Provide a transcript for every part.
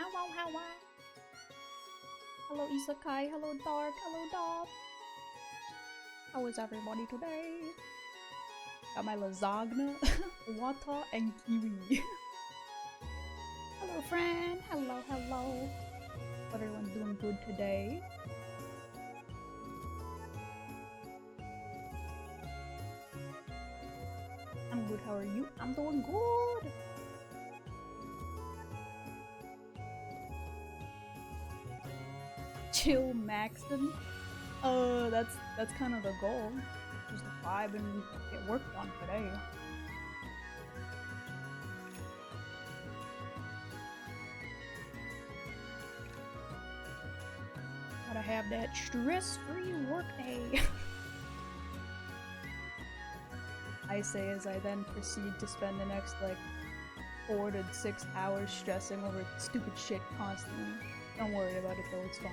Hello, hello. Hello, Isekai. Hello, Dark. Hello, Dog. How is everybody today? Got my lasagna, water, and kiwi. Hello, friend. Hello, hello. Everyone's doing good today. I'm good. How are you? I'm doing good. Chill, Maxton. That's kind of the goal. Just vibe and get work done today. Gotta have that stress-free workday. I say as I then proceed to spend the next like 4 to 6 hours stressing over stupid shit constantly. Don't worry about it though, it's fine.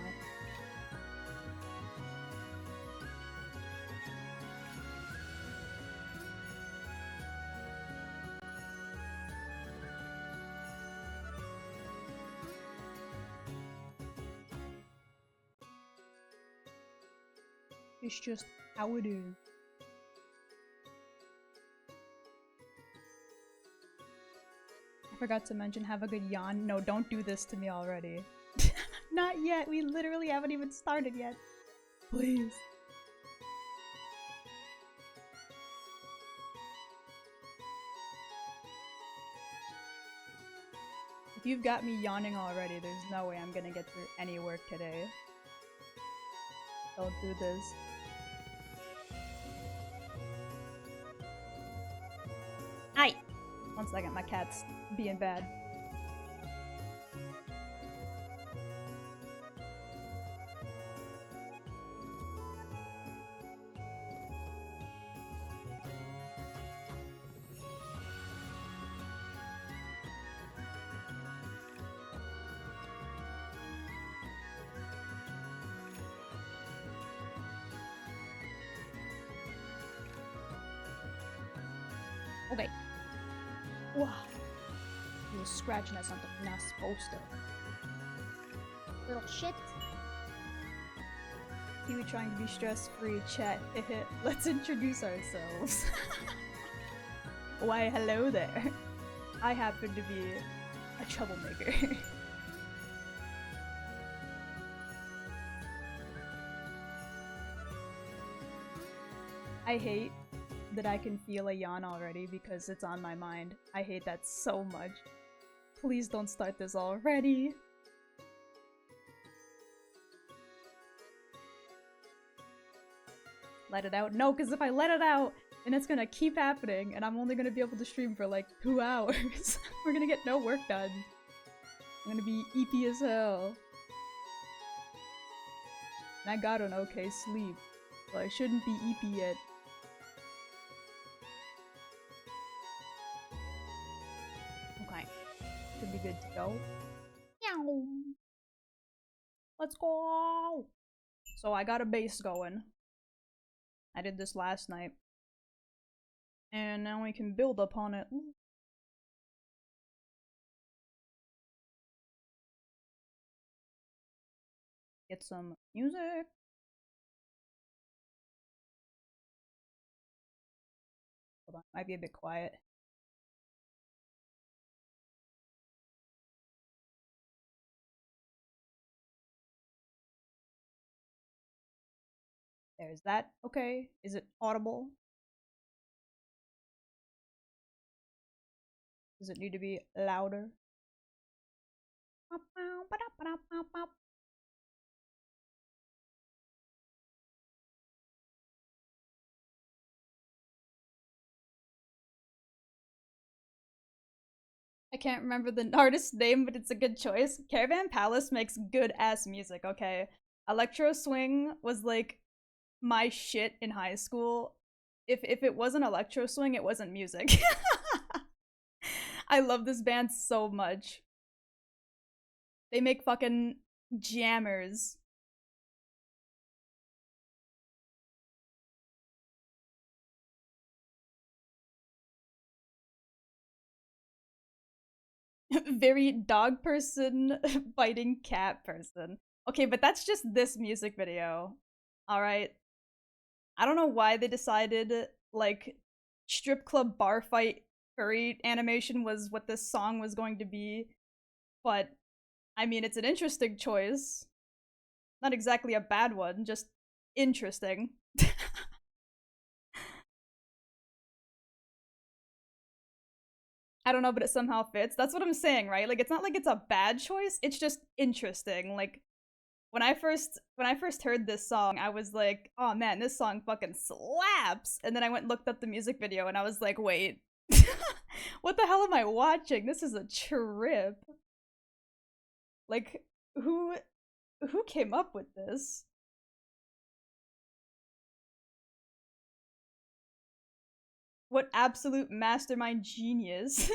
It's just how it is. I forgot to mention have a good yawn. No, don't do this to me already. Not yet. We literally haven't even started yet. Please. If you've got me yawning already, there's no way I'm gonna get through any work today. Don't do this. Aye! 1 second, my cat's being bad. Okay. Wow. He was scratching at something we're not supposed to. Little shit. Kiwi trying to be stress-free. Chat. Let's introduce ourselves. Why, hello there. I happen to be a troublemaker. I hate that I can feel a yawn already because it's on my mind. I hate that so much. Please don't start this already. Let it out? No, because if I let it out, then it's gonna keep happening and I'm only gonna be able to stream for like 2 hours. We're gonna get no work done. I'm gonna be EP as hell. And I got an okay sleep, so I shouldn't be EP yet. Should be good to go. Meow. Let's go. So I got a base going. I did this last night. And now we can build upon it. Get some music. Hold on, might be a bit quiet. There's that. Okay. Is it audible? Does it need to be louder? I can't remember the artist's name, but it's a good choice. Caravan Palace makes good ass music, okay? Electro Swing was like my shit in high school. If it wasn't electro swing, it wasn't music. I love this band so much. They make fucking jammers. Very dog person biting cat person. Okay, but that's just this music video. All right. I don't know why they decided like strip club bar fight furry animation was what this song was going to be, but I mean it's an interesting choice. Not exactly a bad one, just interesting. I don't know, but it somehow fits. That's what I'm saying, right? Like it's not like it's a bad choice, it's just interesting. Like when I first heard this song, I was like, "Oh man, this song fucking slaps." And then I went and looked up the music video and I was like, "Wait. What the hell am I watching? This is a trip." Like who came up with this? What absolute mastermind genius.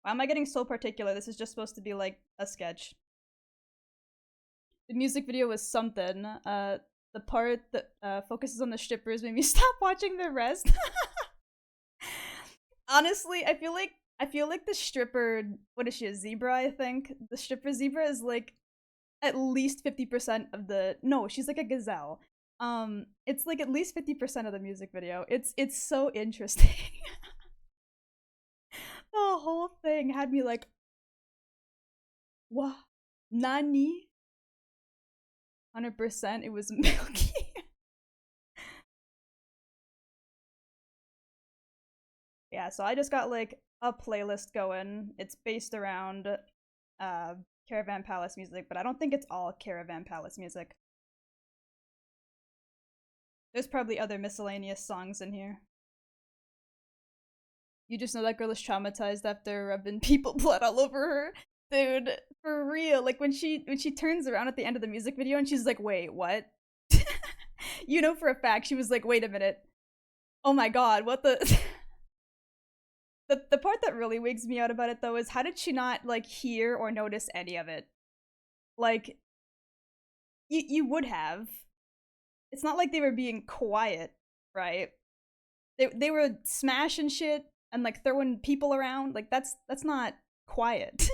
Why am I getting so particular? This is just supposed to be like a sketch. The music video was something. The part that focuses on the strippers made me stop watching the rest. Honestly, I feel like the stripper. What is she? A zebra? I think the stripper zebra is like at least 50% of the. No, she's like a gazelle. It's like at least 50% of the music video. It's so interesting. The whole thing had me like, what? Nani? 100%. It was Milky. Yeah, so I just got like a playlist going. It's based around uh Caravan Palace music, but I don't think it's all Caravan Palace music. There's probably other miscellaneous songs in here. You just know that girl is traumatized after rubbing people blood all over her. Dude, for real. Like when she turns around at the end of the music video and she's like, "Wait, what?" You know for a fact she was like, "Wait a minute. Oh my god, what the?" The part that really wigs me out about it though is how did she not like hear or notice any of it? Like you would have. It's not like they were being quiet, right? They were smashing shit and like throwing people around. Like that's not quiet.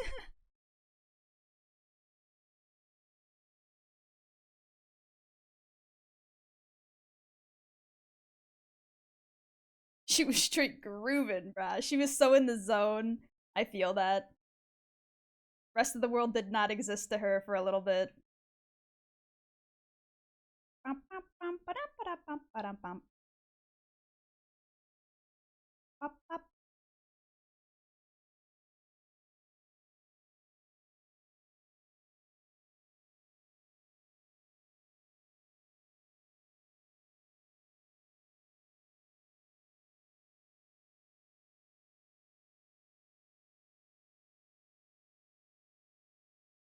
She was straight grooving, bruh. She was so in the zone. I feel that. Rest of the world did not exist to her for a little bit.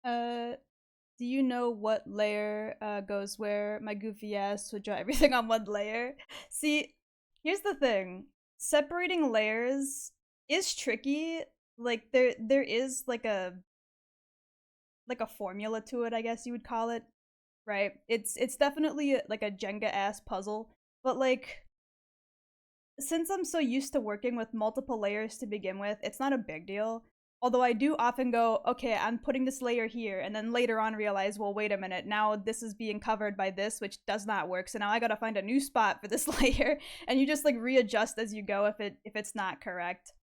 Uh, do you know what layer goes where? My goofy ass would draw everything on one layer. See, here's the thing: separating layers is tricky. Like there is like a formula to it, I guess you would call it, right? It's definitely like a Jenga ass puzzle, but like since I'm so used to working with multiple layers to begin with, it's not a big deal. Although I do often go, okay, I'm putting this layer here, and then later on realize, well, wait a minute, now this is being covered by this, which does not work. So now I gotta find a new spot for this layer, and you just like readjust as you go if it's not correct.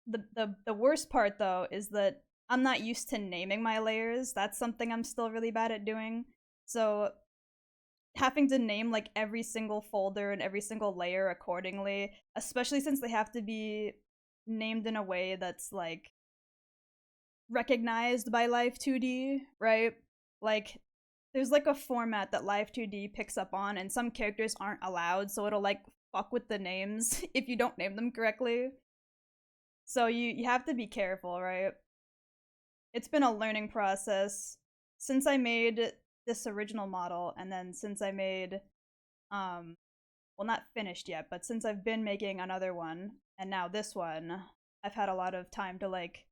The worst part though is that I'm not used to naming my layers. That's something I'm still really bad at doing. So having to name like every single folder and every single layer accordingly, especially since they have to be named in a way that's like recognized by Live 2D, right? Like there's like a format that Live 2D picks up on and some characters aren't allowed, so it'll like fuck with the names if you don't name them correctly. So you have to be careful, right? It's been a learning process since I made this original model and then since I made um well, not finished yet, but since I've been making another one and now this one, I've had a lot of time to like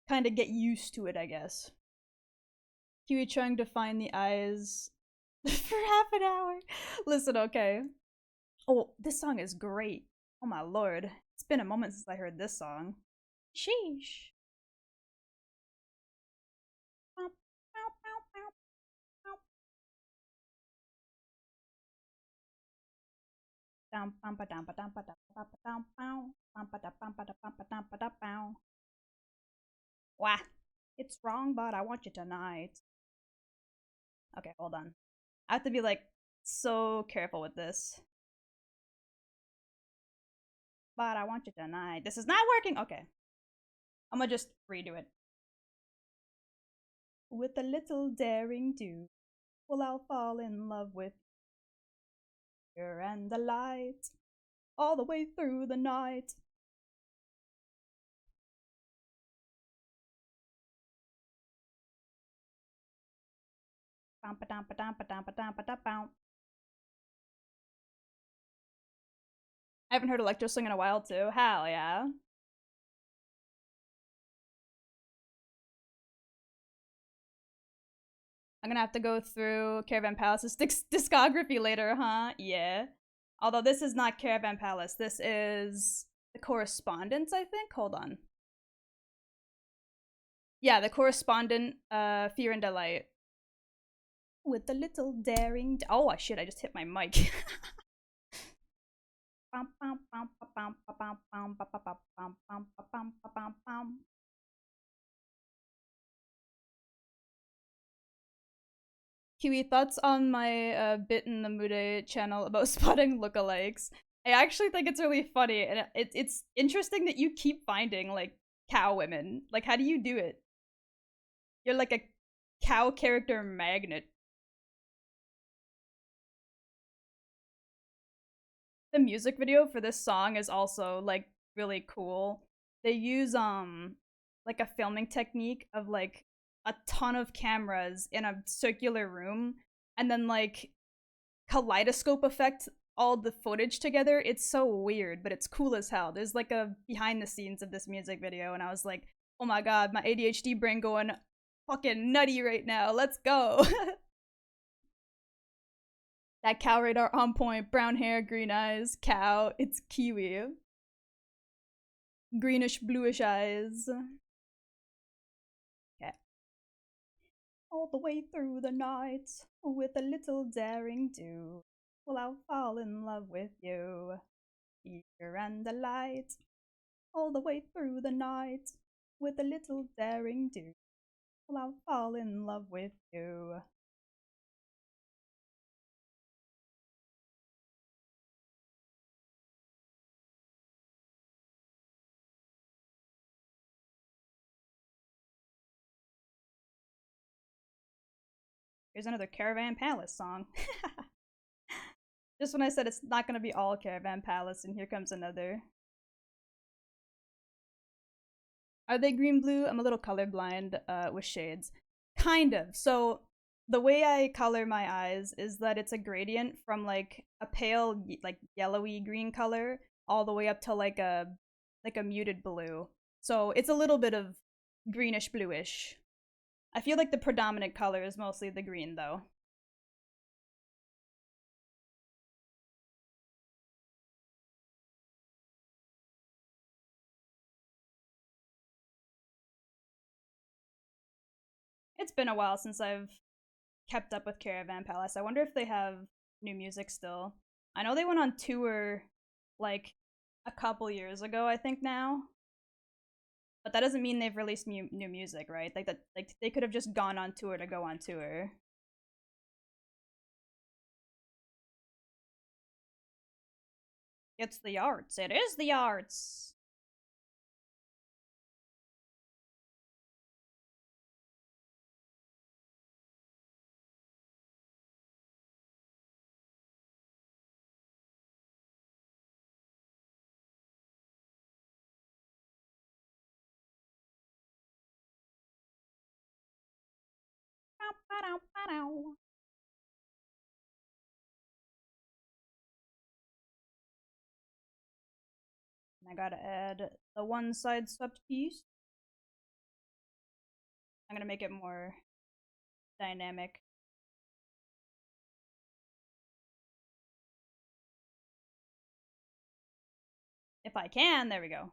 kind of get used to it, I guess. Kiwi trying to find the eyes for half an hour. Listen, okay. Oh, this song is great. Oh my lord. It's been a moment since I heard this song. Sheesh. Wah. It's wrong, but I want you tonight. Okay, hold on. I have to be like so careful with this. But I want you tonight. This is not working. Okay. I'm gonna just redo it. With a little daring do, well, I'll fall in love with you and the light all the way through the night. I haven't heard electro swing in a while too. Hell yeah. I'm gonna have to go through Caravan Palace's discography later, huh? Yeah. Although this is not Caravan Palace, this is the Correspondence, I think. Hold on. Yeah, the Correspondent, Fear and Delight. With a little daring. Oh shit! I just hit my mic. Kiwi, thoughts on my bit in the Mude channel about spotting lookalikes? I actually think it's really funny, and it's interesting that you keep finding like cow women. Like, how do you do it? You're like a cow character magnet. The music video for this song is also like really cool. They use like a filming technique of like a ton of cameras in a circular room and then like kaleidoscope effect all the footage together. It's so weird, but it's cool as hell. There's like a behind the scenes of this music video and I was like, "Oh my god, my ADHD brain going fucking nutty right now. Let's go." That cow radar on point, brown hair, green eyes, cow. It's Kiwi. Greenish, bluish eyes. Okay. All the way through the night, with a little daring do, well, I'll fall in love with you. Eager and the light, all the way through the night, with a little daring do, well, I'll fall in love with you. Here's another Caravan Palace song. Just when I said it's not gonna be all Caravan Palace, and here comes another. Are they green blue? I'm a little colorblind with shades. Kind of. So the way I color my eyes is that it's a gradient from like a pale like yellowy green color all the way up to like a muted blue. So it's a little bit of greenish bluish. I feel like the predominant color is mostly the green though. It's been a while since I've kept up with Caravan Palace. I wonder if they have new music still. I know they went on tour like a couple years ago, I think now. But that doesn't mean they've released new music, right? Like that, like they could have just gone on tour to go on tour. It's the arts. It is the arts. And I gotta add the one side swept piece. I'm gonna make it more dynamic. If I can, there we go.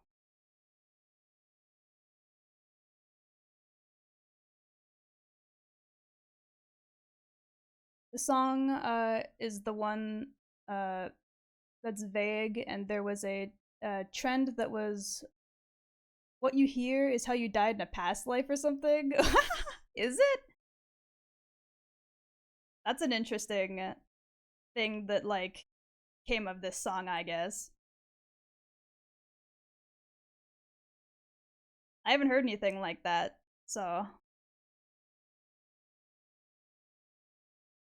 The song is the one that's vague, and there was a trend that was what you hear is how you died in a past life or something. Is it? That's an interesting thing that like came of this song, I guess. I haven't heard anything like that, so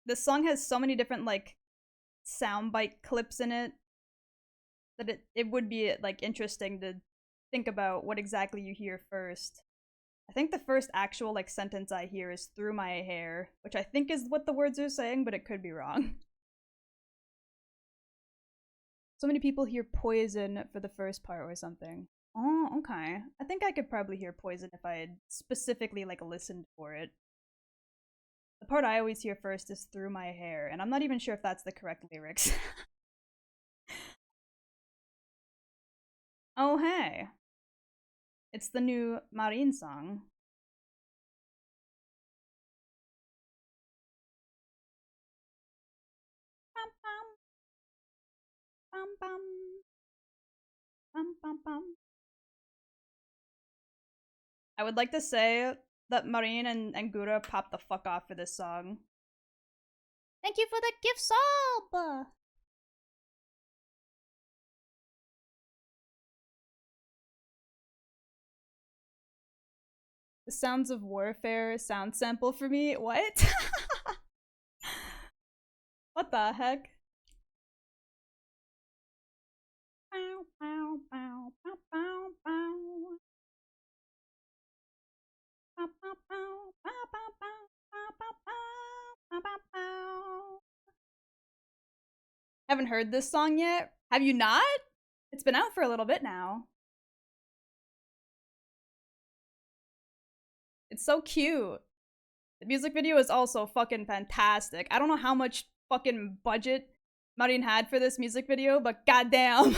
this song has so many different like soundbite clips in it that it would be like interesting to think about what exactly you hear first. I think the first actual like sentence I hear is through my hair, which I think is what the words are saying, but it could be wrong. So many people hear poison for the first part or something. Oh, okay. I think I could probably hear poison if I had specifically like listened for it. The part I always hear first is through my hair, and I'm not even sure if that's the correct lyrics. Oh, hey. It's the new Marine song. Bum, bum, bum, bum, bum, bum, bum. I would like to say that Marine and Gura popped the fuck off for this song. Thank you for the gift sub! The Sounds of Warfare sound sample for me. What? What the heck? Bow, bow, bow, bow, bow, bow. Bow, bow, bow, bow, bow, bow, bow, bow, bow, bow. Haven't heard this song yet? Have you not? It's been out for a little bit now. It's so cute. The music video is also fucking fantastic. I don't know how much fucking budget Marin had for this music video, but goddamn.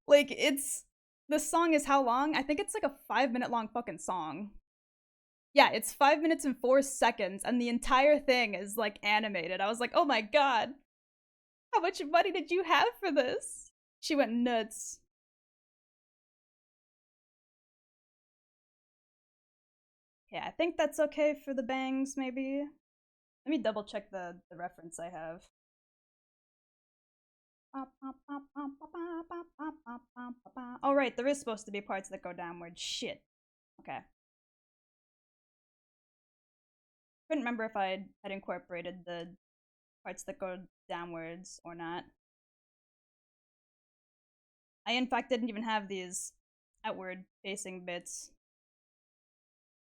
Like, it's. This song is how long? I think it's like a 5-minute long fucking song. Yeah, it's 5 minutes and 4 seconds, and the entire thing is like animated. I was like, oh my god. How much money did you have for this? She went nuts. Yeah, I think that's okay for the bangs, maybe. Let me double check the reference I have. Oh, right, there is supposed to be parts that go downward. Shit. Okay. Couldn't remember if I had incorporated the parts that go downwards or not. I, in fact, didn't even have these outward facing bits.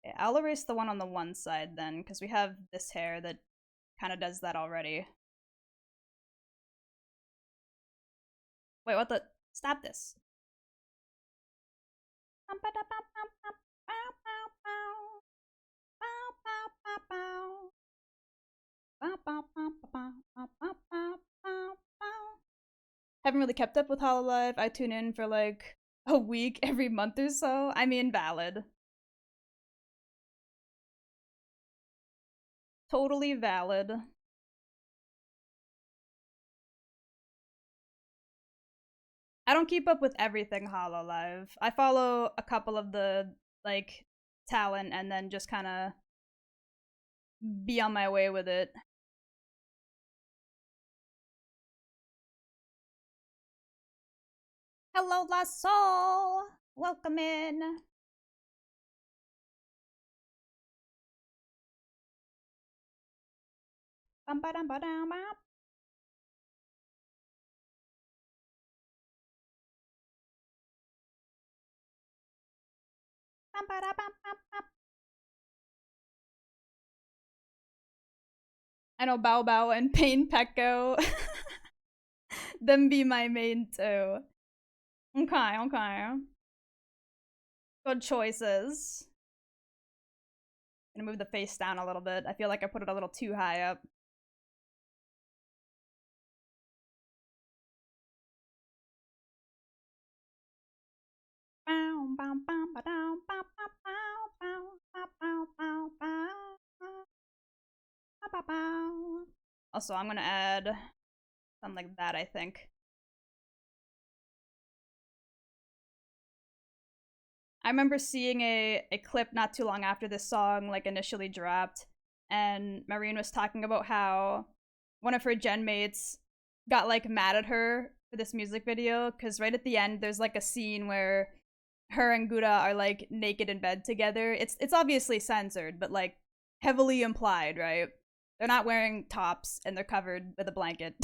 Okay, I'll erase the one on the one side then, because we have this hair that kind of does that already. Wait, what the? Stop this. Haven't really kept up with Hololive. I tune in for like a week every month or so. I mean, valid. Totally valid. I don't keep up with everything Hololive. I follow a couple of the like talent and then just kind of be on my way with it. Hello, Lost Soul! Welcome in! Bum ba dum ba dum bop. Bum ba da bum bum bum. I know Bao Bao and Pain Pecco. Them be my main too. Okay, okay. Good choices. Gonna move the face down a little bit. I feel like I put it a little too high up. Also, I'm gonna add something like that, I think. I remember seeing a clip not too long after this song like initially dropped, and Marine was talking about how one of her gen mates got like mad at her for this music video because right at the end there's like a scene where her and Gura are like naked in bed together. It's obviously censored, but like heavily implied, right? They're not wearing tops and they're covered with a blanket.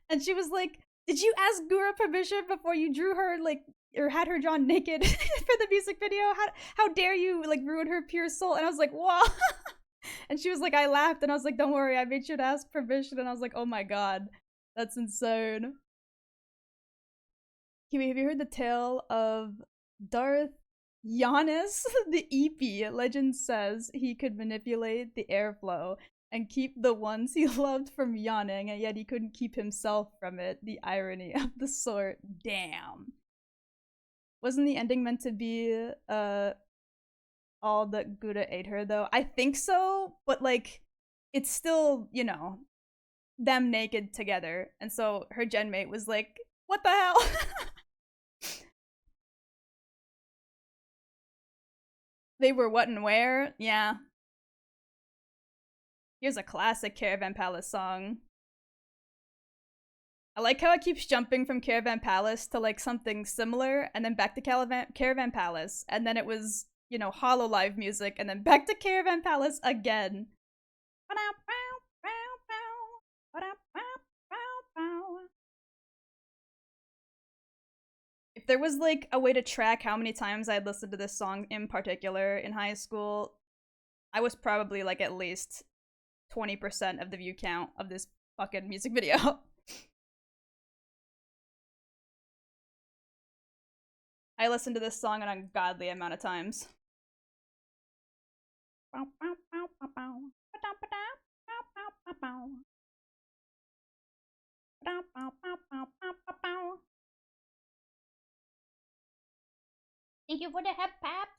And she was like, "Did you ask Gura permission before you drew her like or had her drawn naked for the music video? How dare you like ruin her pure soul?" And I was like, "Wow." And she was like, I laughed and I was like, "Don't worry, I made sure to ask permission." And I was like, "Oh my god, that's insane." Kiwi, have you heard the tale of Darth Giannis, the EP? Legend says he could manipulate the airflow and keep the ones he loved from yawning, and yet he couldn't keep himself from it. The irony of the sort. Damn. Wasn't the ending meant to be all that Gouda ate her though? I think so, but like it's still, you know, them naked together. And so her gen mate was like, "What the hell?" They were what and where? Yeah. Here's a classic Caravan Palace song. I like how it keeps jumping from Caravan Palace to like something similar and then back to Caravan Palace. And then it was, you know, Hololive music and then back to Caravan Palace again. If there was like a way to track how many times I'd listened to this song in particular in high school, I was probably like at least 20% of the view count of this fucking music video. I listened to this song an ungodly amount of times. Thank you for the hep pap.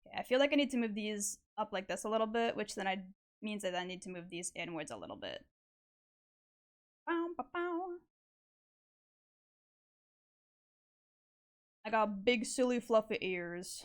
Okay, I feel like I need to move these up like this a little bit, which then means that I need to move these inwards a little bit. I got big, silly, fluffy ears.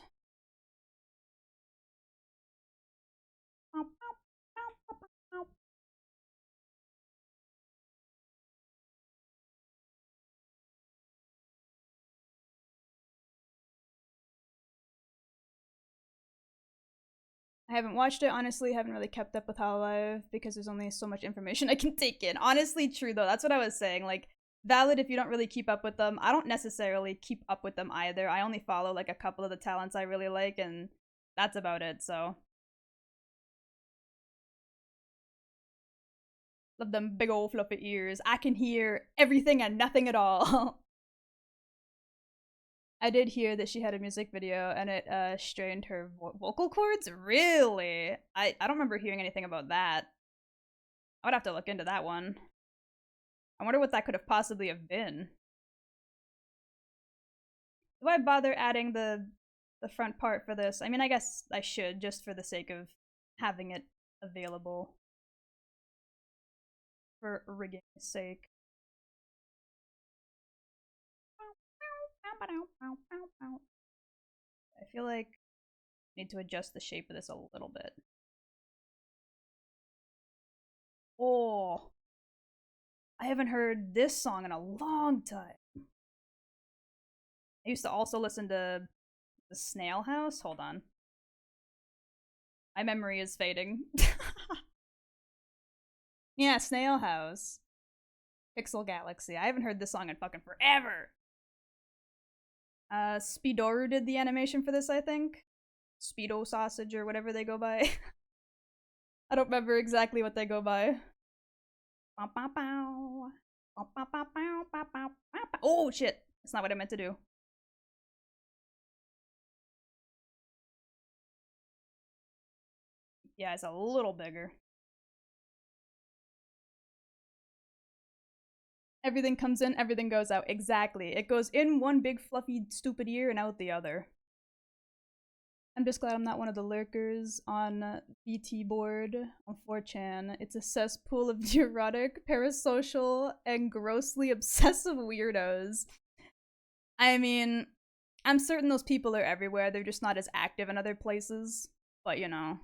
I haven't watched it, honestly. Haven't really kept up with Hololive because there's only so much information I can take in. Honestly, true though. That's what I was saying. Like, valid if you don't really keep up with them. I don't necessarily keep up with them either. I only follow like a couple of the talents I really like, and that's about it. So, love them big old fluffy ears. I can hear everything and nothing at all. I did hear that she had a music video and it strained her vocal cords. Really? I don't remember hearing anything about that. I would have to look into that one. I wonder what that could have possibly have been. Do I bother adding the front part for this? I mean, I guess I should, just for the sake of having it available. For rigging's sake. I feel like I need to adjust the shape of this a little bit. Oh, I haven't heard this song in a long time. I used to also listen to the Snail House. Hold on. My memory is fading. Yeah, Snail House. Pixel Galaxy. I haven't heard this song in fucking forever. Speedoru did the animation for this, I think. Speedo Sausage or whatever they go by. I don't remember exactly what they go by. Oh shit! That's not what I meant to do. Yeah, it's a little bigger. Everything comes in, everything goes out. Exactly. It goes in one big fluffy stupid ear and out the other. I'm just glad I'm not one of the lurkers on BT board on 4chan. It's a cesspool of neurotic, parasocial, and grossly obsessive weirdos. I mean, I'm certain those people are everywhere. They're just not as active in other places. But you know.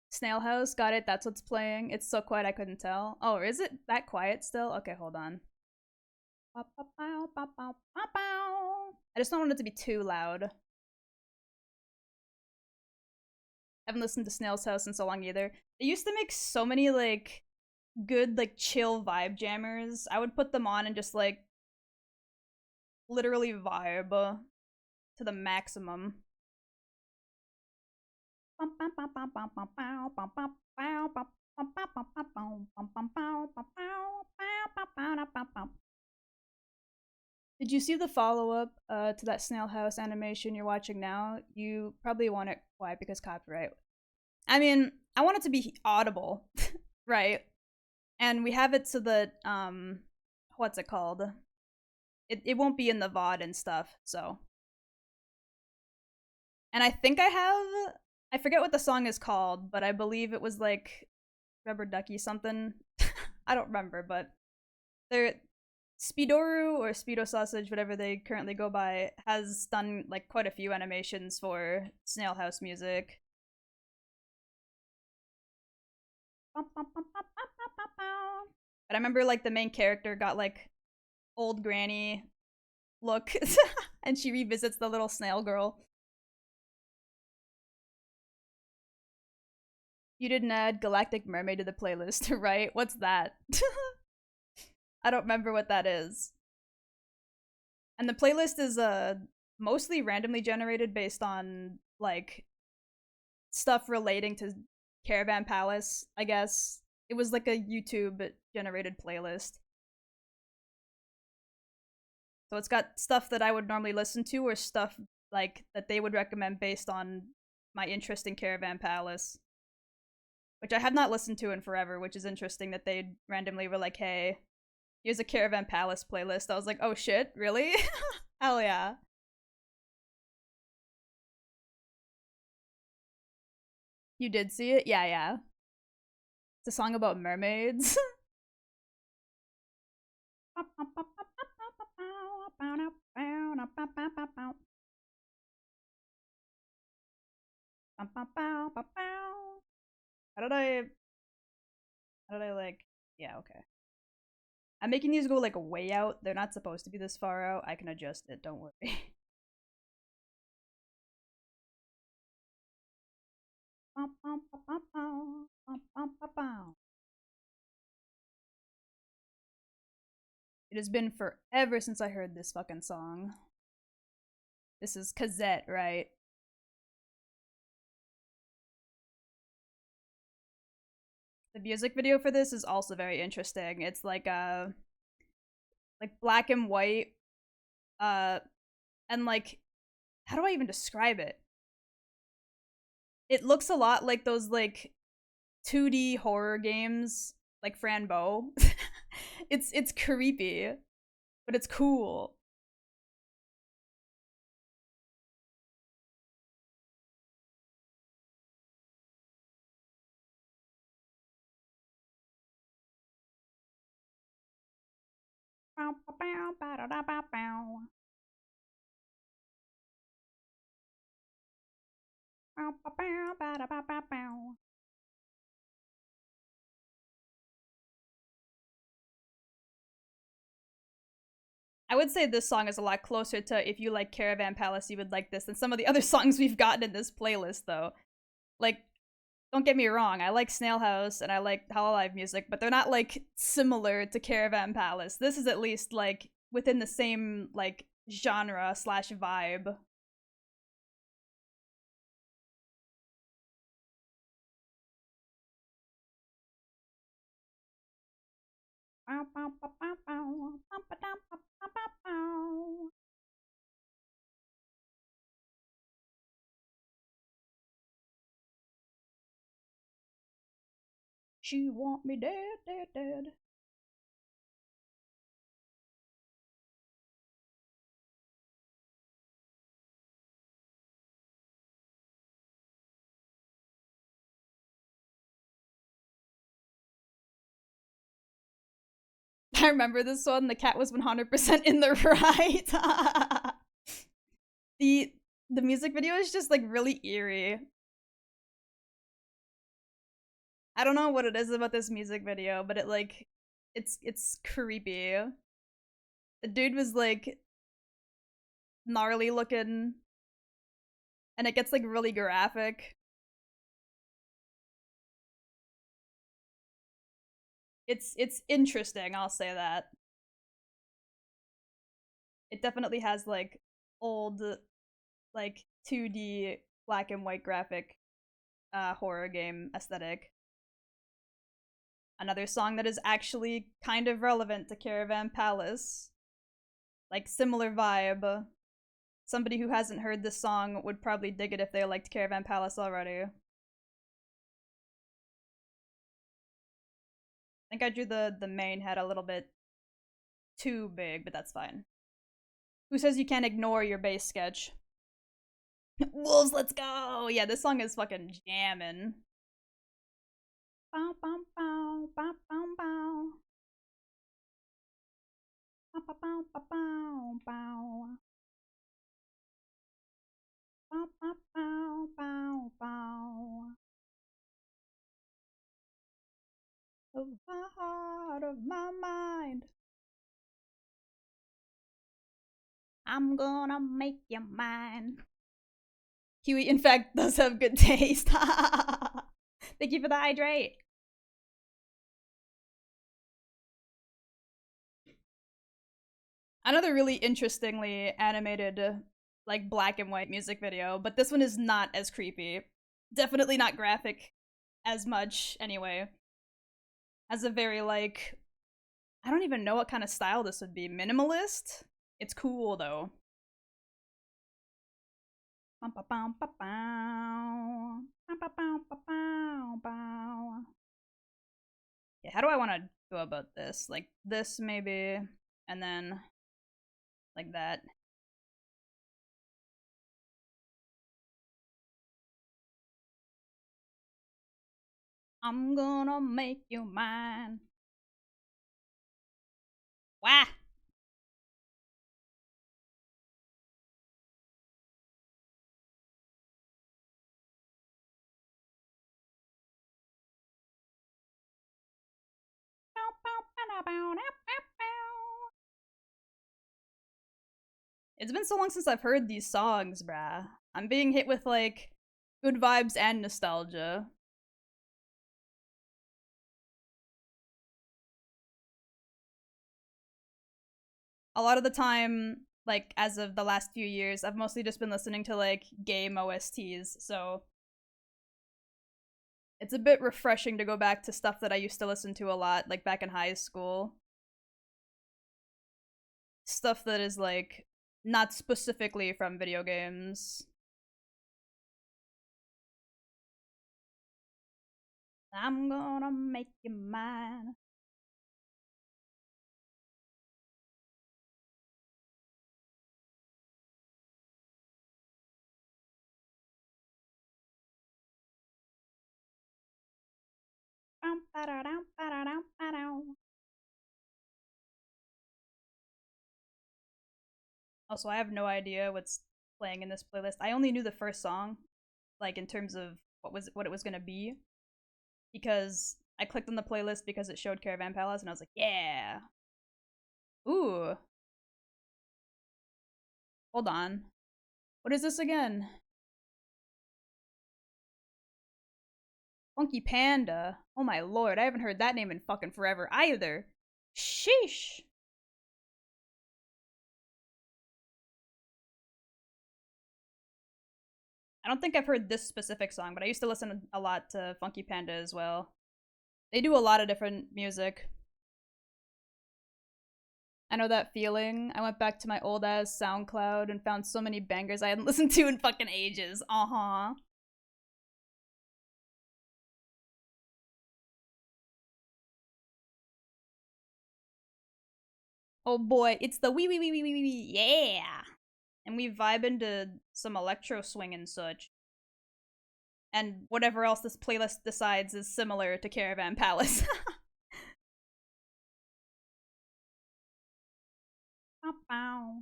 Snail House, got it. That's what's playing. It's so quiet I couldn't tell. Oh, is it that quiet still? Okay, hold on. I just don't want it to be too loud. I haven't listened to Snail's House in so long either. They used to make so many like good like chill vibe jammers. I would put them on and just like literally vibe to the maximum. Did you see the follow-up to that Snail House animation you're watching now? You probably want it quiet because copyright. I mean, I want it to be audible, right? And we have it so that what's it called? It won't be in the VOD and stuff, so. And I think I forget what the song is called, but I believe it was like Rubber Ducky something. I don't remember, but they're Speedoru or Speedo Sausage, whatever they currently go by, has done like quite a few animations for Snail House music. But I remember like the main character got like old granny look and she revisits the little snail girl. You didn't add Galactic Mermaid to the playlist, right? What's that? I don't remember what that is. And the playlist is mostly randomly generated based on like stuff relating to Caravan Palace, I guess. It was like a YouTube generated playlist. So it's got stuff that I would normally listen to or stuff like that they would recommend based on my interest in Caravan Palace. Which I have not listened to in forever, which is interesting that they randomly were like, hey, here's a Caravan Palace playlist. I was like, oh shit, really? Hell yeah. You did see it? Yeah, yeah. It's a song about mermaids. How did I like, yeah, okay. I'm making these go like way out. They're not supposed to be this far out. I can adjust it, don't worry. It has been forever since I heard this fucking song. This is Cassette, right? The music video for this is also very interesting. It's like black and white, uh, and like, how do I even describe it? It looks a lot like those like 2D horror games, like Franbo. It's creepy, but it's cool. I would say this song is a lot closer to if you like Caravan Palace, you would like this than some of the other songs we've gotten in this playlist, though. Like, don't get me wrong, I like Snail House and I like Hololive music, but they're not like similar to Caravan Palace. This is at least like within the same like genre slash vibe. She want me dead, dead, dead. I remember this one. The cat was 100% in the right. the the music video is just like really eerie. I don't know what it is about this music video, but it's creepy. The dude was like gnarly looking, and it gets like really graphic. It's interesting, I'll say that. It definitely has like old like 2D black and white graphic horror game aesthetic. Another song that is actually kind of relevant to Caravan Palace. Like similar vibe. Somebody who hasn't heard this song would probably dig it if they liked Caravan Palace already. I think I drew the main head a little bit too big, but that's fine. Who says you can't ignore your base sketch? Wolves, let's go! Yeah, this song is fucking jamming. Bow, bow, bow, bow, bow, bow. Bow, bow, bow, bow, bow, bow. Bow, bow, bow, bow, bow. Of my heart, of my mind. I'm gonna make you mine. Kiwi, in fact, does have good taste. Thank you for the hydrate. Another really interestingly animated, like black and white music video, but this one is not as creepy. Definitely not graphic as much, anyway. Has a very, like, I don't even know what kind of style this would be. Minimalist? It's cool, though. Yeah, how do I want to go about this? Like this, maybe, and then like that. I'm gonna make you mine. Wah! It's been so long since I've heard these songs, bruh. I'm being hit with like good vibes and nostalgia. A lot of the time, like as of the last few years, I've mostly just been listening to like game OSTs, so it's a bit refreshing to go back to stuff that I used to listen to a lot, like back in high school. Stuff that is like not specifically from video games. I'm gonna make you mine. Also, I have no idea what's playing in this playlist. I only knew the first song, like in terms of what it was gonna be, because I clicked on the playlist because it showed Caravan Palace, and I was like, yeah. Ooh, hold on. What is this again? Funky Panda. Oh my lord, I haven't heard that name in fucking forever either. Sheesh. I don't think I've heard this specific song, but I used to listen a lot to Funky Panda as well. They do a lot of different music. I know that feeling. I went back to my old ass SoundCloud and found so many bangers I hadn't listened to in fucking ages. Uh-huh. Oh boy, it's the wee wee wee wee wee wee, yeah! And we vibe into some electro swing and such. And whatever else this playlist decides is similar to Caravan Palace. Bow, bow.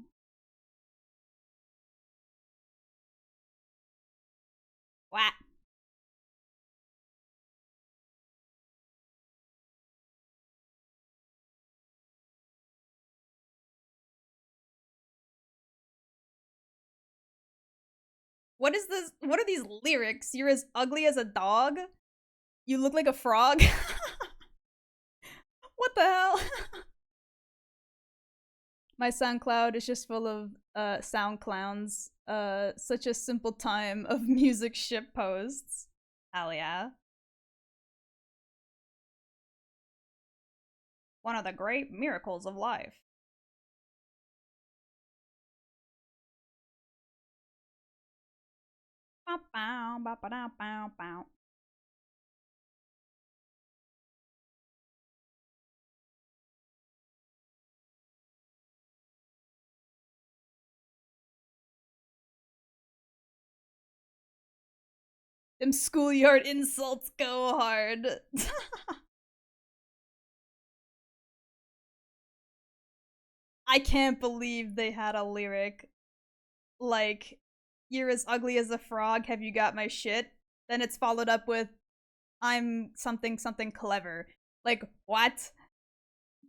What? What is this? What are these lyrics? You're as ugly as a dog? You look like a frog? What the hell? My SoundCloud is just full of sound clowns. Such a simple time of music ship posts. Hell yeah. One of the great miracles of life. Bow, bow, bow, bow, bow, bow. Them schoolyard insults go hard. I can't believe they had a lyric like, "You're as ugly as a frog, have you got my shit?" Then it's followed up with, "I'm something something clever." Like, what?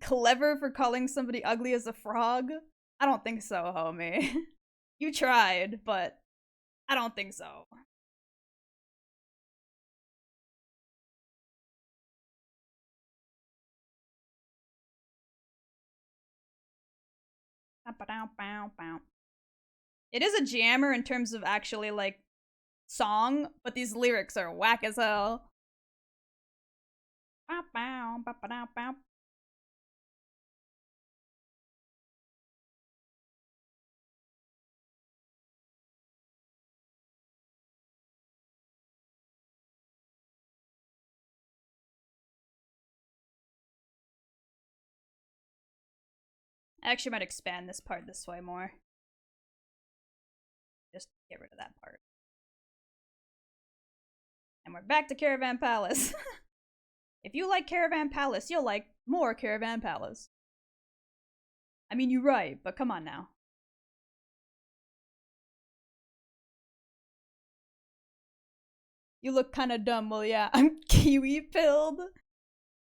Clever for calling somebody ugly as a frog? I don't think so, homie. You tried, but I don't think so. It is a jammer in terms of actually, like, song, but these lyrics are whack as hell. I actually might expand this part this way more. Just get rid of that part. And we're back to Caravan Palace. If you like Caravan Palace, you'll like more Caravan Palace. I mean, you're right, but come on now. You look kind of dumb. Well, yeah, I'm kiwi pilled.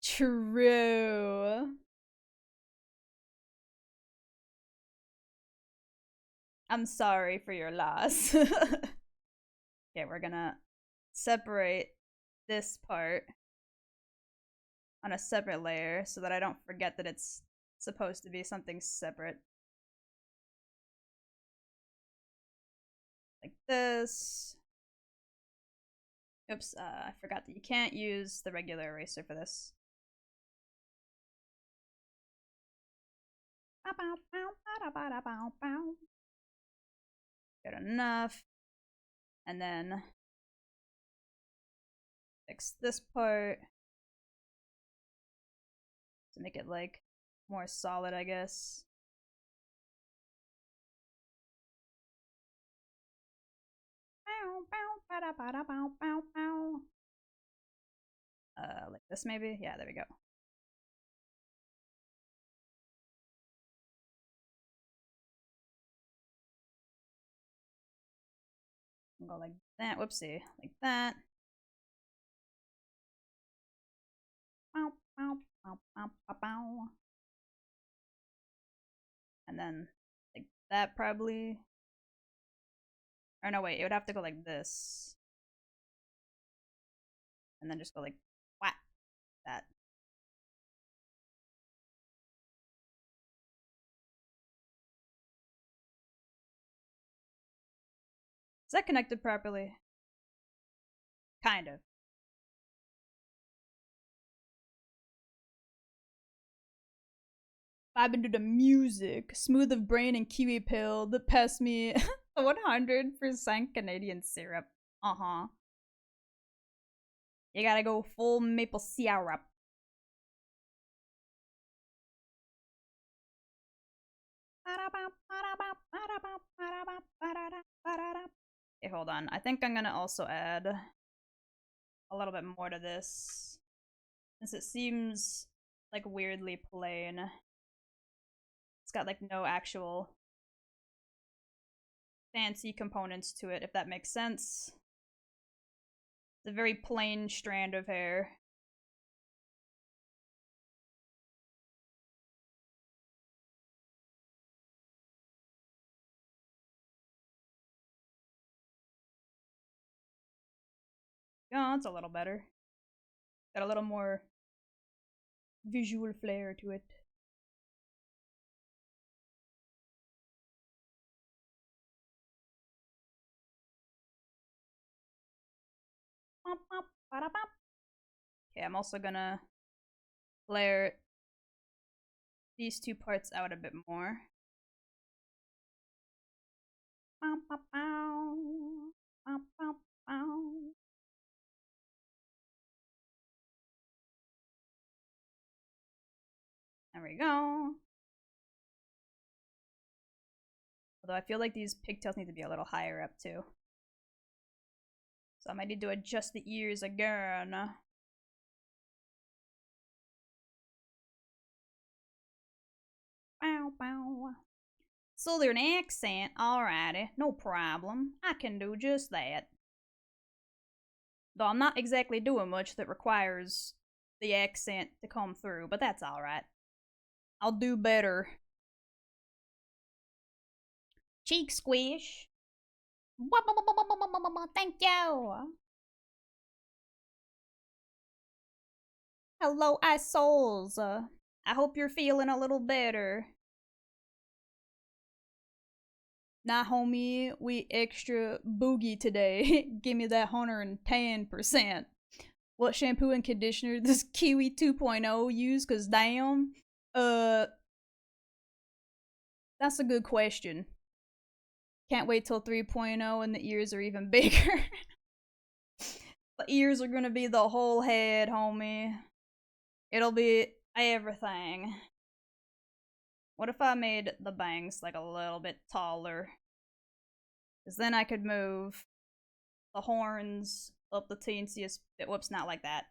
True. I'm sorry for your loss. Okay, we're gonna separate this part on a separate layer so that I don't forget that it's supposed to be something separate. Like this. Oops, I forgot that you can't use the regular eraser for this. Good enough. And then fix this part to make it like more solid, I guess. Like this maybe? Yeah, there we go. Go like that. Whoopsie. Like that. And then like that probably. Or no, wait, it would have to go like this. And then just go like whack that. Is that connected properly? Kind of. vibing to the music. Smooth of brain and kiwi pill that pass me 100% Canadian syrup. Uh-huh. You gotta go full maple syrup. Okay, hold on. I think I'm gonna also add a little bit more to this, since it seems like weirdly plain. It's got like no actual fancy components to it, if that makes sense. It's a very plain strand of hair. Oh, it's a little better. Got a little more visual flair to it. Okay, I'm also gonna layer these two parts out a bit more. There we go. Although I feel like these pigtails need to be a little higher up too. So I might need to adjust the ears again. Bow, bow. Southern accent, alrighty, no problem. I can do just that. Though I'm not exactly doing much that requires the accent to come through, but that's alright. I'll do better. Cheek squish. Thank you. Hello, ice souls. I hope you're feeling a little better. Nah, homie, we extra boogie today. Give me that 110%. What shampoo and conditioner does Kiwi 2.0 use? Cause damn, that's a good question. Can't wait till 3.0 and the ears are even bigger. The ears are gonna be the whole head, homie. It'll be everything. What if I made the bangs like a little bit taller? Because then I could move the horns up the teensiest bit. Whoops, not like that.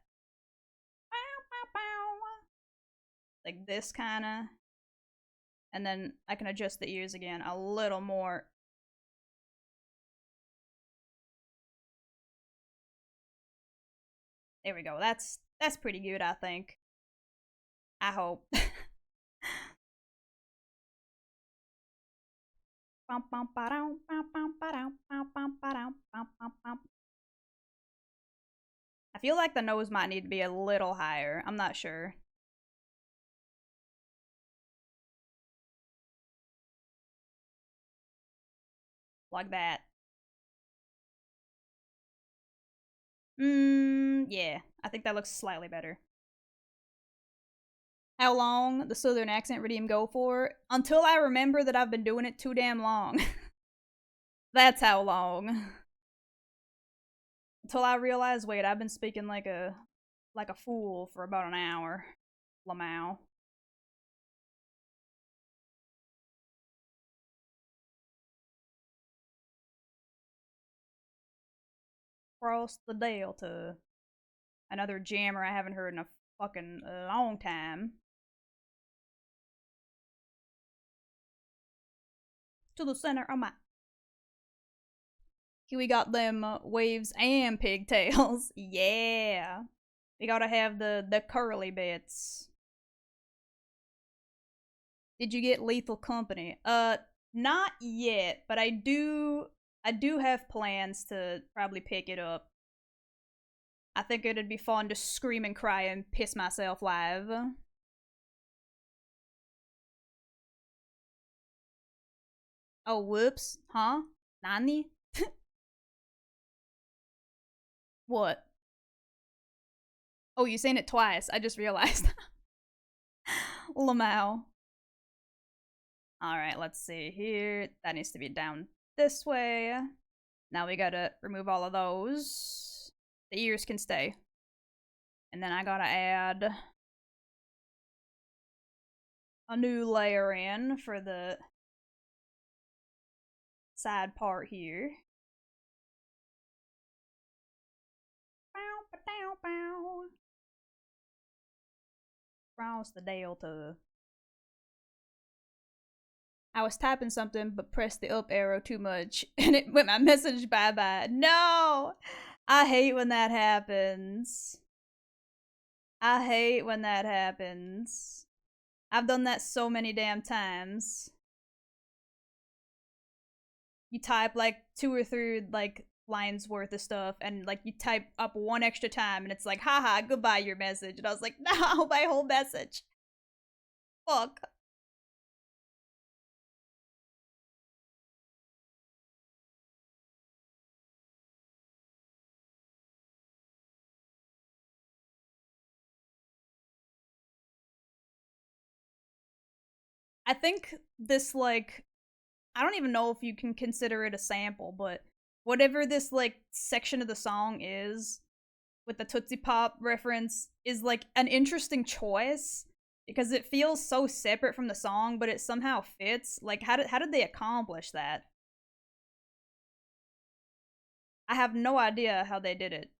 Like this kinda. And then I can adjust the ears again a little more. There we go. That's pretty good, I think. I hope. I feel like the nose might need to be a little higher. I'm not sure. Like that. Yeah. I think that looks slightly better. How long the Southern accent redeem go for? Until I remember that I've been doing it too damn long. That's how long. Until I realize, wait, I've been speaking like a fool for about an hour. Lamau. Cross the Delta. Another jammer I haven't heard in a fucking long time. To the center of my. Here we got them waves and pigtails. Yeah. We gotta have the curly bits. Did you get Lethal Company? Not yet, but I do have plans to probably pick it up. I think it'd be fun to scream and cry and piss myself live. Oh, whoops. Huh? Nani? What? Oh, you saying it twice. I just realized. Lamau. Alright, let's see here. That needs to be down this way. Now we gotta remove all of those. The ears can stay. And then I gotta add a new layer in for the side part here. Cross the delta. I was typing something but pressed the up arrow too much and it went my message bye bye. No! I hate when that happens. I hate when that happens. I've done that so many damn times. You type like 2 or 3 like lines worth of stuff and like you type up one extra time and it's like, haha, goodbye your message. And I was like, no, my whole message. Fuck. I think this like I don't even know if you can consider it a sample, but whatever this like section of the song is with the Tootsie Pop reference is like an interesting choice because it feels so separate from the song, but it somehow fits. Like how did they accomplish that? I have no idea how they did it.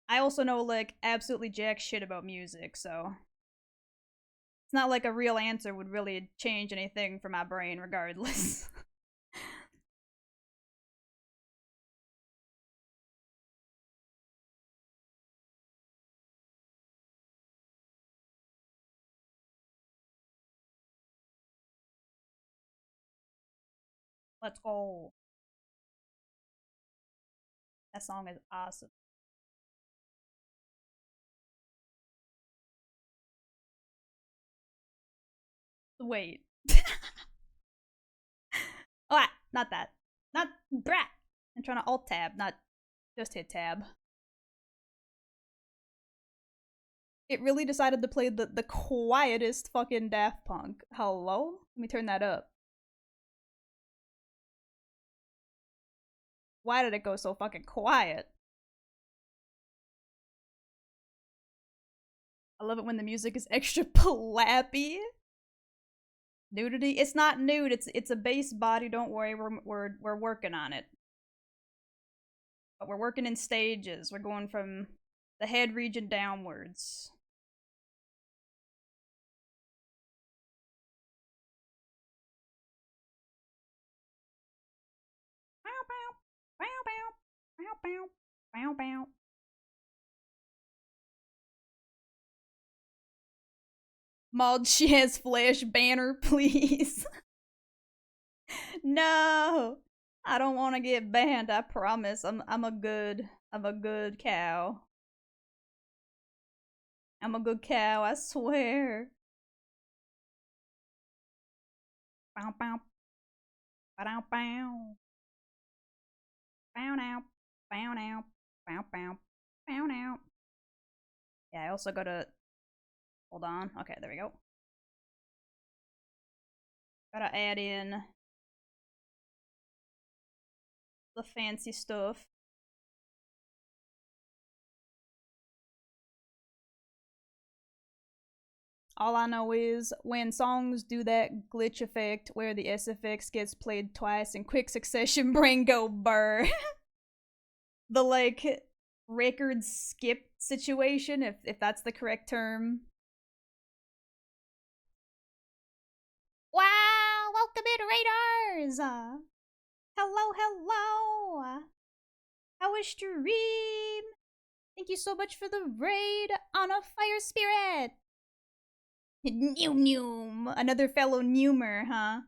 I also know like absolutely jack shit about music, so it's not like a real answer would really change anything for my brain regardless. Let's go. That song is awesome. Wait. Oh, not that. Not brat. I'm trying to alt tab, not just hit tab. It really decided to play the quietest fucking Daft Punk. Hello? Let me turn that up. Why did it go so fucking quiet? I love it when the music is extra plappy. Nudity? It's not nude. It's a bass body. Don't worry, we're working on it. But we're working in stages. We're going from the head region downwards. Bow bow, bow bow, bow bow, bow bow. Maud, she has flash banner, please. No, I don't want to get banned. I promise. I'm a good cow. I'm a good cow. I swear. Bow bow, bow bow, bow now, bow now, bow bow, bow now. Yeah, I also gotta hold on. Okay, there we go. Gotta add in the fancy stuff. All I know is when songs do that glitch effect where the SFX gets played twice in quick succession, brain go burr. The like record skip situation, if that's the correct term. Wow, welcome in Radars! Hello, hello! How was stream? Thank you so much for the raid on a fire spirit! Noom noom! Another fellow noomer, huh?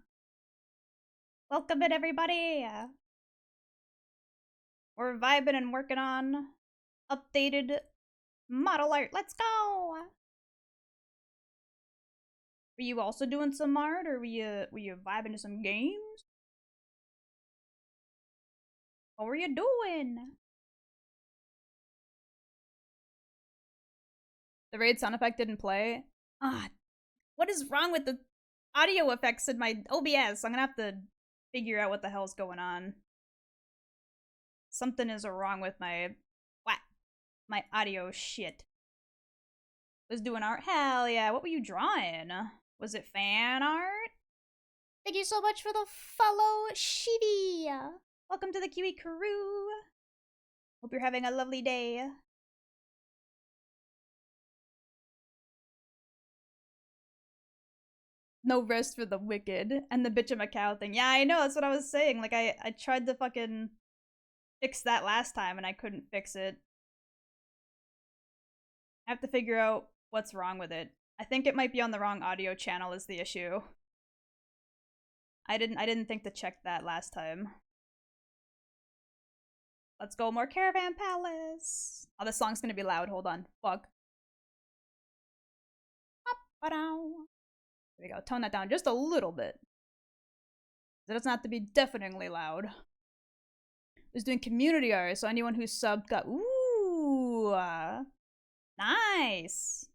Welcome in, everybody! We're vibing and working on updated model art. Let's go! Were you also doing some art, or were you vibing to some games? What were you doing? The raid sound effect didn't play. Ah, What is wrong with the audio effects in my OBS? I'm gonna have to figure out what the hell's going on. Something is wrong with my what? My audio shit. Was doing art? Hell yeah. What were you drawing? Was it fan art? Thank you so much for the follow, Shivi. Welcome to the Kiwi crew. Hope you're having a lovely day. No rest for the wicked. And the bitch of a cow thing. Yeah, I know, that's what I was saying. Like, I tried to fucking fix that last time and I couldn't fix it. I have to figure out what's wrong with it. I think it might be on the wrong audio channel is the issue. I didn't think to check that last time. Let's go more Caravan Palace. Oh, this song's gonna be loud. Hold on. Fuck. There we go. Tone that down just a little bit. It doesn't have to be deafeningly loud. I was doing community art, so anyone who subbed got ooh, nice.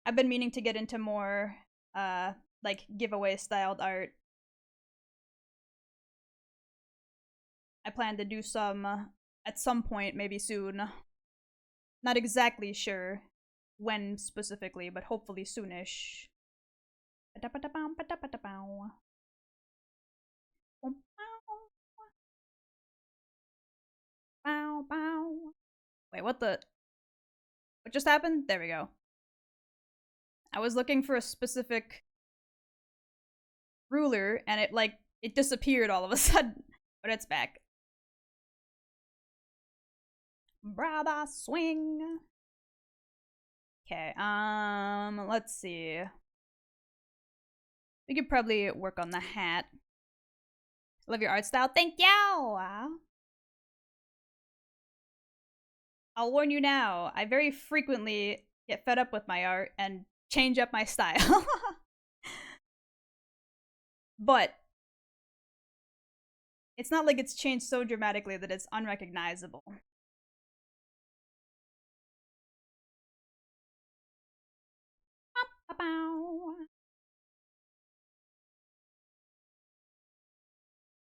I've been meaning to get into more like giveaway styled art. I plan to do some at some point, maybe soon. Not exactly sure when specifically, but hopefully soonish. Wait, what just happened? There we go. I was looking for a specific ruler and it disappeared all of a sudden, but it's back. Brother swing. Okay, let's see. We could probably work on the hat. Love your art style. Thank you! I'll warn you now, I very frequently get fed up with my art and change up my style. But it's not like it's changed so dramatically that it's unrecognizable.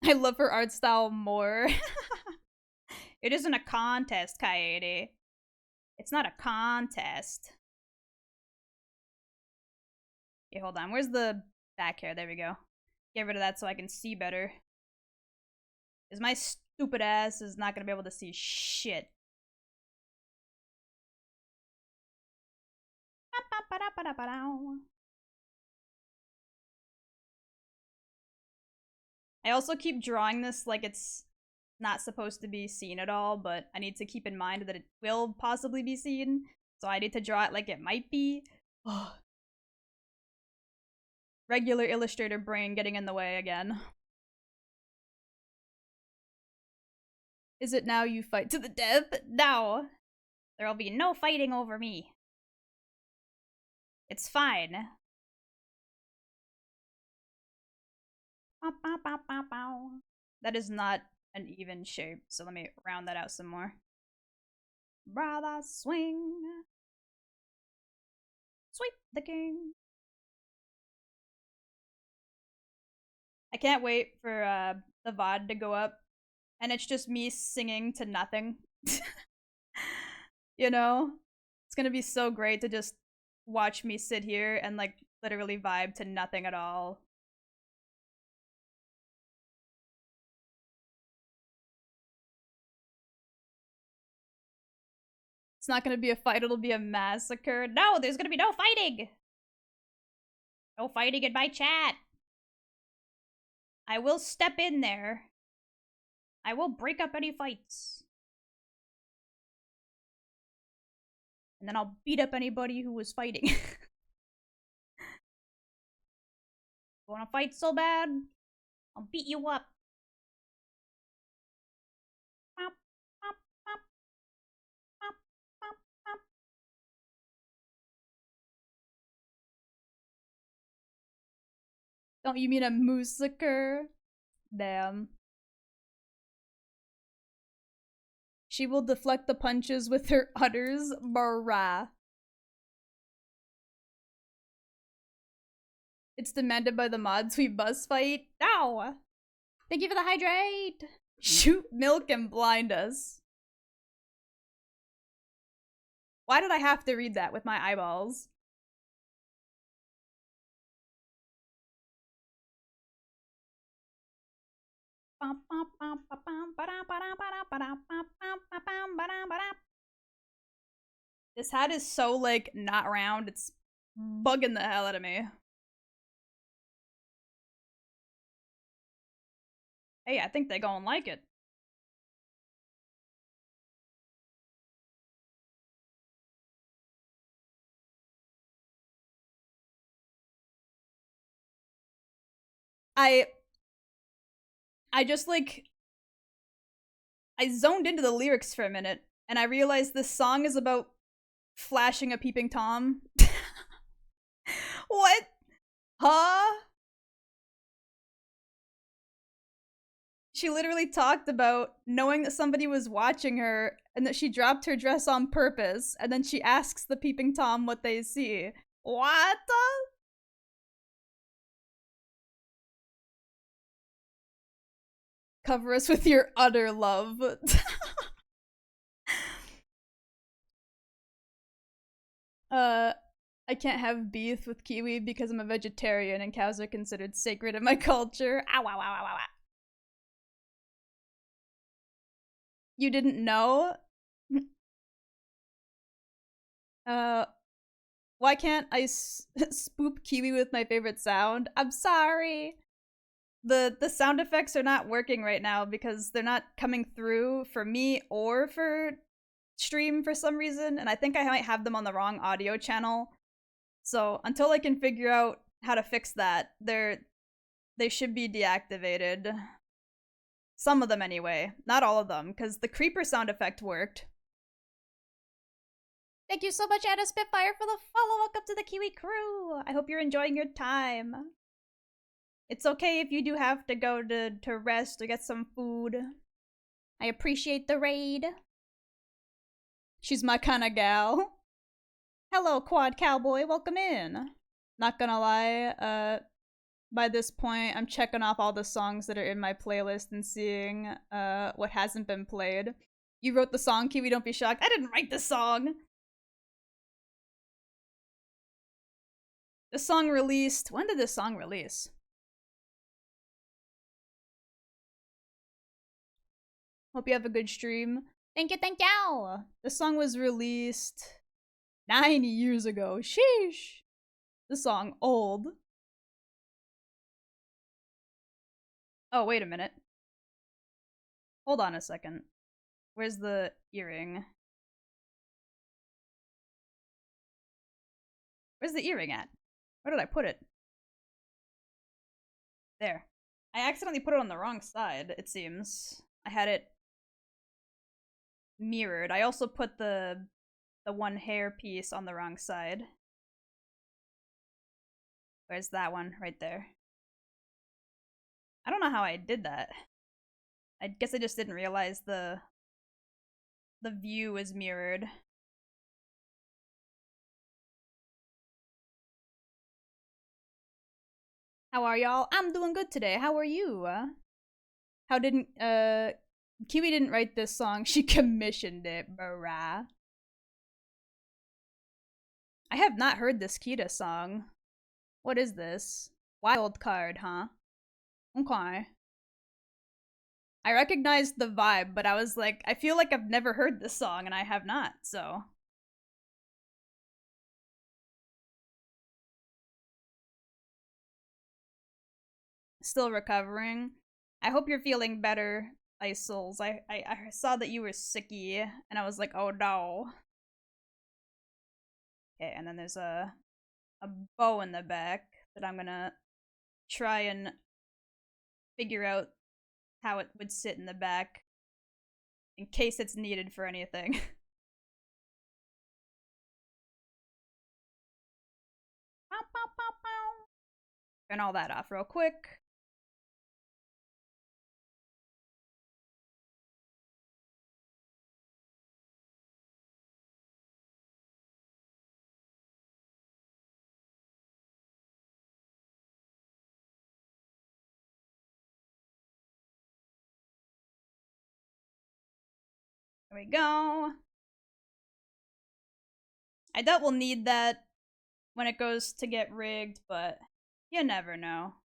I love her art style more. It isn't a contest, Kaede. It's not a contest. Okay, hold on. Where's the back hair? There we go. Get rid of that so I can see better. Because my stupid ass is not gonna be able to see shit. I also keep drawing this like it's not supposed to be seen at all, but I need to keep in mind that it will possibly be seen. So I need to draw it like it might be. Regular illustrator brain getting in the way again. Is it now you fight to the death? No. There'll be no fighting over me. It's fine. That is not an even shape, so let me round that out some more. Brother swing. Sweep the king. I can't wait for the VOD to go up, and it's just me singing to nothing. You know? It's gonna be so great to just watch me sit here and like literally vibe to nothing at all. It's not gonna be a fight, it'll be a massacre. No, there's gonna be no fighting! No fighting in my chat. I will step in there. I will break up any fights. And then I'll beat up anybody who was fighting. Wanna fight so bad? I'll beat you up. Don't you mean a massacre? Damn. She will deflect the punches with her udders, brah. It's demanded by the mods we buzz fight. Ow! Thank you for the hydrate! Shoot milk and blind us. Why did I have to read that with my eyeballs? This hat is so, like, not round. It's bugging the hell out of me. Hey, I think they gon' like it. I just, like, I zoned into the lyrics for a minute, and I realized this song is about flashing a peeping Tom. What? Huh? She literally talked about knowing that somebody was watching her and that she dropped her dress on purpose, and then she asks the peeping Tom what they see. What the? Cover us with your utter love. I can't have beef with Kiwi because I'm a vegetarian and cows are considered sacred in my culture. Ow, ow, ow, ow, ow. You didn't know? Why can't I spoop Kiwi with my favorite sound? I'm sorry. The sound effects are not working right now because they're not coming through for me or for stream for some reason, and I think I might have them on the wrong audio channel. So until I can figure out how to fix that, they should be deactivated. Some of them anyway, not all of them, because the creeper sound effect worked. Thank you so much, Anna Spitfire, for the follow. Welcome to the Kiwi crew. I hope you're enjoying your time. It's okay if you do have to go to rest or get some food. I appreciate the raid. She's my kind of gal. Hello, Quad Cowboy. Welcome in. Not gonna lie, by this point, I'm checking off all the songs that are in my playlist and seeing what hasn't been played. You wrote the song, Kiwi, don't be shocked. I didn't write this song! This song released... When did this song release? Hope you have a good stream. Thank you, thank you! This song was released 9 years ago. Sheesh! This song, old. Oh, wait a minute. Hold on a second. Where's the earring? Where's the earring at? Where did I put it? There. I accidentally put it on the wrong side, it seems. I had it mirrored. I also put the one hair piece on the wrong side. Where's that one? Right there. I don't know how I did that. I guess I just didn't realize the view was mirrored. How are y'all? I'm doing good today. How are you? How didn't Kiwi didn't write this song. She commissioned it, bruh. I have not heard this Kita song. What is this? Wild card, huh? Okay. I recognized the vibe, but I was like, I feel like I've never heard this song, and I have not, so. Still recovering. I hope you're feeling better, Ice Souls. I saw that you were sicky, and I was like, oh no. Okay, and then there's a bow in the back that I'm gonna try and figure out how it would sit in the back in case it's needed for anything. Turn all that off real quick. we go. I doubt we'll need that when it goes to get rigged, but you never know.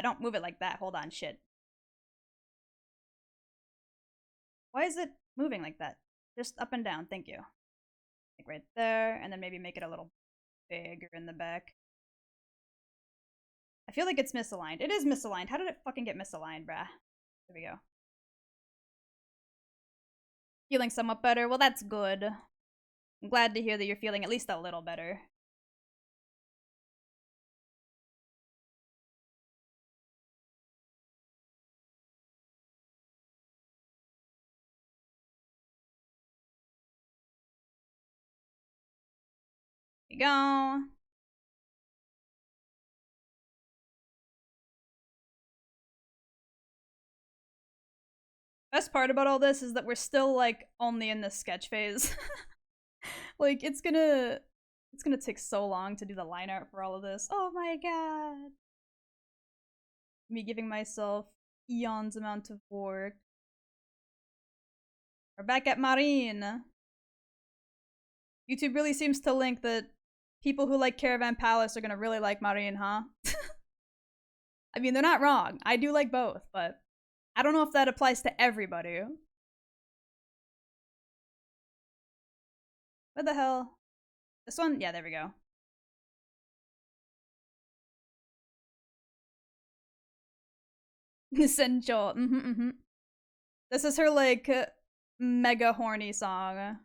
Don't move it like that. Hold on, shit. Why is it moving like that? Just up and down, thank you. Like right there, and then maybe make it a little bigger in the back. I feel like it's misaligned. It is misaligned. How did it fucking get misaligned, bruh? There we go. Feeling somewhat better? Well, that's good. I'm glad to hear that you're feeling at least a little better. There we go. Best part about all this is that we're still, like, only in the sketch phase. Like, it's gonna take so long to do the line art for all of this. Oh my god. Me giving myself eons amount of work. We're back at Marine. YouTube really seems to link that people who like Caravan Palace are gonna really like Marine, huh? I mean, they're not wrong. I do like both, but I don't know if that applies to everybody. What the hell? This one? Yeah, there we go. Sencho. This is her, like, mega horny song.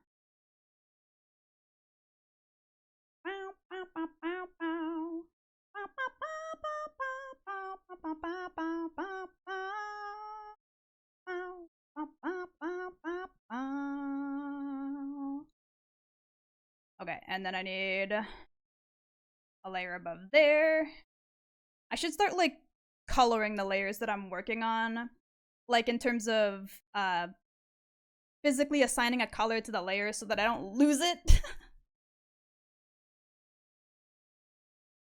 Okay, and then I need a layer above there. I should start, like, coloring the layers that I'm working on. Like, in terms of, physically assigning a color to the layer so that I don't lose it.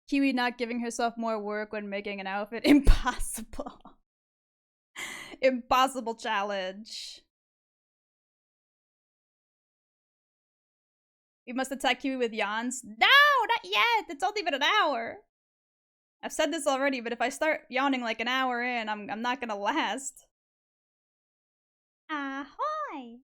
Kiwi not giving herself more work when making an outfit. Impossible. Impossible challenge. We must attack Kiwi with yawns. No, not yet. It's only been an hour. I've said this already, but if I start yawning like an hour in, I'm not gonna last. Ahoy!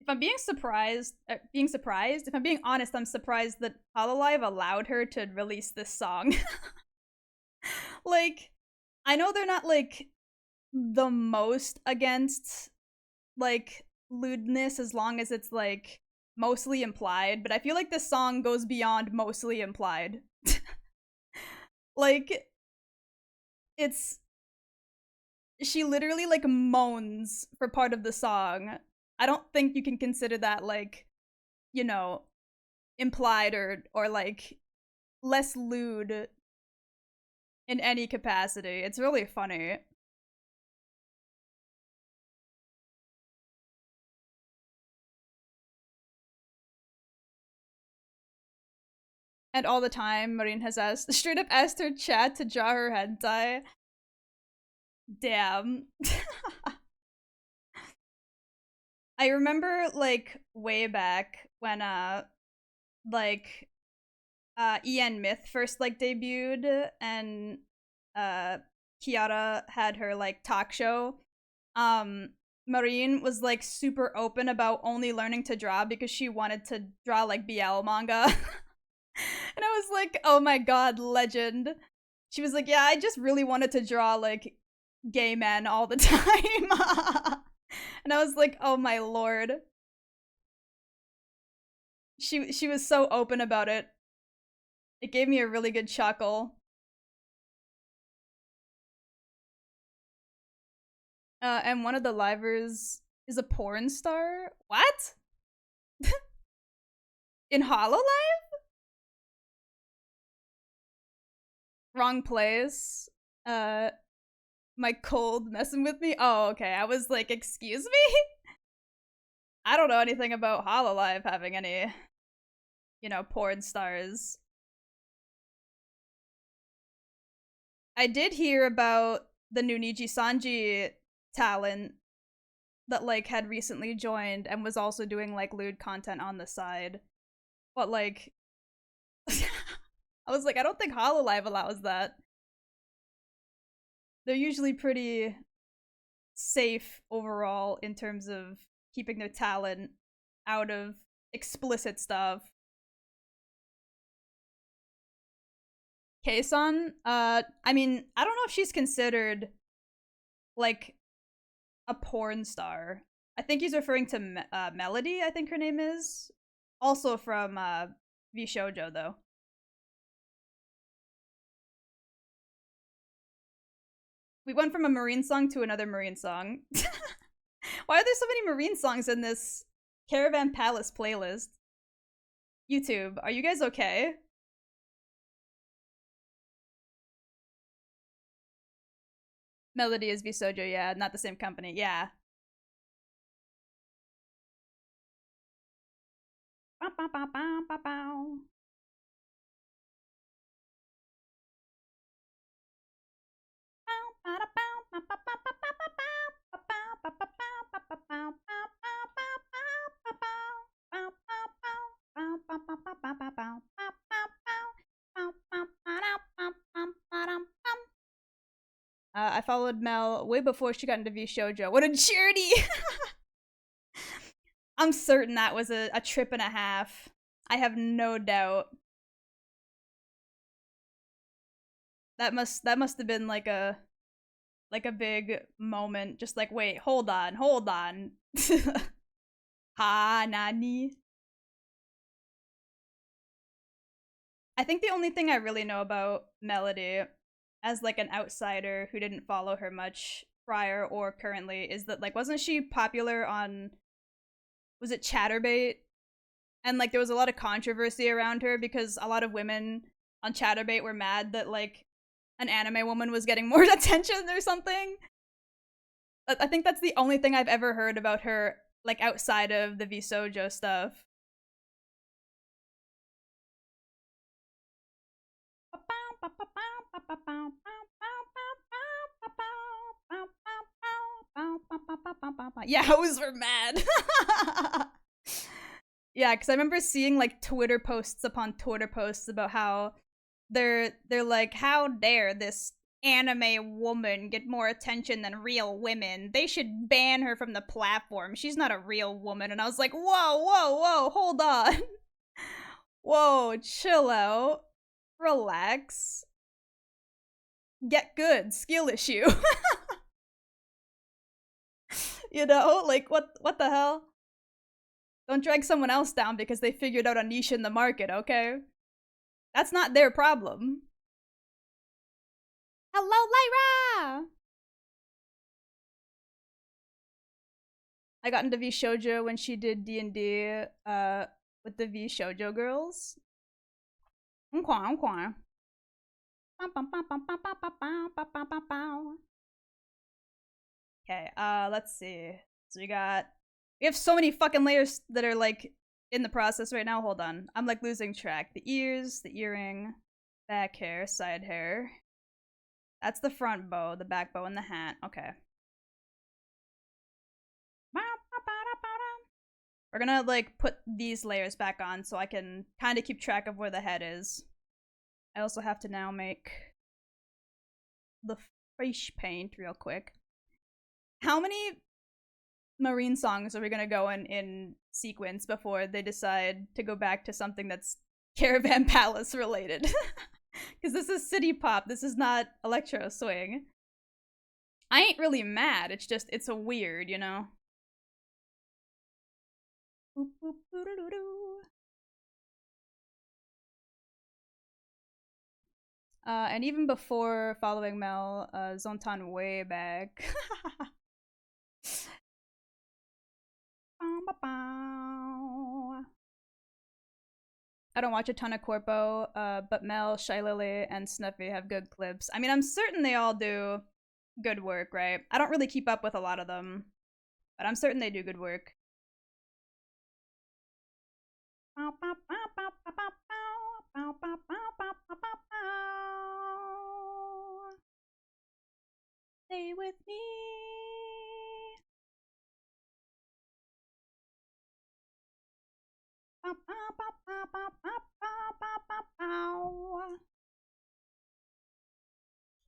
If I'm being surprised, if I'm being honest, I'm surprised that Hololive allowed her to release this song. Like, I know they're not, like, the most against, like, lewdness as long as it's, like, mostly implied, but I feel like this song goes beyond mostly implied. Like, she literally, like, moans for part of the song. I don't think you can consider that, like, you know, implied or like, less lewd in any capacity. It's really funny. And all the time, Marine has straight up asked her chat to draw her hentai. Damn. I remember, like, way back when, like, Ian Myth first, like, debuted, and, Kiara had her, like, talk show. Marine was, like, super open about only learning to draw because she wanted to draw, like, BL manga. And I was like, oh my god, legend. She was like, yeah, I just really wanted to draw, like, gay men all the time. And I was like, oh my lord. She was so open about it. It gave me a really good chuckle. And one of the livers is a porn star? What? In Hololive? Wrong place. My cold messing with me? Oh, okay. I was like, excuse me? I don't know anything about Hololive having any, porn stars. I did hear about the new Niji Sanji talent that like had recently joined and was also doing like lewd content on the side. But like I was like, I don't think Hololive allows that. They're usually pretty safe overall in terms of keeping their talent out of explicit stuff. Kason, I mean, I don't know if she's considered like a porn star. I think he's referring to Melody, I think her name is. Also from V Shoujo, though. We went from a Marine song to another Marine song. Why are there so many Marine songs in this Caravan Palace playlist? YouTube, are you guys okay? Melody is Visojo, yeah, not the same company, yeah. I followed Mel way before she got into V Shoujo. What a charity! I'm certain that was a trip and a half. I have no doubt. That must have been like a big moment. Just like, wait, hold on. Ha nani? I think the only thing I really know about Melody as like an outsider who didn't follow her much prior or currently is that like wasn't she popular on, was it Chatterbait? And like there was a lot of controversy around her because a lot of women on Chatterbait were mad that like an anime woman was getting more attention or something. I think that's the only thing I've ever heard about her like outside of the Visojo stuff. Yeah, hoes were mad. Yeah, because I remember seeing like Twitter posts upon Twitter posts about how they're like, how dare this anime woman get more attention than real women? They should ban her from the platform. She's not a real woman. And I was like, whoa, hold on. Whoa, chill out. Relax. Get good. Skill issue. You know, like what the hell? Don't drag someone else down because they figured out a niche in the market, okay? That's not their problem. Hello, Lyra! I got into V Shoujo when she did D&D with the V Shoujo girls. Okay, let's see. So we have so many fucking layers that are like in the process right now. Hold on. I'm like losing track. The ears, the earring, back hair, side hair. That's the front bow, the back bow, and the hat. Okay. We're gonna like put these layers back on so I can kind of keep track of where the head is. I also have to now make the face paint real quick. How many Marine songs are we gonna go in sequence before they decide to go back to something that's Caravan Palace related? Because this is city pop, this is not electro swing. I ain't really mad, it's just, it's a weird, you know? And even before following Mel, Zontan way back. I don't watch a ton of Corpo, but Mel, Shy Lily, and Snuffy have good clips. I mean, I'm certain they all do. good work, right? I don't really keep up with a lot of them, but I'm certain they do good work. Stay with me.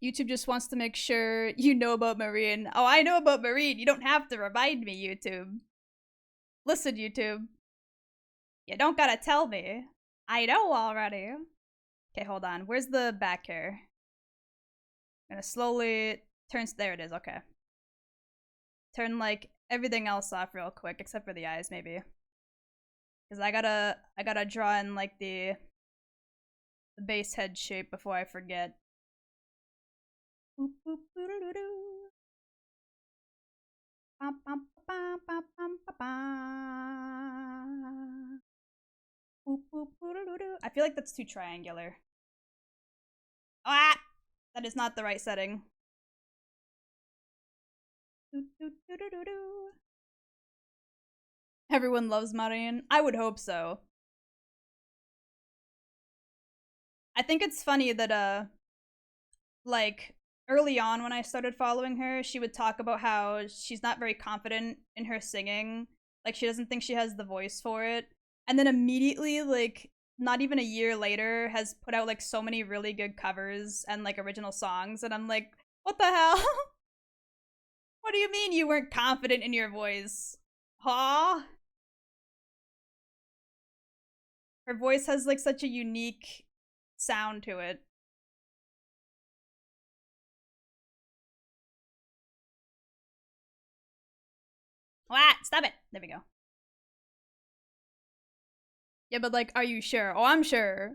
YouTube just wants to make sure you know about Marine. Oh, I know about Marine. You don't have to remind me, YouTube. Listen, YouTube. You don't gotta tell me. I know already. Okay, hold on. Where's the back hair? I'm gonna slowly turn. There it is. Okay. Turn like everything else off real quick, except for the eyes, maybe. Because I gotta draw in like the base head shape before I forget. I feel like that's too triangular. Ah! That is not the right setting. Everyone loves Marion. I would hope so. I think it's funny that like early on when I started following her, she would talk about how she's not very confident in her singing. Like she doesn't think she has the voice for it. And then immediately, like not even a year later, has put out like so many really good covers and like original songs, and I'm like, what the hell? What do you mean you weren't confident in your voice? Huh? Her voice has like such a unique sound to it. What? Stop it. There we go. Yeah, but like, are you sure? Oh, I'm sure.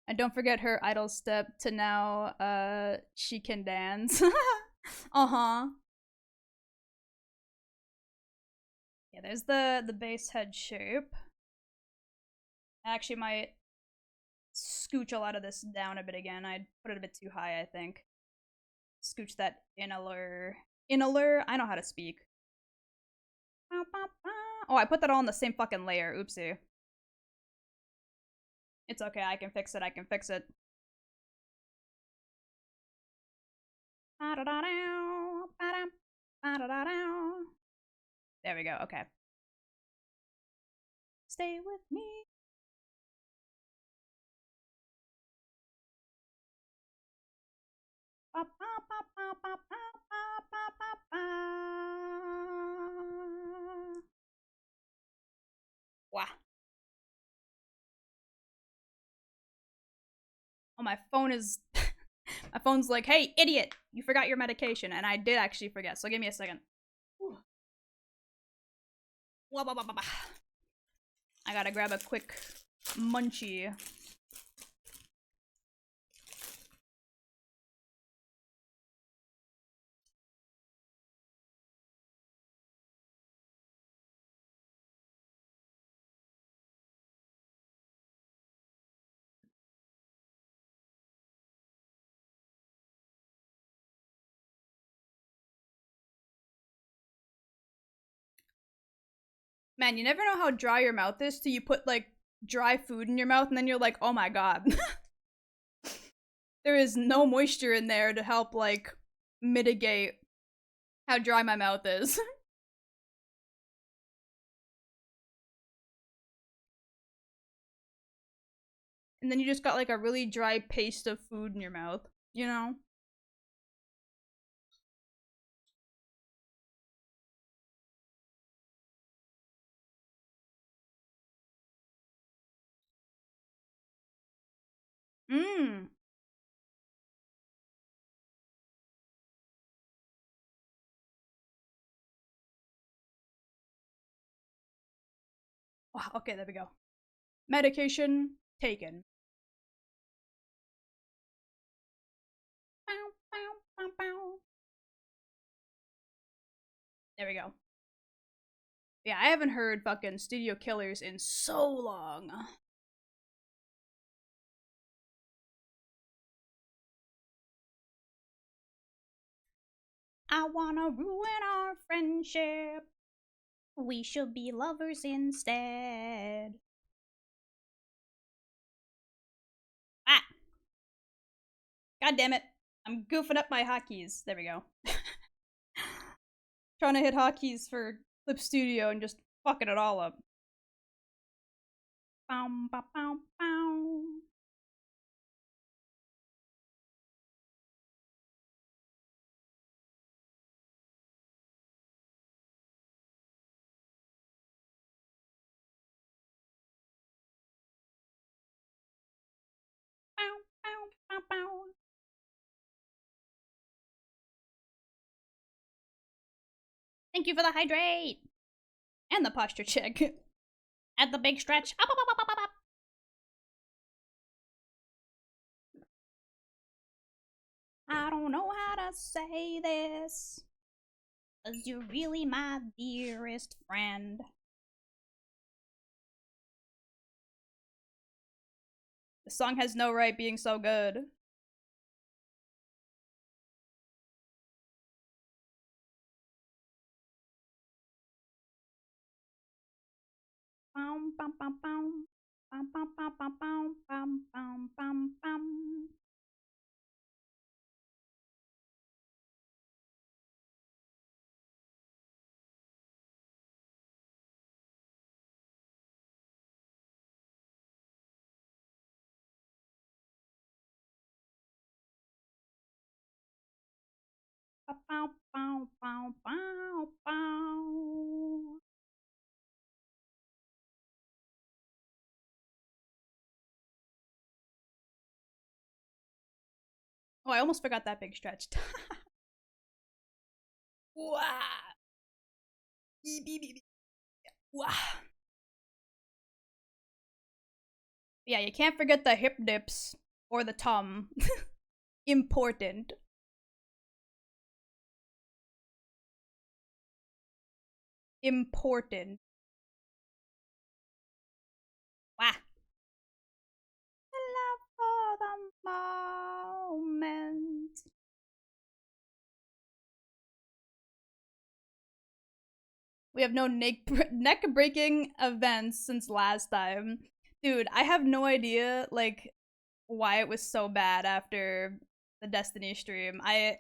And don't forget her idol step to now she can dance. Uh-huh. Yeah, there's the base head shape. I actually might scooch a lot of this down a bit again. I put it a bit too high, I think. Scooch that inhaler. Inhaler? I know how to speak. Oh, I put that all in the same fucking layer. Oopsie. It's okay, I can fix it, I can fix it. There we go, okay. Stay with me. Wow. Oh, my phone is. My phone's like, hey, idiot, you forgot your medication. And I did actually forget, so give me a second. I gotta grab a quick munchie. Man, you never know how dry your mouth is till you put like dry food in your mouth and then you're like, oh my god. There is no moisture in there to help like mitigate how dry my mouth is. And then you just got like a really dry paste of food in your mouth, you know? Mmm. Wow, okay, there we go. Medication taken. There we go. Yeah, I haven't heard fucking Studio Killers in so long. I wanna ruin our friendship. We should be lovers instead. Ah! God damn it. I'm goofing up my hotkeys. There we go. Trying to hit hotkeys for Clip Studio and just fucking it all up. Bow, bow, bow, bow. Bow, bow, bow, bow. Thank you for the hydrate! And the posture check. And the big stretch. Up, up, up, up, up, up. I don't know how to say this, 'cause you're really my dearest friend. The song has no right being so good. Bum, bum, bum, bum. Bum, bum, bum, bum, bum, bum, bum, bum, bum. Bow, bow, bow, bow, bow, bow. Oh, I almost forgot that big stretch. Wow. Wow. Yeah, you can't forget the hip dips or the tom. Important. Important. Wow. Love for the moment. We have no neck-breaking events since last time. Dude, I have no idea, like, why it was so bad after the Destiny stream. I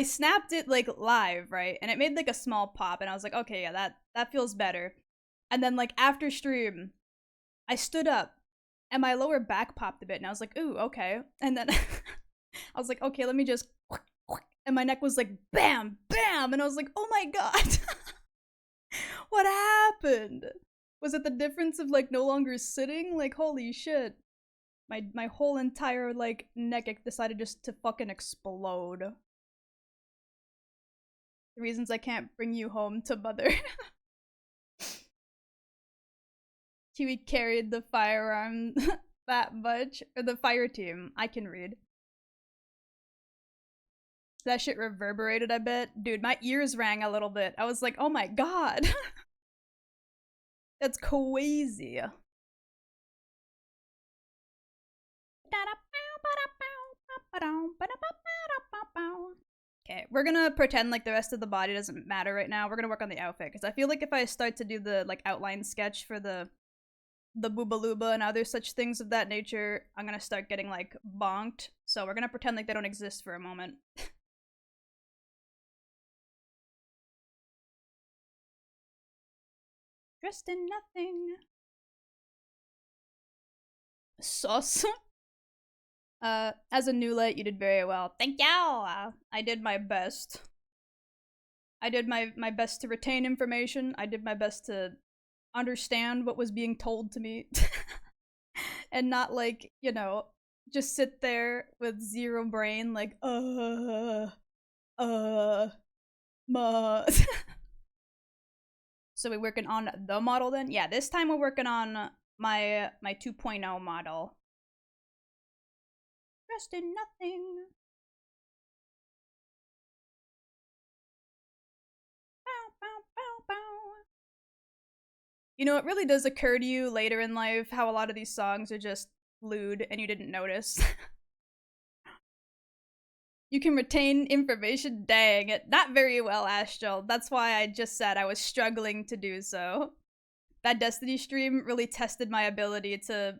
snapped it, like, live, right? And it made, like, a small pop, and I was like, okay, yeah, that feels better. And then, like, after stream, I stood up, and my lower back popped a bit, and I was like, ooh, okay. And then I was like, okay, let me just... And my neck was like, bam, bam! And I was like, oh my god! What happened? Was it the difference of, like, no longer sitting? Like, holy shit. My whole entire, like, neck decided just to fucking explode. The reasons I can't bring you home to mother. Kiwi carried the firearm that much. Or the fire team. I can read. That shit reverberated, I bet. Dude, my ears rang a little bit. I was like, oh my god. That's crazy. Okay, we're gonna pretend like the rest of the body doesn't matter right now. We're gonna work on the outfit, because I feel like if I start to do the, like, outline sketch for the boobalooba and other such things of that nature, I'm gonna start getting, like, bonked. So we're gonna pretend like they don't exist for a moment. Dressed in nothing. Sauce. As a new light, you did very well. Thank you! I did my best. I did my best to retain information. I did my best to understand what was being told to me. And not, like, you know, just sit there with zero brain, like, ma. So we're working on the model then? Yeah, this time we're working on my 2.0 model. Dressed in nothing. Bow, bow, bow, bow. You know, it really does occur to you later in life how a lot of these songs are just lewd and you didn't notice. You can retain information? Dang it. Not very well, Astral. That's why I just said I was struggling to do so. That Destiny stream really tested my ability to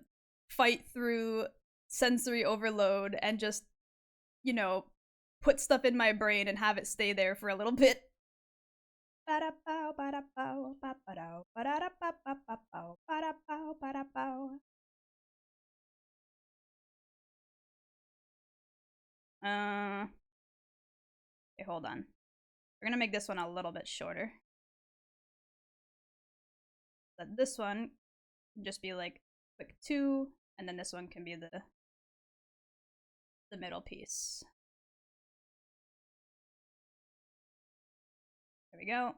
fight through sensory overload and just, you know, put stuff in my brain and have it stay there for a little bit. Okay, hold on. We're gonna make this one a little bit shorter. But this one can just be like quick 2, and then this one can be the middle piece. There we go.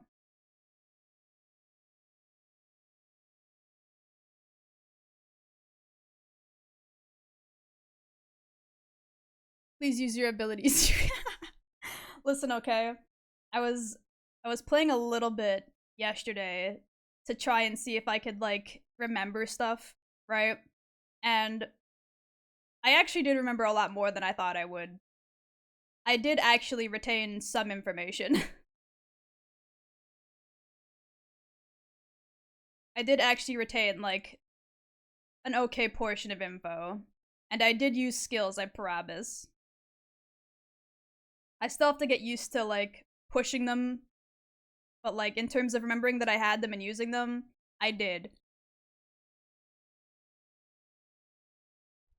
Please use your abilities. Listen, okay. I was playing a little bit yesterday to try and see if I could like remember stuff, right? And I actually did remember a lot more than I thought I would. I did actually retain some information. I did actually retain like an okay portion of info. And I did use skills, I promise. I still have to get used to like pushing them, but like in terms of remembering that I had them and using them, I did.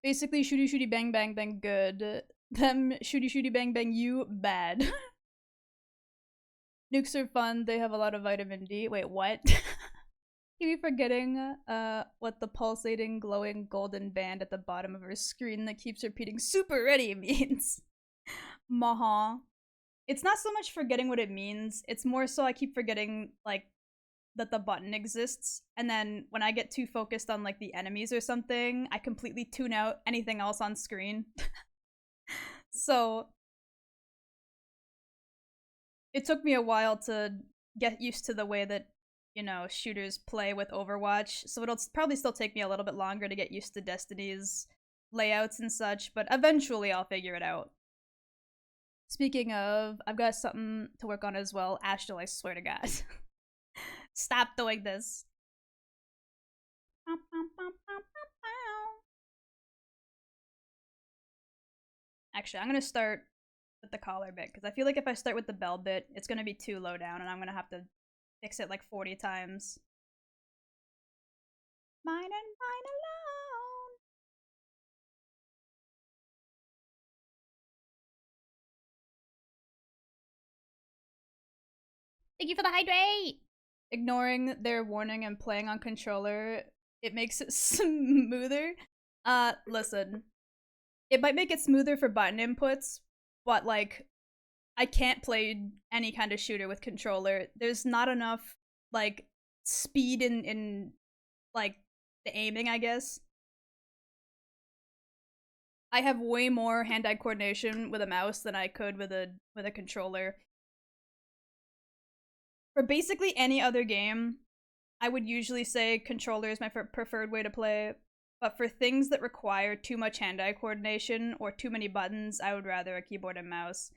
Basically, shooty shooty bang bang bang good. Them shooty shooty bang bang you bad. Nukes are fun, they have a lot of vitamin D. Wait, what? Keep forgetting what the pulsating, glowing golden band at the bottom of her screen that keeps repeating super ready means. Maha. It's not so much forgetting what it means, it's more so I keep forgetting, like, that the button exists, and then when I get too focused on, like, the enemies or something, I completely tune out anything else on screen. So, it took me a while to get used to the way that, you know, shooters play with Overwatch, so it'll probably still take me a little bit longer to get used to Destiny's layouts and such, but eventually I'll figure it out. Speaking of, I've got something to work on as well. Astral, I swear to God. Stop doing this. Actually, I'm gonna start with the collar bit, because I feel like if I start with the bell bit, it's gonna be too low down, and I'm gonna have to fix it like 40 times. Mine and mine alone. Thank you for the hydrate! Ignoring their warning and playing on controller, it makes it smoother. Listen. It might make it smoother for button inputs, but like, I can't play any kind of shooter with controller. There's not enough, like, speed in like, the aiming, I guess. I have way more hand-eye coordination with a mouse than I could with a controller. For basically any other game, I would usually say controller is my preferred way to play, but for things that require too much hand-eye coordination or too many buttons, I would rather a keyboard and mouse.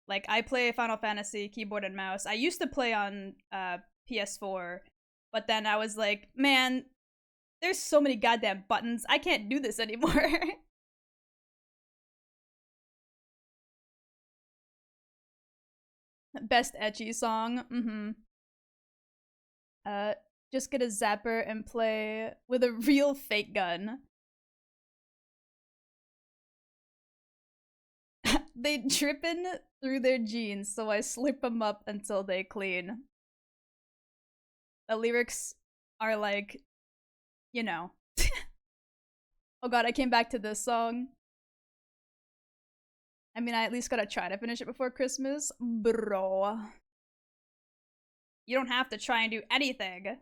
Like, I play Final Fantasy keyboard and mouse. I used to play on PS4, but then I was like, man, there's so many goddamn buttons. I can't do this anymore. Best ecchi song. Just get a zapper and play with a real fake gun. They drippin' through their jeans, so I slip them up until they clean. The lyrics are like, you know. Oh god, I came back to this song. I mean, I at least gotta try to finish it before Christmas. Bro. You don't have to try and do anything.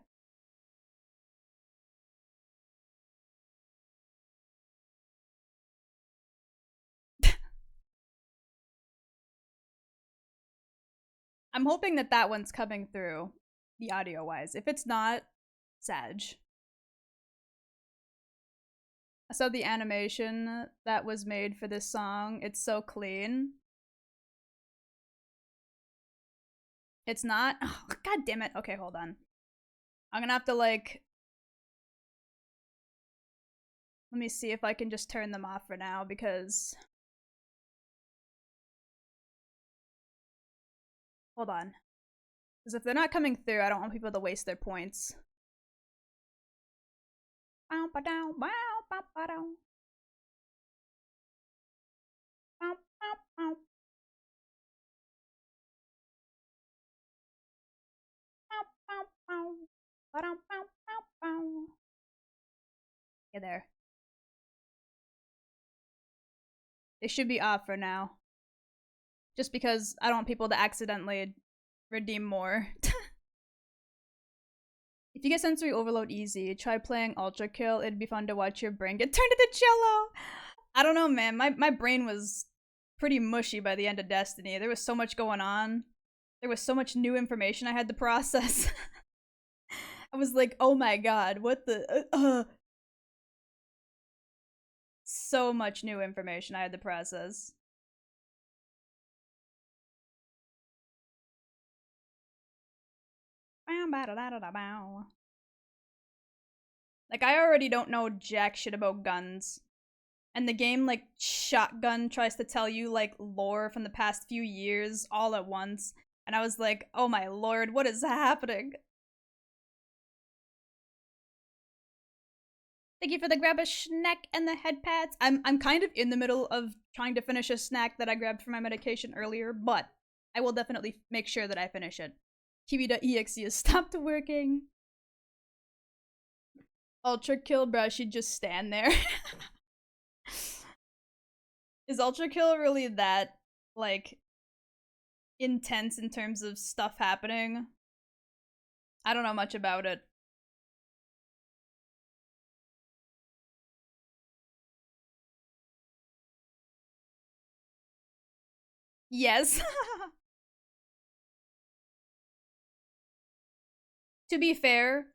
I'm hoping that that one's coming through, the audio-wise. If it's not, Sag. I saw the animation that was made for this song. It's so clean. It's not? Oh, God damn it. Okay, hold on. I'm gonna have to, like... Let me see if I can just turn them off for now, because... Hold on. Because if they're not coming through, I don't want people to waste their points. Yeah, there. They should be off for now. Just because I don't want people to accidentally redeem more. If you get sensory overload easy, try playing Ultra Kill. It'd be fun to watch your brain get turned into jello. I don't know, man. My brain was pretty mushy by the end of Destiny. There was so much going on. There was so much new information I had to process. I was like, oh my god, what the... So much new information I had to process. Like, I already don't know jack shit about guns. And the game, like, Shotgun tries to tell you, like, lore from the past few years all at once. And I was like, oh my lord, what is happening? Thank you for the grab a snack and the head pads. I'm kind of in the middle of trying to finish a snack that I grabbed for my medication earlier, but I will definitely make sure that I finish it. Kiwi.exe has stopped working. Ultra Kill, bruh, she'd just stand there. Is Ultra Kill really that, like, intense in terms of stuff happening? I don't know much about it. Yes. to be fair,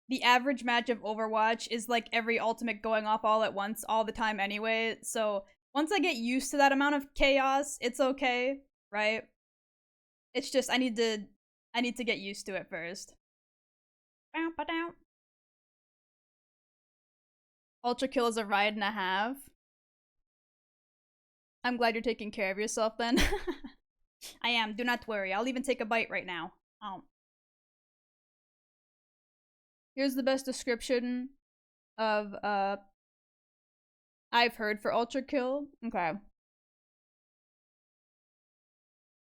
the average match of Overwatch is like every ultimate going off all at once all the time anyway. So once I get used to that amount of chaos, it's okay, right? It's just I need to get used to it first. Ultra Kill is a ride and a half. I'm glad you're taking care of yourself then. I am, do not worry. I'll even take a bite right now. Oh. Here's the best description of I've heard for Ultra Kill. Okay.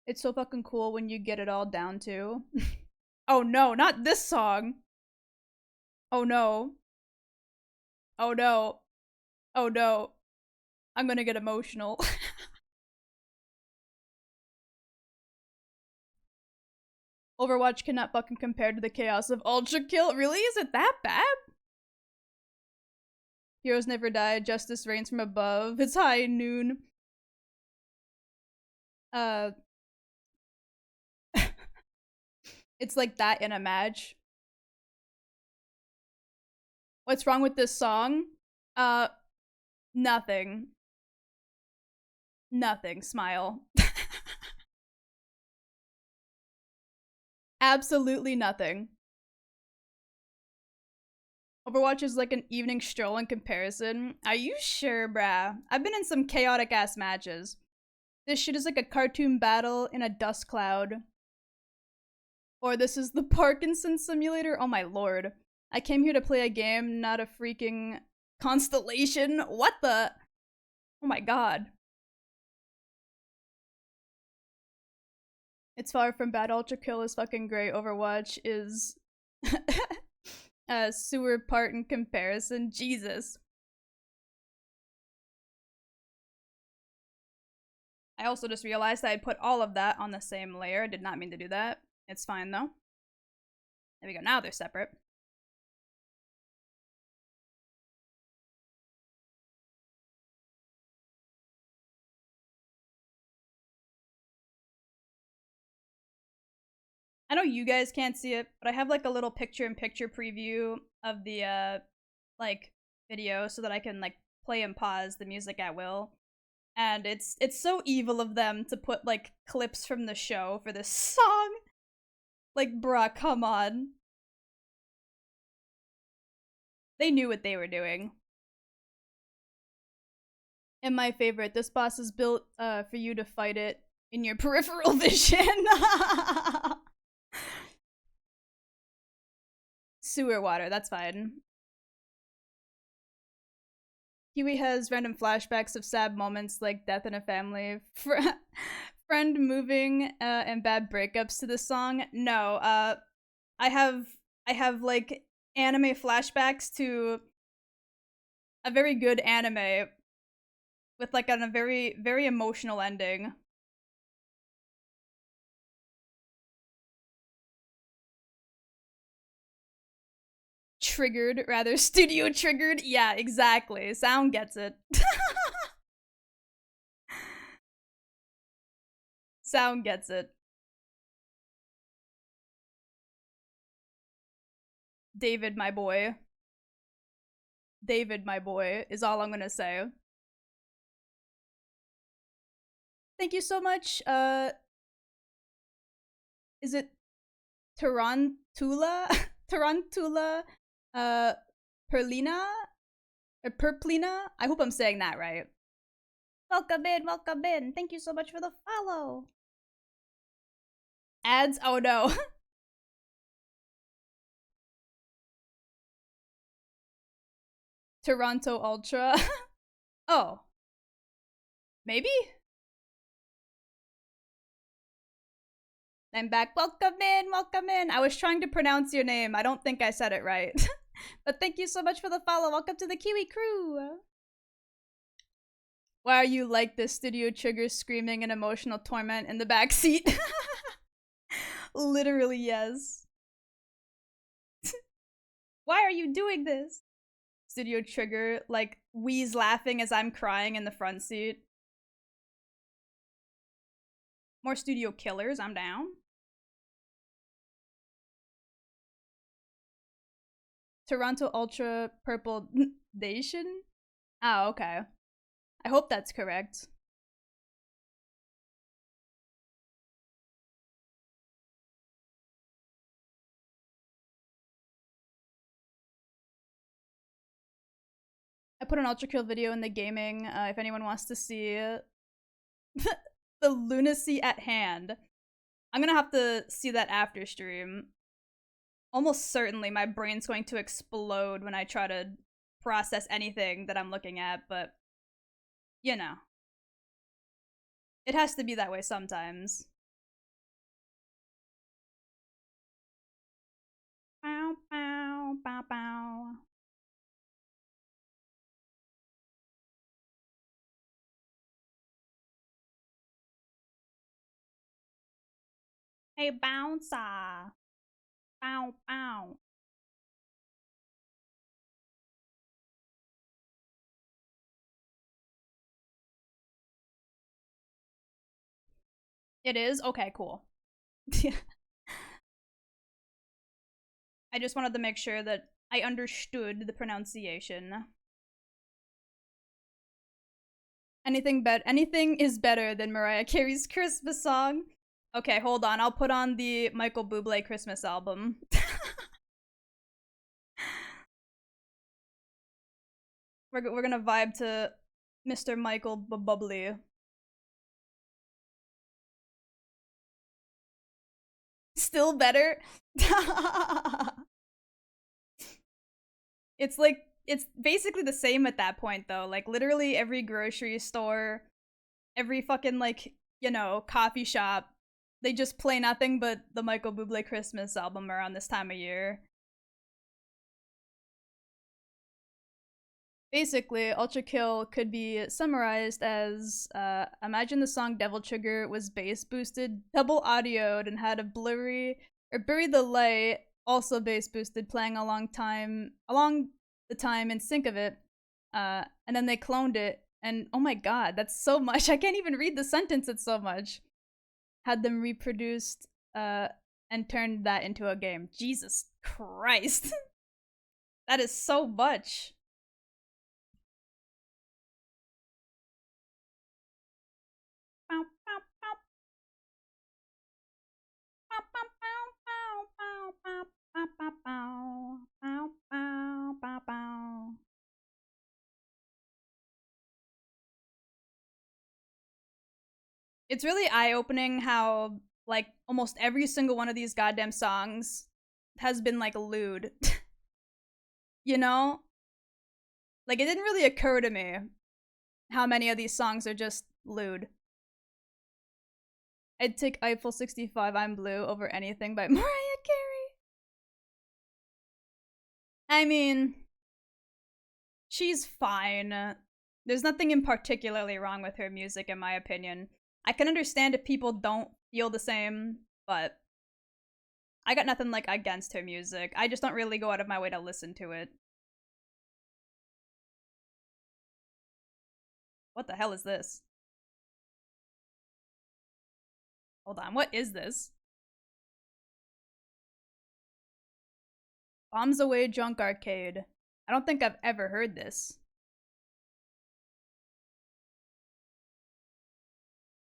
It's so fucking cool when you get it all down too. Oh no, not this song. Oh no. Oh no. Oh no. I'm gonna get emotional. Overwatch cannot fucking compare to the chaos of Ultra Kill. Really? Is it that bad? Heroes never die. Justice reigns from above. It's high noon. It's like that in a match. What's wrong with this song? Nothing. Nothing. Smile. Absolutely nothing. Overwatch is like an evening stroll in comparison. Are you sure, brah? I've been in some chaotic ass matches. This shit is like a cartoon battle in a dust cloud. Or this is the Parkinson simulator? Oh my lord. I came here to play a game, not a freaking constellation. What the? Oh my god. It's far from bad. Ultra Kill is fucking great. Overwatch is a sewer part in comparison. Jesus. I also just realized I put all of that on the same layer. I did not mean to do that. It's fine though. There we go. Now they're separate. I know you guys can't see it, but I have like a little picture-in-picture preview of the like video so that I can like play and pause the music at will. And it's so evil of them to put like clips from the show for this song. Like, bruh, come on. They knew what they were doing. And my favorite, this boss is built for you to fight it in your peripheral vision. Sewer water, that's fine. Kiwi has random flashbacks of sad moments like death in a family, friend moving, and bad breakups to this song. No, I have like anime flashbacks to a very good anime with like a very very emotional ending. Triggered, rather studio triggered. Yeah, exactly. Sound gets it. Sound gets it. David, my boy. David, my boy, is all I'm gonna say. Thank you so much. Is it Tarantula? Tarantula, uh, Perlina? Or Perplina? I hope I'm saying that right. Welcome in, welcome in. Thank you so much for the follow. Ads? Oh no. Toronto Ultra. Oh. Maybe? I'm back. Welcome in, welcome in. I was trying to pronounce your name. I don't think I said it right. But thank you so much for the follow. Welcome to the Kiwi crew. Why are you like this? Studio triggers screaming and emotional torment in the backseat. Literally, yes. Why are you doing this? Studio trigger, like Wheeze laughing as I'm crying in the front seat. More studio killers, I'm down. Toronto Ultra Purple Nation? Oh, okay. I hope that's correct. I put an Ultra Kill video in the gaming if anyone wants to see the lunacy at hand. I'm gonna have to see that after stream. Almost certainly my brain's going to explode when I try to process anything that I'm looking at, but you know. It has to be that way sometimes. Bow, bow, bow, bow. Hey, bouncer. Bow, bow. It is? Okay, cool. I just wanted to make sure that I understood the pronunciation. Anything is better than Mariah Carey's Christmas song. Okay, hold on. I'll put on the Michael Bublé Christmas album. We're gonna vibe to Mr. Michael Bublé. Still better? It's like, it's basically the same at that point though. Like literally every grocery store, every fucking like, you know, coffee shop, they just play nothing but the Michael Bublé Christmas album around this time of year. Basically, Ultra Kill could be summarized as imagine the song Devil Trigger was bass boosted, double audioed, and had a blurry or Bury the Light, also bass boosted, playing along the time in sync of it. And then they cloned it, and oh my god, that's so much. I can't even read the sentence, it's so much. Had them reproduced and turned that into a game. Jesus Christ. That is so much. It's really eye-opening how like almost every single one of these goddamn songs has been like lewd. You know? Like it didn't really occur to me how many of these songs are just lewd. I'd take Eiffel 65 I'm Blue over anything by Mariah Carey. I mean, she's fine. There's nothing in particularly wrong with her music, in my opinion. I can understand if people don't feel the same, but I got nothing like against her music. I just don't really go out of my way to listen to it. What the hell is this? Hold on, what is this? Bombs Away Drunk Arcade. I don't think I've ever heard this.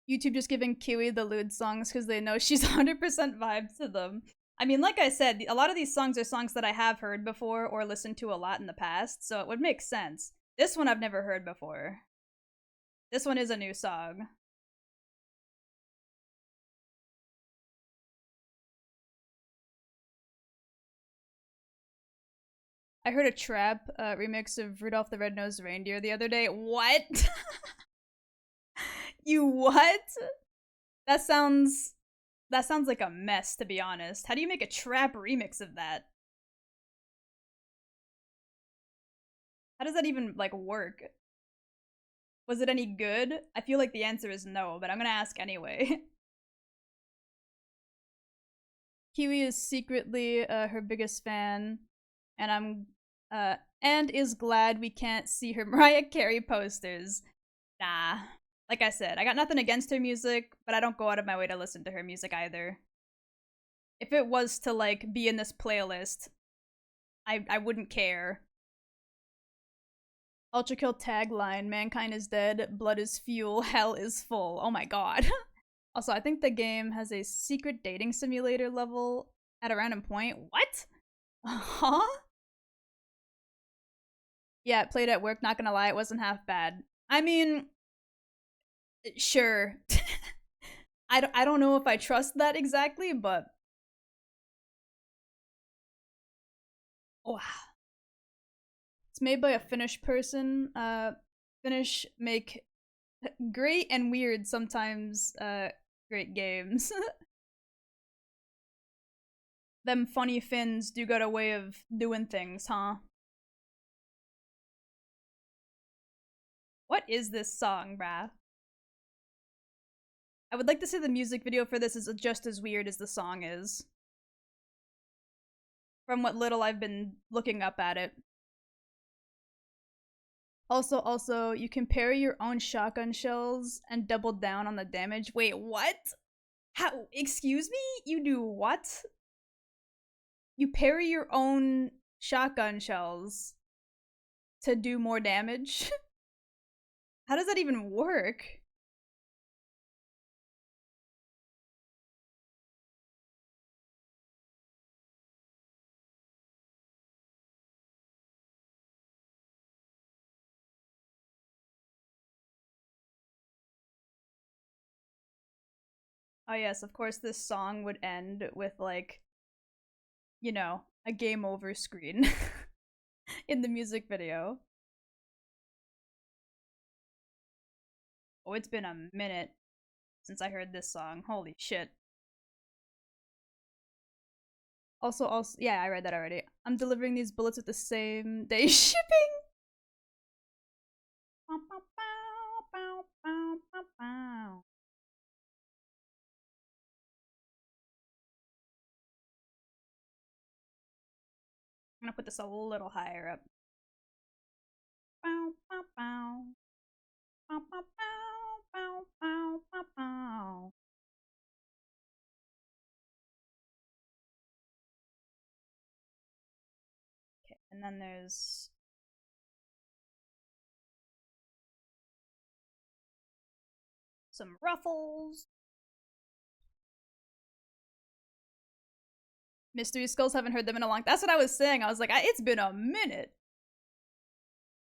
YouTube just giving Kiwi the lewd songs because they know she's 100% vibed to them. I mean, like I said, a lot of these songs are songs that I have heard before or listened to a lot in the past, so it would make sense. This one I've never heard before. This one is a new song. I heard a trap remix of Rudolph the Red-Nosed Reindeer the other day. What? You what? That sounds like a mess, to be honest. How do you make a trap remix of that? How does that even like work? Was it any good? I feel like the answer is no, but I'm gonna ask anyway. Kiwi is secretly her biggest fan, and and is glad we can't see her Mariah Carey posters. Nah. Like I said, I got nothing against her music, but I don't go out of my way to listen to her music either. If it was to like be in this playlist, I wouldn't care. Ultra Kill tagline: Mankind is dead, blood is fuel, hell is full. Oh my god. Also, I think the game has a secret dating simulator level at a random point. What? Huh? Yeah, played at work, not gonna lie, it wasn't half bad. I mean, sure. I don't know if I trust that exactly, but wow. It's made by a Finnish person. Finnish make great and weird sometimes great games. Them funny Finns do got a way of doing things, huh? What is this song, brah? I would like to say the music video for this is just as weird as the song is. From what little I've been looking up at it. Also, you can parry your own shotgun shells and double down on the damage. Wait, what? How? Excuse me? You do what? You parry your own shotgun shells to do more damage? How does that even work? Oh yes, of course this song would end with like, you know, a game over screen in the music video. Oh, it's been a minute since I heard this song. Holy shit. Also, yeah, I read that already. I'm delivering these bullets with the same day shipping. I'm gonna put this a little higher up. Okay, and then there's some ruffles. Mystery Skulls, haven't heard them in a long. That's what I was saying. I was like, it's been a minute.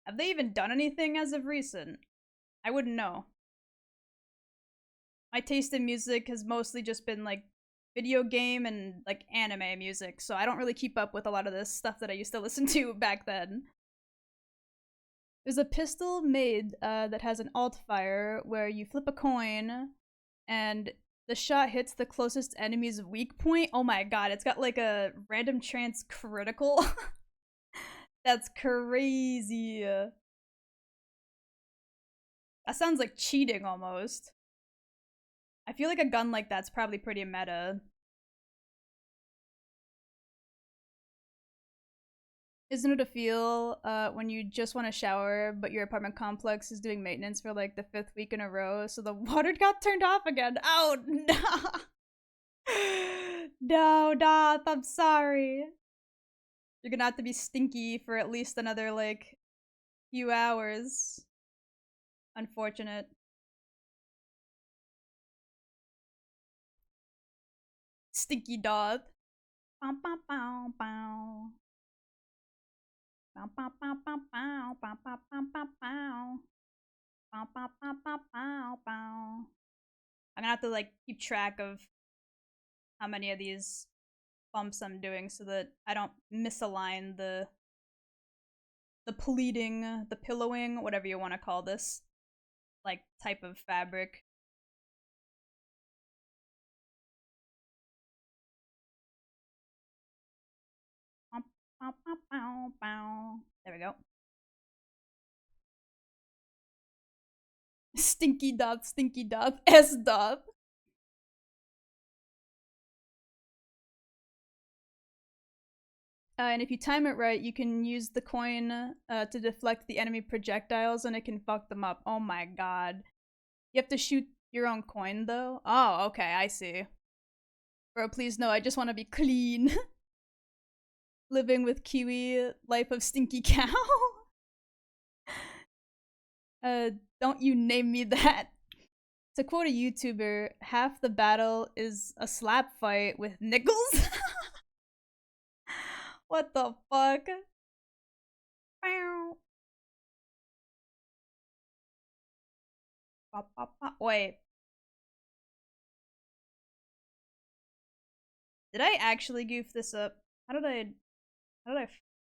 Have they even done anything as of recent? I wouldn't know. My taste in music has mostly just been like video game and like anime music, so I don't really keep up with a lot of this stuff that I used to listen to back then. There's a pistol made that has an alt fire where you flip a coin and the shot hits the closest enemy's weak point. Oh my god, it's got like a random chance critical. That's crazy. That sounds like cheating almost. I feel like a gun like that's probably pretty meta. Isn't it a feel when you just want to shower, but your apartment complex is doing maintenance for like the 5th week in a row, so the water got turned off again? Oh, no. No, Doth, I'm sorry. You're gonna have to be stinky for at least another, like, few hours. Unfortunate. Stinky Doth. Bow, bow, bow, bow. Bow, bow, bow, bow, bow, bow, bow, bow, bow, bow. Bow, bow, bow, bow, bow, bow. I'm gonna have to, like, keep track of how many of these bumps I'm doing so that I don't misalign the pleating, the pillowing, whatever you want to call this, like, type of fabric. There we go. Stinky dot, S dot. And if you time it right, you can use the coin to deflect the enemy projectiles and it can fuck them up. Oh my god. You have to shoot your own coin though? Oh, okay, I see. Bro, please no, I just want to be clean. Living with Kiwi, life of stinky cow. Don't you name me that. To quote a YouTuber, half the battle is a slap fight with nickels. What the fuck? Wait. Did I actually goof this up? How did I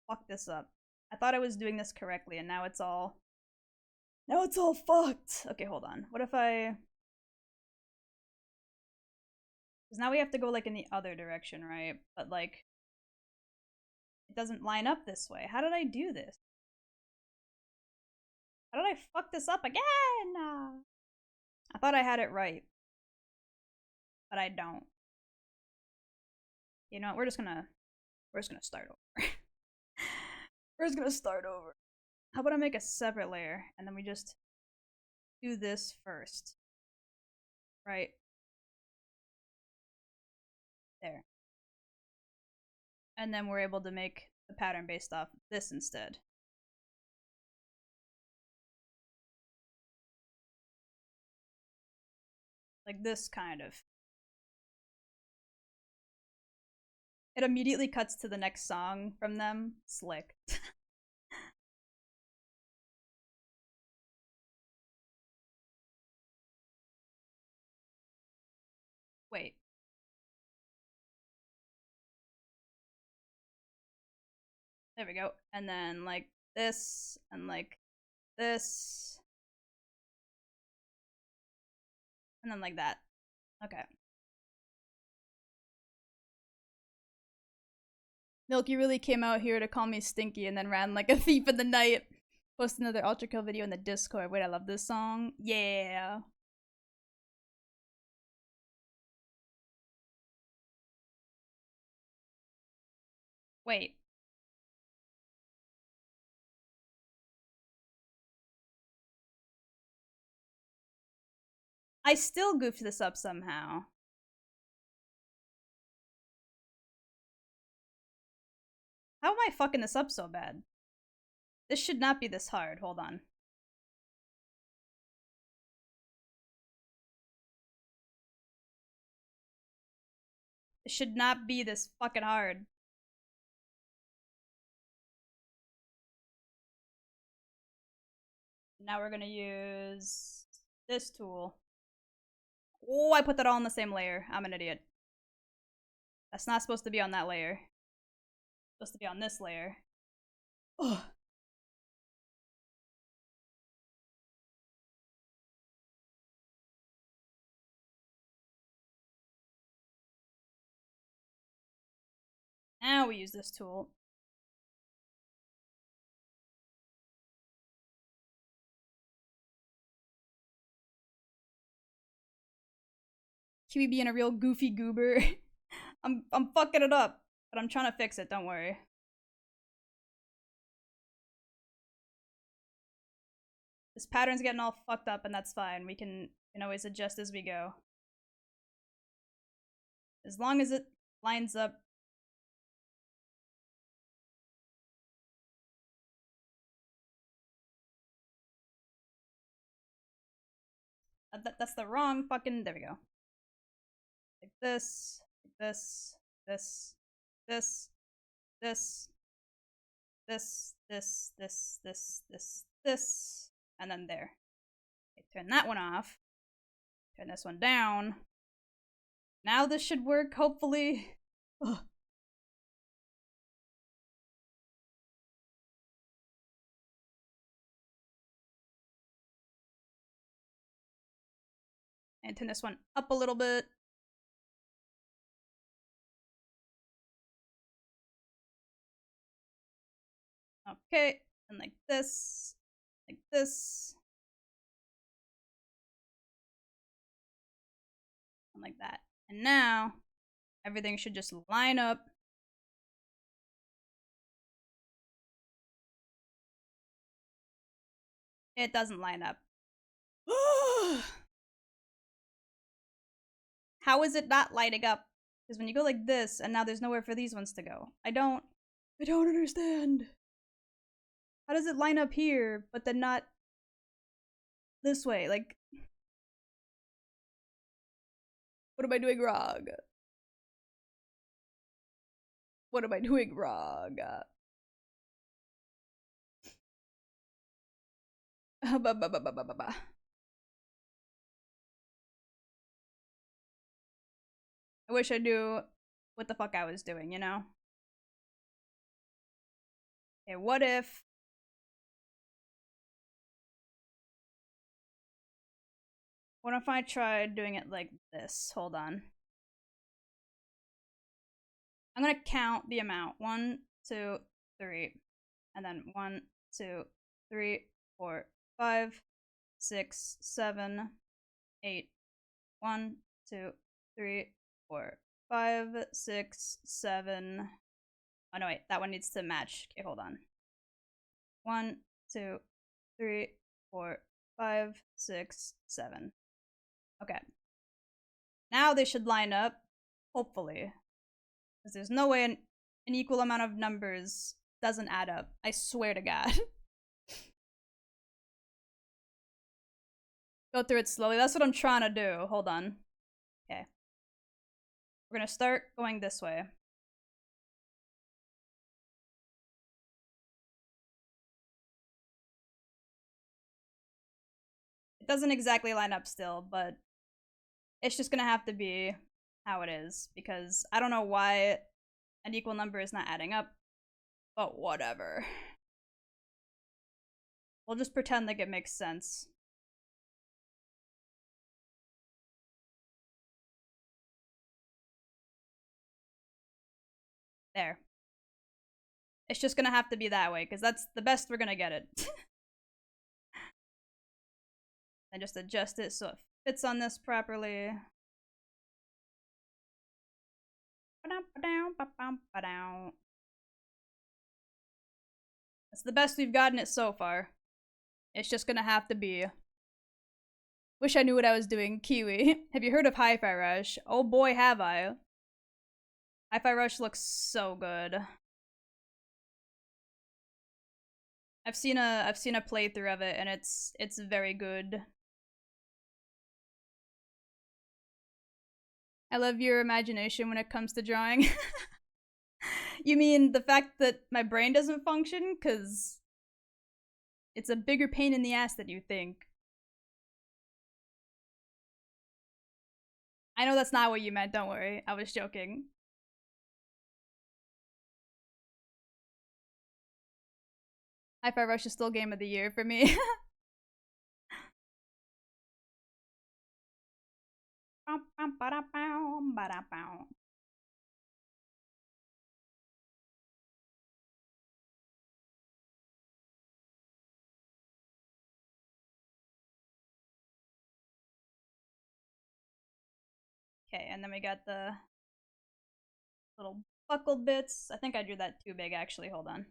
fuck this up? I thought I was doing this correctly and now it's all fucked. Okay, hold on. What if I Cuz now we have to go like in the other direction, right? But like it doesn't line up this way. How did I do this? How did I fuck this up again? I thought I had it right, but I don't. You know what? We're just gonna start over. We're just gonna start over. How about I make a separate layer and then we just do this first, right there, and then we're able to make the pattern based off this instead. Like this kind of. It immediately cuts to the next song from them. Slick. Wait. There we go. And then like this and like this. And then like that. Okay. Milky really came out here to call me stinky and then ran like a thief in the night. Post another Ultra Kill video in the Discord. Wait, I love this song. Yeah. Wait. I still goofed this up somehow. How am I fucking this up so bad? This should not be this hard. Hold on. It should not be this fucking hard. Now we're gonna use this tool. Oh, I put that all in the same layer. I'm an idiot. That's not supposed to be on that layer. It's supposed to be on this layer. Ugh. Now we use this tool. Kiwi being a real goofy goober. I'm fucking it up, but I'm trying to fix it, don't worry. This pattern's getting all fucked up and that's fine. We can always adjust as we go. As long as it lines up. That's the wrong fucking, there we go. Like this, this, this, this, this, this, and then there. Okay, turn that one off. Turn this one down. Now this should work, hopefully. Ugh. And turn this one up a little bit. Okay, and like this, and like that. And now, everything should just line up. It doesn't line up. How is it not lighting up? Because when you go like this, and now there's nowhere for these ones to go. I don't understand. How does it line up here, but then not this way? Like, what am I doing wrong? What am I doing wrong? I wish I knew what the fuck I was doing, you know? Okay, what if... What if I tried doing it like this? Hold on. I'm gonna count the amount. 1, 2, 3. And then 1, 2, 3, 4, 5, 6, 7, 8. 1, 2, 3, 4, 5, 6, 7. Oh no, wait, that one needs to match. Okay, hold on. 1, 2, 3, 4, 5, 6, 7. Okay. Now they should line up, hopefully. Because there's no way an equal amount of numbers doesn't add up. I swear to God. Go through it slowly. That's what I'm trying to do. Hold on. Okay. We're gonna start going this way. It doesn't exactly line up still, but it's just gonna have to be how it is, because I don't know why an equal number is not adding up, but whatever. We'll just pretend like it makes sense. There. It's just gonna have to be that way, because that's the best we're gonna get it. And just adjust it so it fits on this properly. That's the best we've gotten it so far. It's just gonna have to be. Wish I knew what I was doing. Kiwi. Have you heard of Hi-Fi Rush? Oh boy, have I. Hi-Fi Rush looks so good. I've seen a playthrough of it and it's very good. I love your imagination when it comes to drawing. You mean the fact that my brain doesn't function? Cause it's a bigger pain in the ass than you think. I know that's not what you meant, don't worry. I was joking. Hi-Fi Rush is still game of the year for me. Okay, and then we got the little buckled bits. I think I drew that too big, actually. Hold on.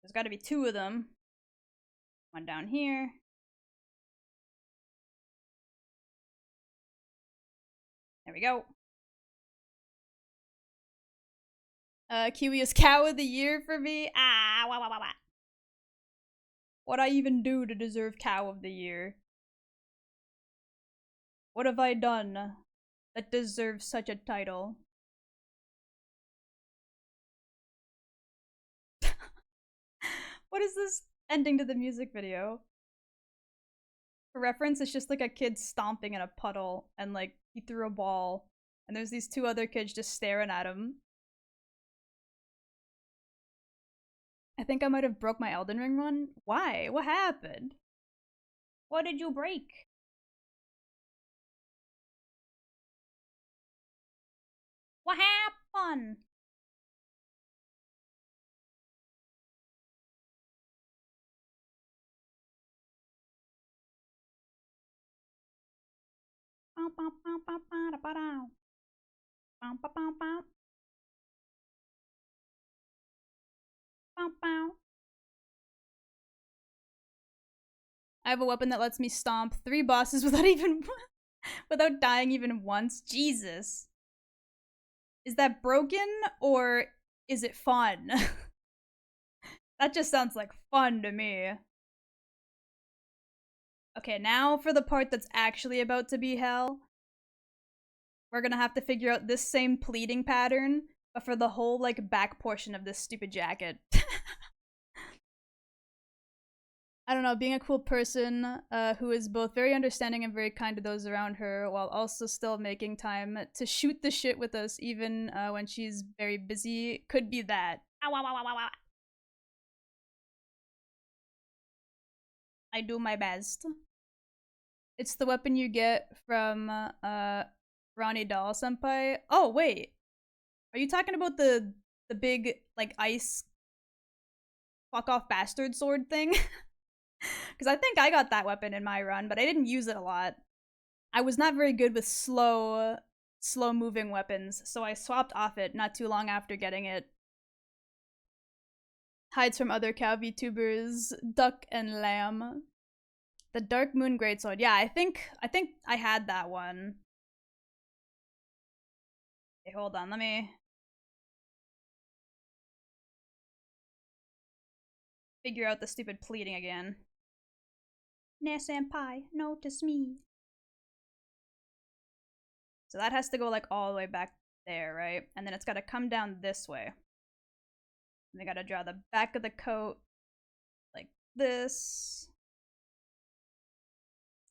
There's got to be two of them. One down here. There we go. Kiwis cow of the year for me. Ah, wah, wah, wah, wah. What'd I even do to deserve cow of the year? What have I done that deserves such a title? What is this ending to the music video? For reference, it's just like a kid stomping in a puddle and like he threw a ball and there's these two other kids just staring at him. I think I might have broke my Elden Ring run. Why? What happened? What did you break? What happened? I have a weapon that lets me stomp 3 bosses without even without dying even once. Jesus. Is that broken or is it fun? That just sounds like fun to me. Okay, now for the part that's actually about to be hell. We're gonna have to figure out this same pleating pattern, but for the whole, like, back portion of this stupid jacket. I don't know, being a cool person who is both very understanding and very kind to those around her, while also still making time to shoot the shit with us, even when she's very busy, could be that. Ow, ow, ow, ow, ow. I do my best. It's the weapon you get from Ronnie Doll Senpai. Oh wait, are you talking about the big like ice fuck off bastard sword thing? Because I think I got that weapon in my run, but I didn't use it a lot. I was not very good with slow moving weapons, so I swapped off it not too long after getting it. Hides from other cow VTubers, Duck and Lamb. The Dark Moon Greatsword. Yeah, I think I had that one. Okay, hold on, let me figure out the stupid pleating again. Nah, senpai, notice me. So that has to go like all the way back there, right? And then it's gotta come down this way. And they gotta draw the back of the coat like this.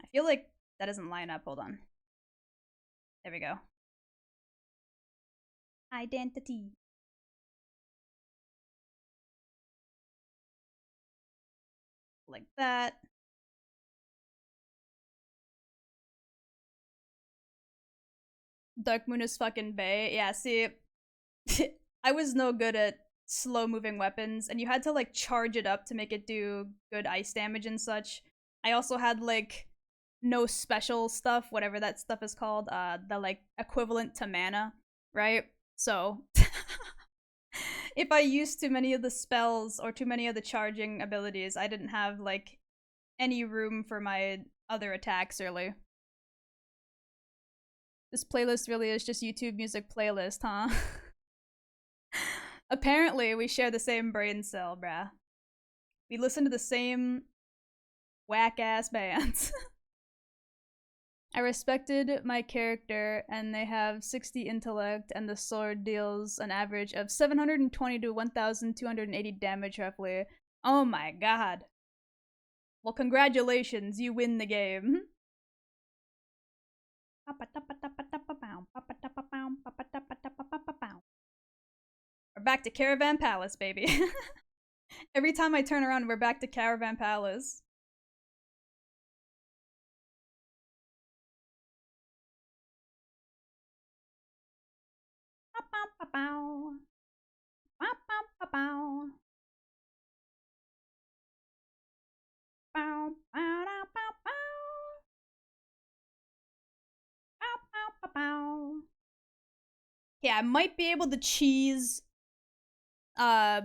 I feel like that doesn't line up. Hold on. There we go. Identity. Like that. Dark Moon is fucking bae. Yeah, see, I was no good at slow moving weapons, and you had to like charge it up to make it do good ice damage and such. I also had like no special stuff, whatever that stuff is called, the like equivalent to mana, right? So if I used too many of the spells or too many of the charging abilities, I didn't have like any room for my other attacks really. This playlist really is just YouTube music playlist, huh? Apparently, we share the same brain cell, bruh. We listen to the same whack-ass bands. I respected my character, and they have 60 intellect, and the sword deals an average of 720 to 1,280 damage roughly. Oh my god. Well, congratulations, you win the game. We're back to Caravan Palace, baby. Every time I turn around, we're back to Caravan Palace. Yeah, I might be able to cheese uh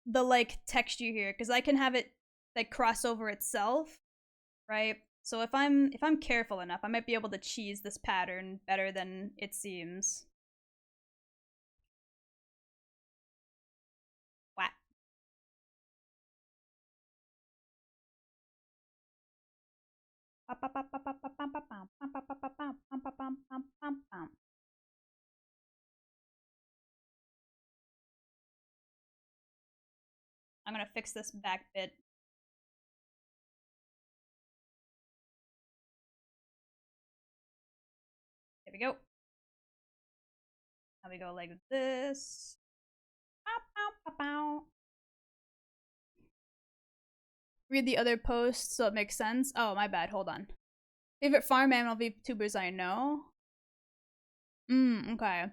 the like texture here because I can have it like cross over itself, right? So if I'm careful enough, I might be able to cheese this pattern better than it seems. What? I'm gonna fix this back bit. There we go. Now we go like this. Read the other posts so it makes sense. Oh, my bad. Hold on. Favorite farm animal VTubers I know? Okay.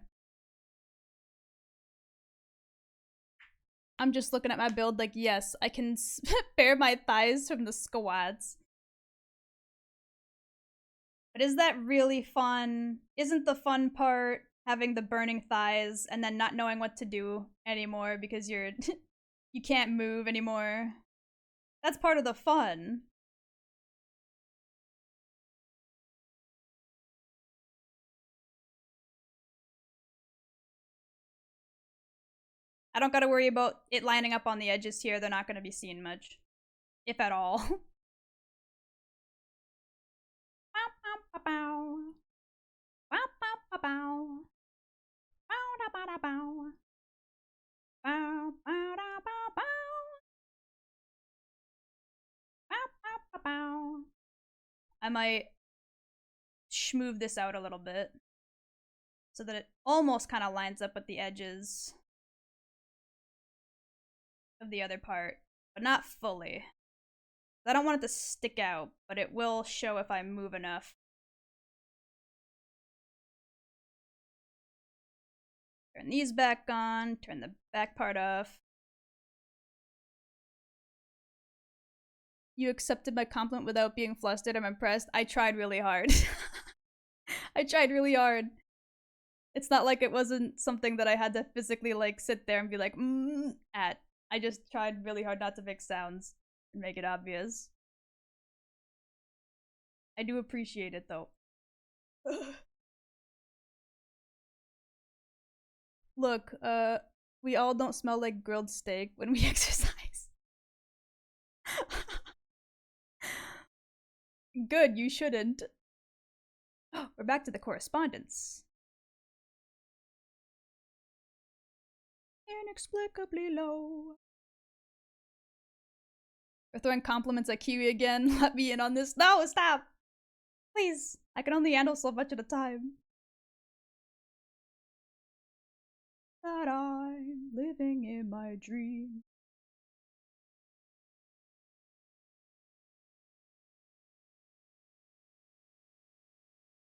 I'm just looking at my build like, yes, I can spare my thighs from the squats. But is that really fun? Isn't the fun part having the burning thighs and then not knowing what to do anymore because you're you can't move anymore? That's part of the fun. I don't gotta worry about it lining up on the edges here. They're not gonna be seen much, if at all. I might schmoove this out a little bit so that it almost kind of lines up with the edges of the other part, but not fully. I don't want it to stick out, but it will show if I move enough. Turn these back on, turn the back part off. You accepted my compliment without being flustered. I'm impressed. I tried really hard. I tried really hard. It's not like it wasn't something that I had to physically like sit there and be like, at. I just tried really hard not to make sounds and make it obvious. I do appreciate it though. Look, we all don't smell like grilled steak when we exercise. Good, you shouldn't. We're back to the correspondence. Inexplicably low. We're throwing compliments at Kiwi again. Let me in on this. No, stop! Please, I can only handle so much at a time. That I'm living in my dream.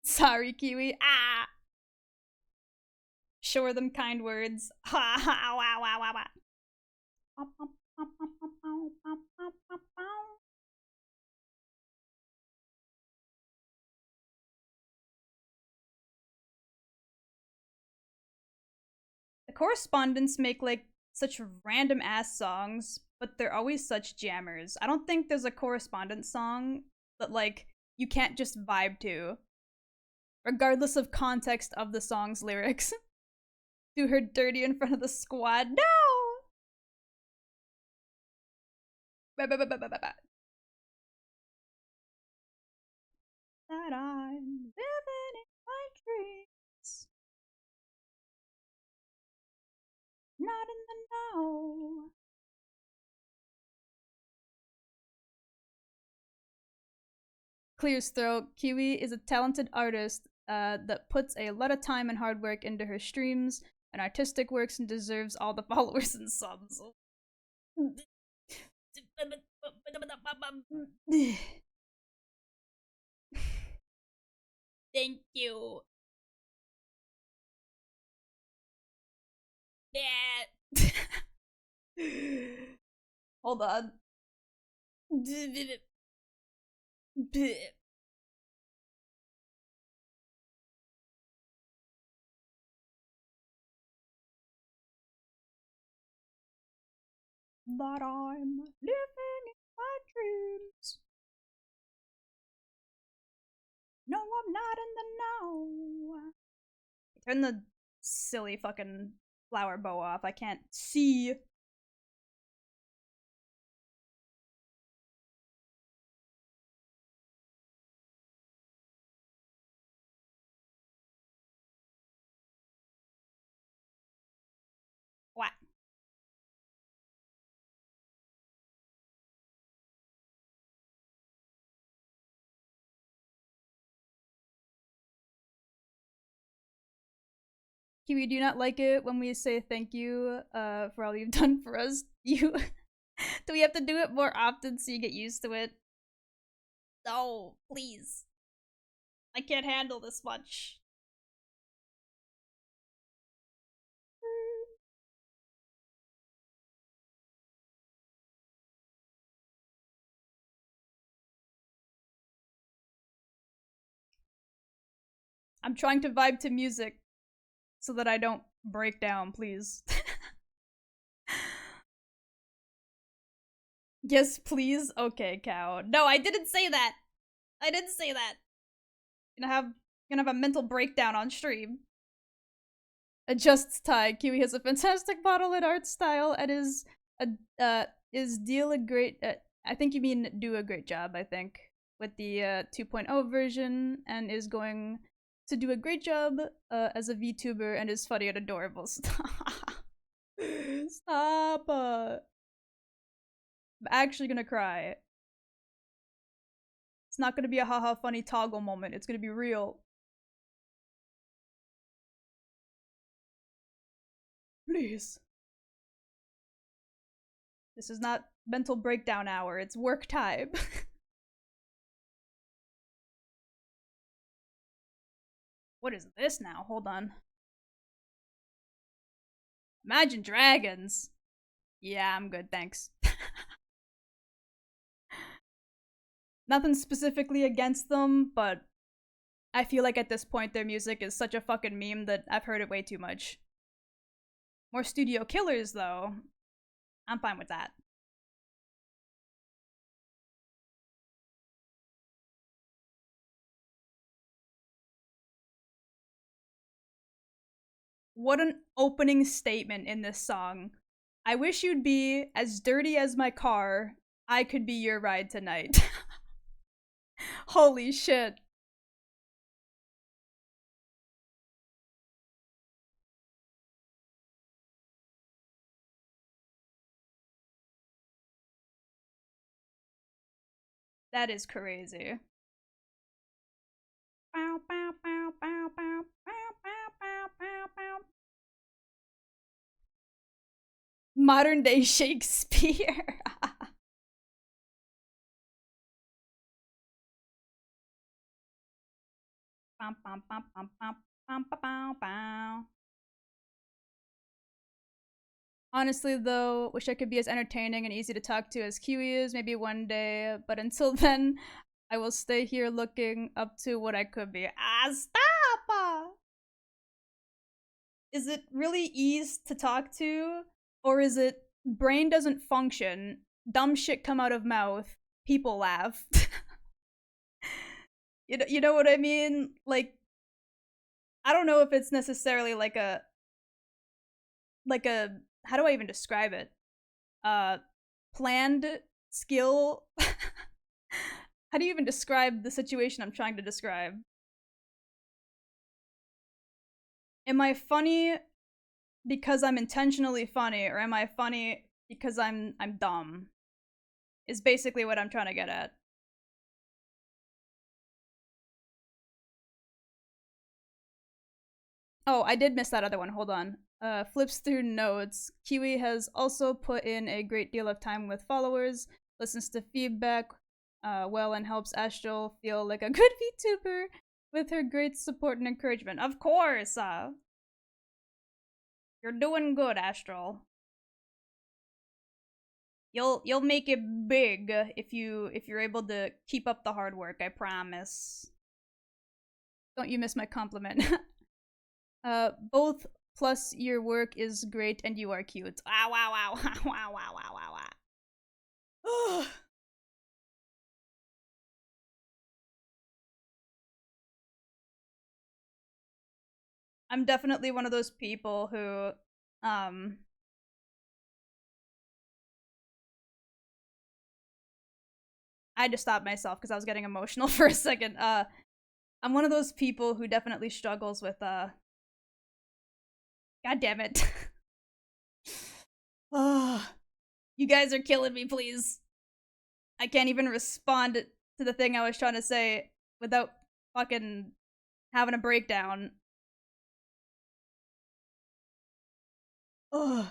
Sorry, Kiwi. Ah! Show her them kind words. Ha ha! Wow! Wow! Wow! Wow! The correspondents make like such random ass songs, but they're always such jammers. I don't think there's a correspondence song that like you can't just vibe to, regardless of context of the song's lyrics. Do her dirty in front of the squad. No! That I'm living in my dreams. Not in the know. Clears throat. Kiwi is a talented artist, that puts a lot of time and hard work into her streams and artistic works and deserves all the followers and subs. Thank you. Hold on. But I'm living in my dreams. No, I'm not in the know. Turn the silly fucking flower bow off. I can't see. What? Kiwi, do you not like it when we say thank you for all you've done for us? You do we have to do it more often so you get used to it? No, please. I can't handle this much. I'm trying to vibe to music so that I don't break down, please. Yes, please? Okay, cow. No, I didn't say that. I didn't say that. Gonna have a mental breakdown on stream. Adjusts tie. Kiwi has a fantastic bottle and art style and is deal a great I think you mean do a great job, I think, with the 2.0 version, and is going to do a great job as a VTuber and is funny and adorable. Stop. Stop. I'm actually gonna cry. It's not gonna be a haha funny toggle moment. It's gonna be real. Please. This is not mental breakdown hour. It's work time. What is this now? Hold on. Imagine Dragons. Yeah, I'm good, thanks. Nothing specifically against them, but I feel like at this point their music is such a fucking meme that I've heard it way too much. More studio killers, though. I'm fine with that. What an opening statement in this song. I wish you'd be as dirty as my car. I could be your ride tonight. Holy shit. That is crazy. Bow, bow, bow, bow, bow, bow, bow, bow, bow, bow. Modern day Shakespeare. Bum, bum, bum, bum, bum, bum, bum, bum. Honestly, though, wish I could be as entertaining and easy to talk to as Kiwi is, maybe one day, but until then, I will stay here looking up to what I could be. Ah, stop! Is it really ease to talk to? Or is it brain doesn't function, dumb shit come out of mouth, people laugh? You know what I mean? Like, I don't know if it's necessarily like a how do I even describe it? Planned skill. How do you even describe the situation I'm trying to describe? Am I funny because I'm intentionally funny, or am I funny because I'm dumb? Is basically what I'm trying to get at. Oh, I did miss that other one. Hold on. Flips through notes. Kiwi has also put in a great deal of time with followers, listens to feedback well, and helps Astral feel like a good VTuber with her great support and encouragement. Of course! You're doing good, Astral. You'll make it big if you're able to keep up the hard work, I promise. Don't you miss my compliment. Both plus your work is great and you are cute. Ah, wow, wow, wow, wow, wow, wow, wow. I'm definitely one of those people who, um, I had to stop myself because I was getting emotional for a second. I'm one of those people who definitely struggles with, God damn it. You guys are killing me, please. I can't even respond to the thing I was trying to say without fucking having a breakdown. Ugh.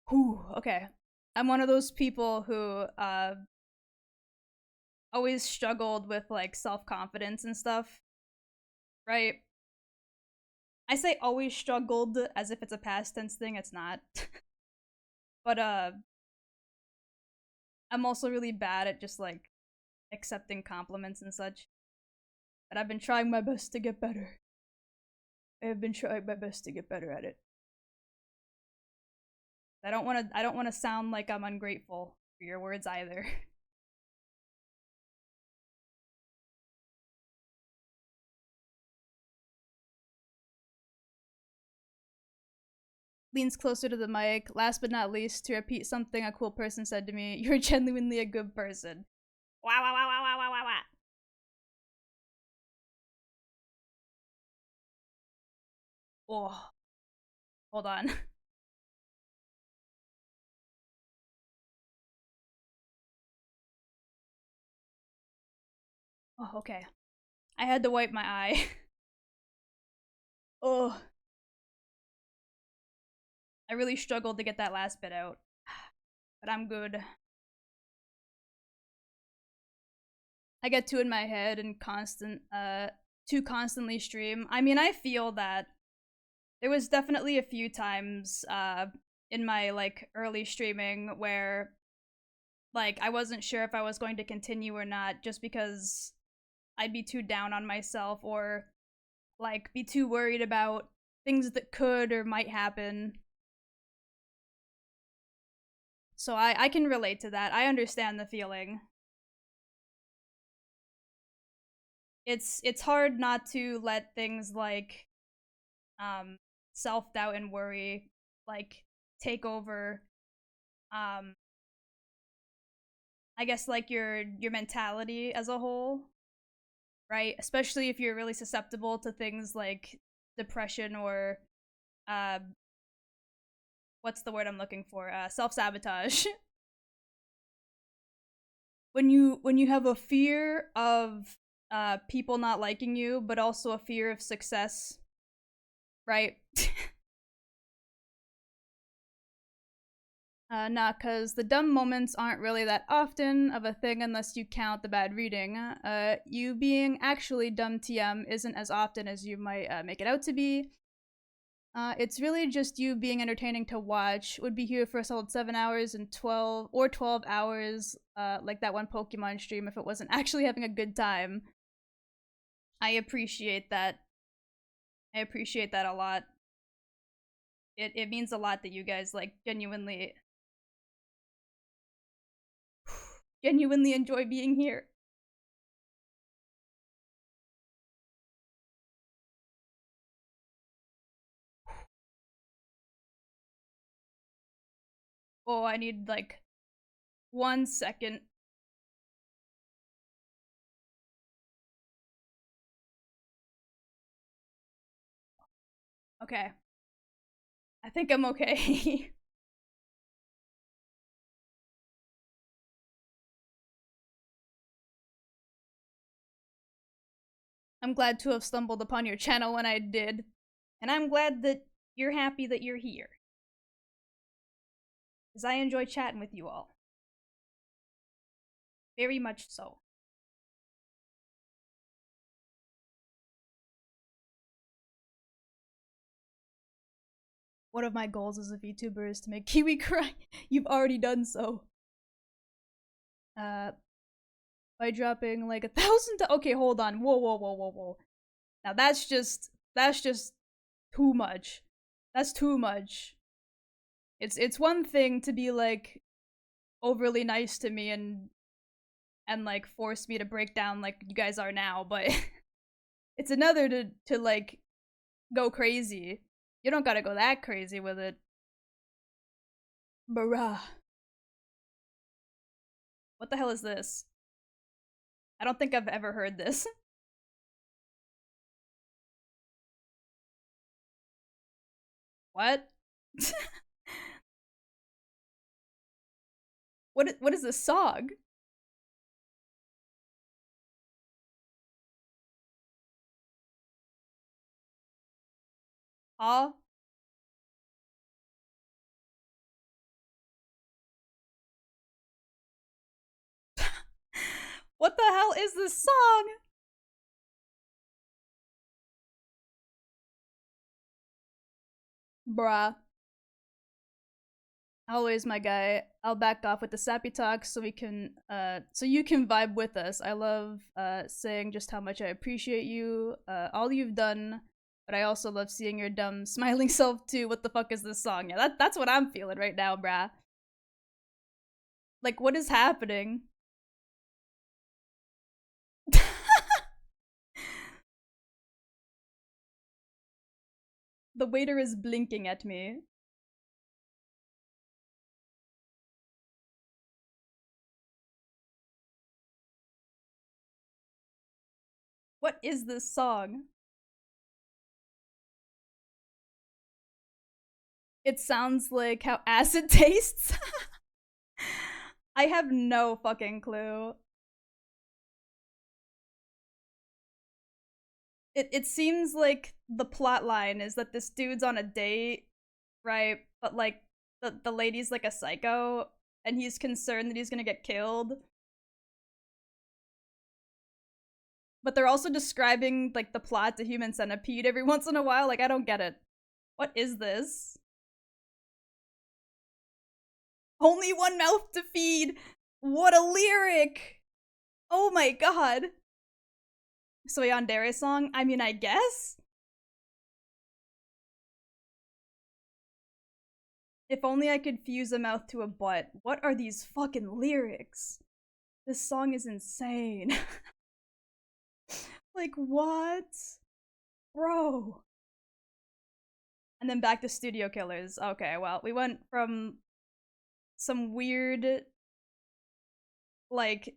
Whew, okay. I'm one of those people who always struggled with like self-confidence and stuff, right? I say always struggled as if it's a past tense thing, it's not. But I'm also really bad at just like accepting compliments and such. But I've been trying my best to get better. I have been trying my best to get better at it. I don't want to sound like I'm ungrateful for your words either. Leans closer to the mic. Last but not least, to repeat something a cool person said to me, you're genuinely a good person. Wow, wow, wow, wow, wow, wow, wow, wow. Oh, hold on. Oh, okay. I had to wipe my eye. Oh, I really struggled to get that last bit out. But I'm good. I get too in my head and too constantly stream. I mean, I feel that there was definitely a few times in my like early streaming where like I wasn't sure if I was going to continue or not just because I'd be too down on myself or like be too worried about things that could or might happen. So I can relate to that. I understand the feeling. It's hard not to let things like um self-doubt and worry like take over um I guess like your mentality as a whole, right? Especially if you're really susceptible to things like depression or uh what's the word I'm looking for? Self-sabotage. When you have a fear of people not liking you, but also a fear of success, right? Nah, because the dumb moments aren't really that often of a thing unless you count the bad reading. You being actually dumb TM isn't as often as you might make it out to be. It's really just you being entertaining to watch. Would be here for a solid 7 hours and 12 hours, like that one Pokemon stream if it wasn't actually having a good time. I appreciate that. I appreciate that a lot. It means a lot that you guys like genuinely enjoy being here. Oh, I need like 1 second. Okay. I think I'm okay. I'm glad to have stumbled upon your channel when I did, and I'm glad that you're happy that you're here. Because I enjoy chatting with you all. Very much so. One of my goals as a VTuber is to make Kiwi cry. You've already done so. By dropping like 1,000. Okay, hold on. Whoa. Now that's just too much. That's too much. It's one thing to be like overly nice to me and like force me to break down like you guys are now, but it's another to like go crazy. You don't gotta go that crazy with it. Bruh. What the hell is this? I don't think I've ever heard this. What? What is this song? Huh? What the hell is this song? Bruh. Always my guy. I'll back off with the sappy talk so we can so you can vibe with us. I love saying just how much I appreciate you, all you've done, but I also love seeing your dumb smiling self too. What the fuck is this song? Yeah, that's what I'm feeling right now, brah. Like, what is happening? The waiter is blinking at me. What is this song? It sounds like how acid tastes. I have no fucking clue. It seems like the plot line is that this dude's on a date, right? But like the lady's like a psycho and he's concerned that he's gonna get killed. But they're also describing like the plot to Human Centipede every once in a while. Like, I don't get it. What is this? Only one mouth to feed. What a lyric. Oh my god. So a Yandere song? I mean, I guess? If only I could fuse a mouth to a butt. What are these fucking lyrics? This song is insane. Like, what? Bro. And then back to Studio Killers. Okay, well, we went from some weird, like,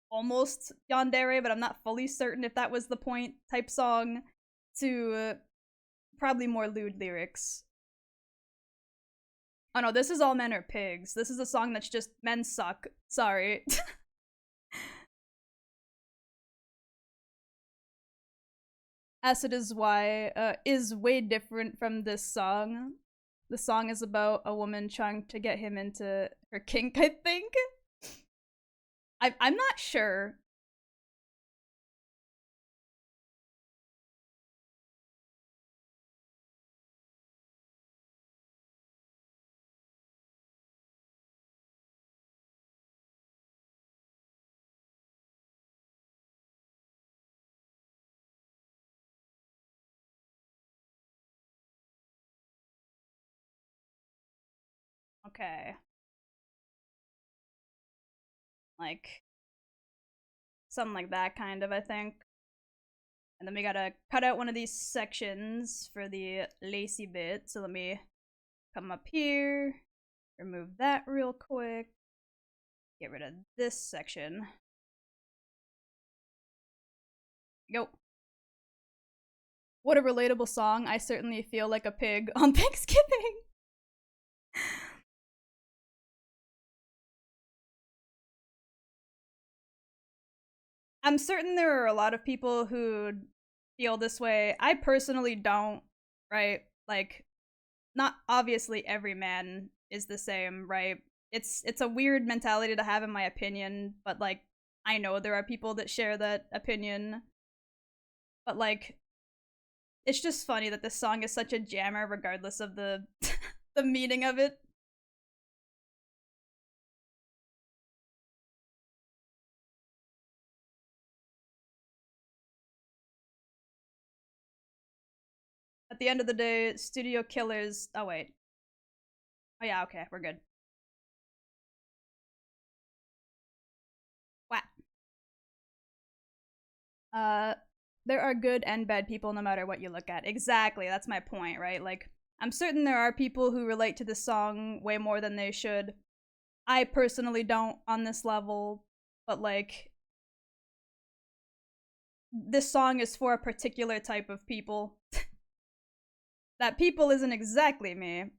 almost yandere, but I'm not fully certain if that was the point type song, to probably more lewd lyrics. Oh no, this is All Men Are Pigs. This is a song that's just men suck. Sorry. Acid is Why is way different from this song. The song is about a woman trying to get him into her kink, I think. I'm not sure. Okay. Like, something like that, kind of, I think. And then we gotta cut out one of these sections for the lacy bit. So let me come up here, remove that real quick, get rid of this section. Go. What a relatable song. I certainly feel like a pig on Thanksgiving. I'm certain there are a lot of people who feel this way. I personally don't, right? Like, not obviously every man is the same, right? It's a weird mentality to have in my opinion, but like I know there are people that share that opinion. But like it's just funny that this song is such a jammer regardless of the the meaning of it. At the end of the day, studio killers. Oh wait. Oh yeah, okay, we're good. What? Uh, there are good and bad people no matter what you look at. Exactly, that's my point, right? Like, I'm certain there are people who relate to this song way more than they should. I personally don't on this level, but like, this song is for a particular type of people. That people isn't exactly me,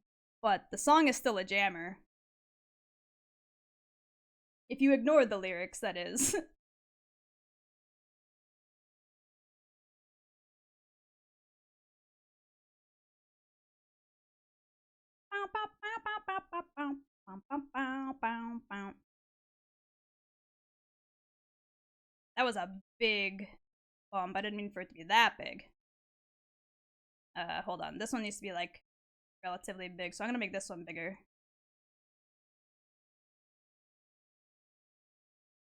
but the song is still a jammer. If you ignore the lyrics, that is. That was a big bump. I didn't mean for it to be that big. Hold on. This one needs to be like relatively big, so I'm gonna make this one bigger.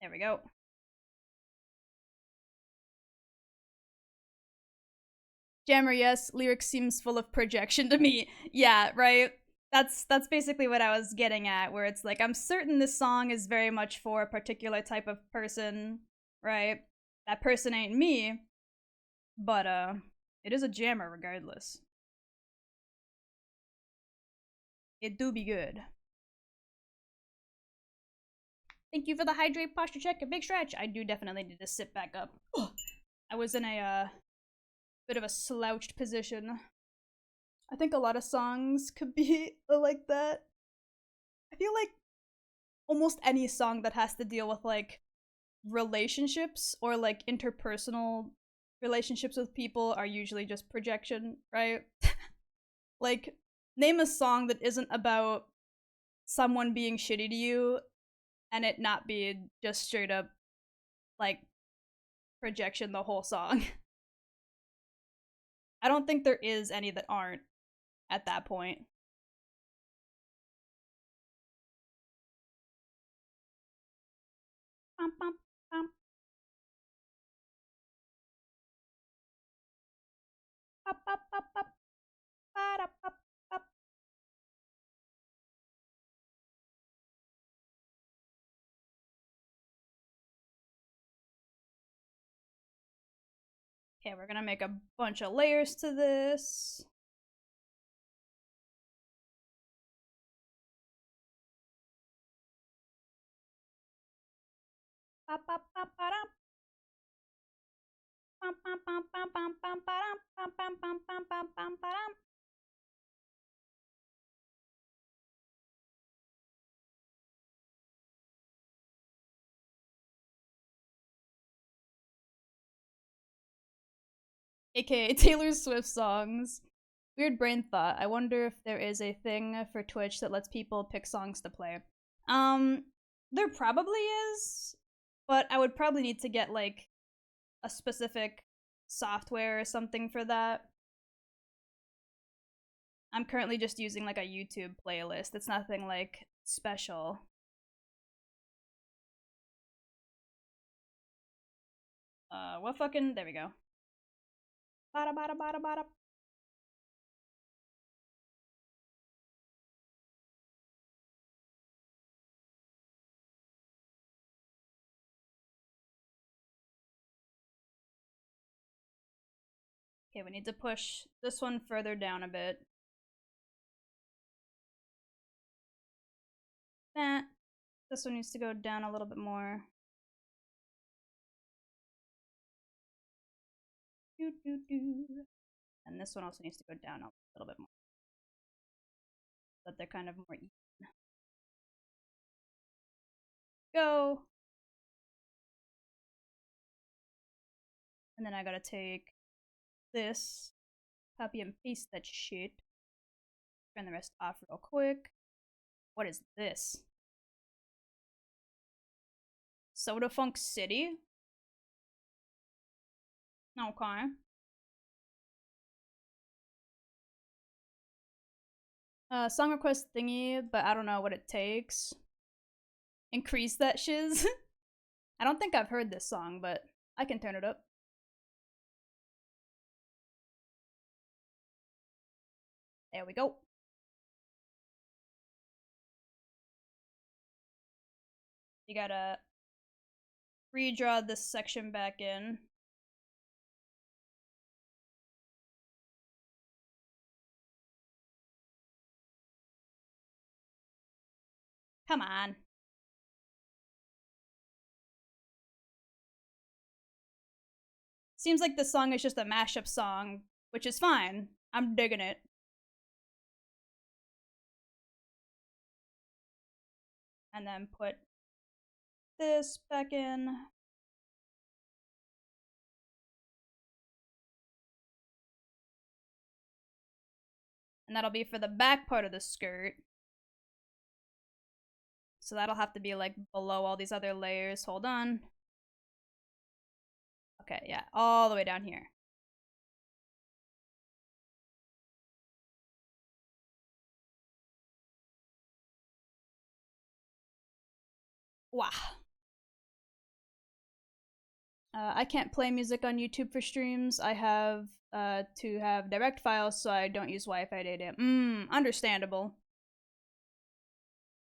There we go. Jammer, yes. Lyrics seems full of projection to me. Yeah, right. That's basically what I was getting at, where it's like I'm certain this song is very much for a particular type of person, right? That person ain't me, but it is a jammer regardless. It do be good. Thank you for the hydrate posture check and big stretch. I do definitely need to sit back up. I was in a bit of a slouched position. I think a lot of songs could be like that. I feel like almost any song that has to deal with like relationships or like interpersonal relationships with people are usually just projection, right? Like, name a song that isn't about someone being shitty to you and it not be just straight up like projection the whole song. I don't think there is any that aren't at that point. Bum, bum, bum, bop, bop, bop, bop, ba-da, bop, bop. Okay, we're gonna make a bunch of layers to this. Bop, bop, bop, ba-dum. Bum, bum, bum, bum, bum, bum, ba-dum. Bum, bum, bum, bum, bum, bum, ba-dum. AKA Taylor Swift songs. Weird brain thought. I wonder if there is a thing for Twitch that lets people pick songs to play. Um, there probably is, but I would probably need to get like a specific software or something for that. I'm currently just using like a YouTube playlist. It's nothing like special. What fucking? There we go. Bada bada bada bada. Okay, we need to push this one further down a bit. Eh, this one needs to go down a little bit more. Doo, doo, doo. And this one also needs to go down a little bit more. So that they're kind of more even. Go. And then I gotta take this, copy and paste that shit. Turn the rest off real quick. What is this? Soda Funk City? Okay. Song request thingy, but I don't know what it takes. Increase that shiz. I don't think I've heard this song, but I can turn it up. There we go. You gotta redraw this section back in. Come on. Seems like this song is just a mashup song, which is fine. I'm digging it. And then put this back in. And that'll be for the back part of the skirt. So that'll have to be like below all these other layers. Hold on. Okay, yeah, all the way down here. Wow. I can't play music on YouTube for streams. I have to have direct files, so I don't use Wi-Fi data. Understandable.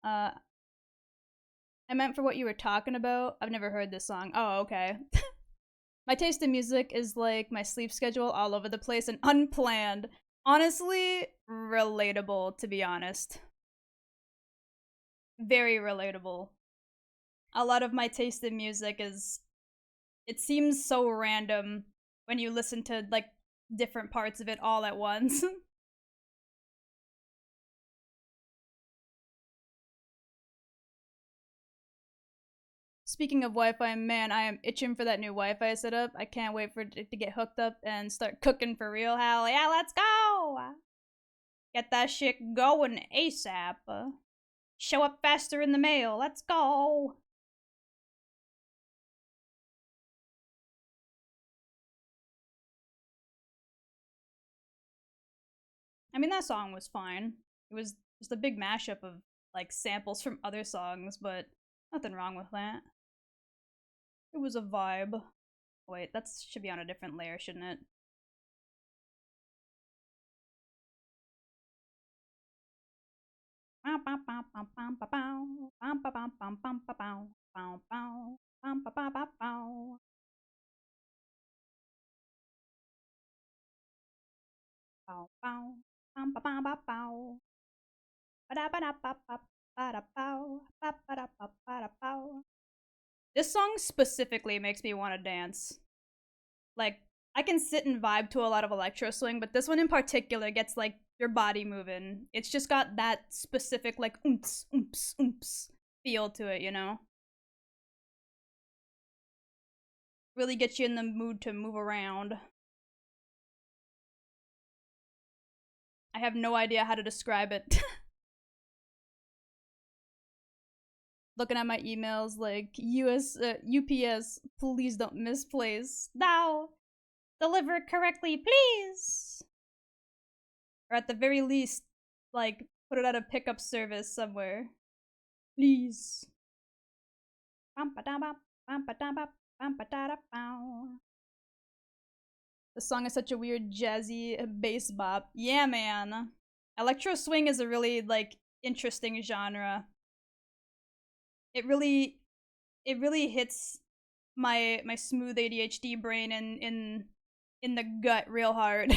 I meant for what you were talking about. I've never heard this song. Oh, okay. My taste in music is like my sleep schedule, all over the place and unplanned. Honestly, relatable, to be honest. Very relatable. A lot of my taste in music is, it seems so random when you listen to like different parts of it all at once. Speaking of Wi-Fi, man, I am itching for that new Wi-Fi setup. I can't wait for it to get hooked up and start cooking for real. Hell yeah, let's go! Get that shit going ASAP. Show up faster in the mail. Let's go! I mean, that song was fine. It was just a big mashup of like samples from other songs, but nothing wrong with that. It was a vibe. Wait, that should be on a different layer, shouldn't it? This song specifically makes me want to dance. Like, I can sit and vibe to a lot of electro swing, but this one in particular gets like your body moving. It's just got that specific like oomps, oomps, oomps feel to it, you know? Really gets you in the mood to move around. I have no idea how to describe it. Looking at my emails like UPS, please don't misplace. Now, deliver it correctly, please. Or at the very least, like, put it at a pickup service somewhere. Please. The song is such a weird jazzy bass bop. Yeah, man. Electro swing is a really like interesting genre. It really hits my smooth ADHD brain in the gut real hard.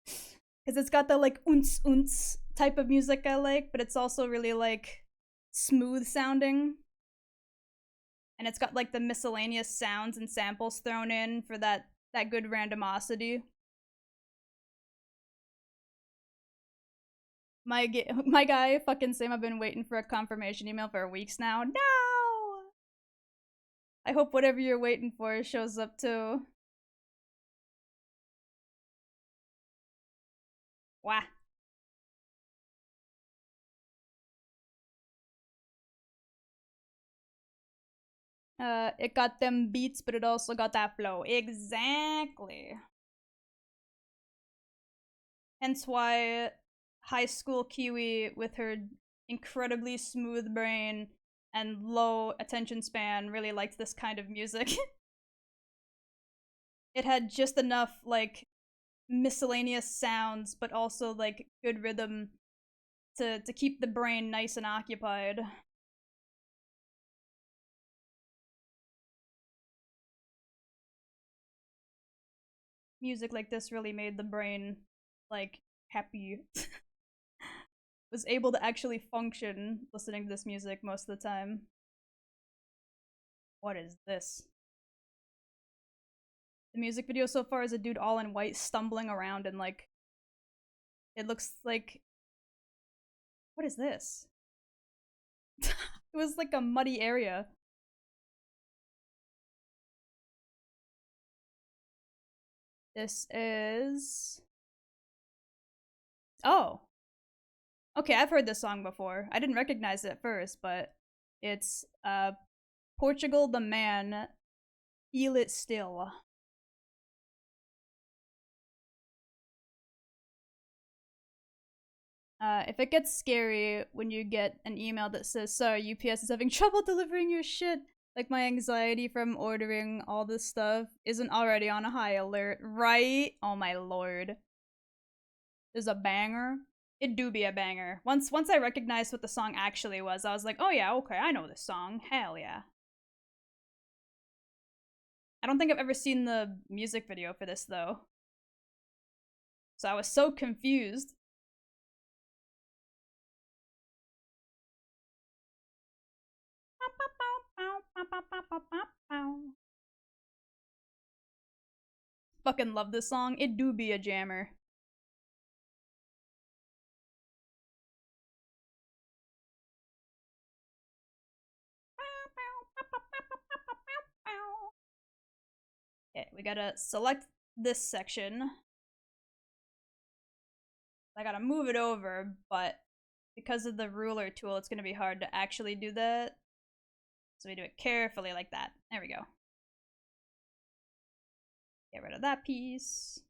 Cuz it's got the like unts unts type of music I like, but it's also really like smooth sounding. And it's got like the miscellaneous sounds and samples thrown in for that good randomosity. My guy, fucking Sam, I've been waiting for a confirmation email for weeks now. No! I hope whatever you're waiting for shows up too. Wah. It got them beats, but it also got that flow. Exactly. Hence why high school Kiwi, with her incredibly smooth brain and low attention span, really liked this kind of music. It had just enough, like, miscellaneous sounds, but also, like, good rhythm to keep the brain nice and occupied. Music like this really made the brain, like, happy. Was able to actually function listening to this music most of the time. What is this? The music video so far is a dude all in white stumbling around and, like, it looks like, what is this? It was like a muddy area. This is, oh, okay, I've heard this song before. I didn't recognize it at first, but it's Portugal the Man, Feel It Still. If it gets scary when you get an email that says, sorry, UPS is having trouble delivering your shit, like my anxiety from ordering all this stuff isn't already on a high alert, right? Oh my lord. There's a banger. It do be a banger. Once I recognized what the song actually was, I was like, oh yeah, okay, I know this song. Hell yeah. I don't think I've ever seen the music video for this though. So I was so confused. Fucking love this song. It do be a jammer. Okay, we gotta select this section. I gotta move it over, but because of the ruler tool, it's gonna be hard to actually do that. So we do it carefully like that. There we go. Get rid of that piece.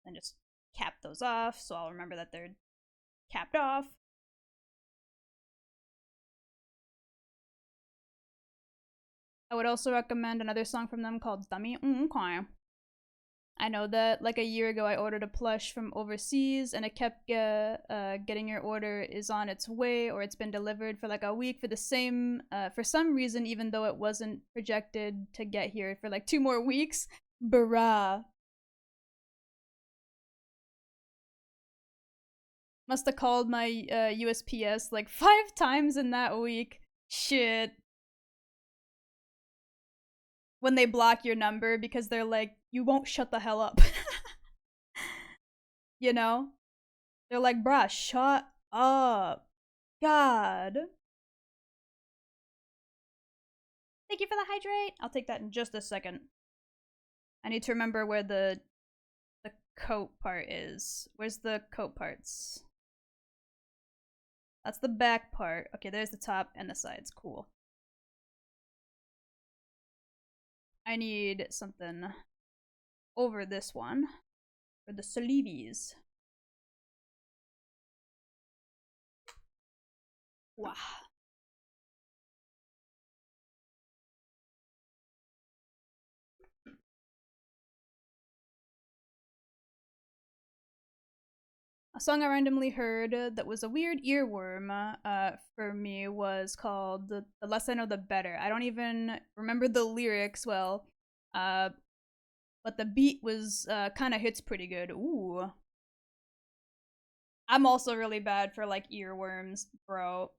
Then just cap those off so I'll remember that they're capped off. I would also recommend another song from them called Dummy. Okay. I know that like a year ago I ordered a plush from overseas and it kept getting your order is on its way or it's been delivered for like a week for the same for some reason even though it wasn't projected to get here for like 2 more weeks. Bruh. Must have called my USPS like 5 times in that week. Shit. When they block your number because they're like, you won't shut the hell up. You know? They're like, bruh, shut up. God. Thank you for the hydrate. I'll take that in just a second. I need to remember where the coat part is. Where's the coat parts? That's the back part. Okay, there's the top and the sides. Cool. I need something over this one for the sleeves. Wow. A song I randomly heard that was a weird earworm for me was called The Less I Know the Better. I don't even remember the lyrics well, but the beat was kind of hits pretty good. Ooh. I'm also really bad for like earworms, bro.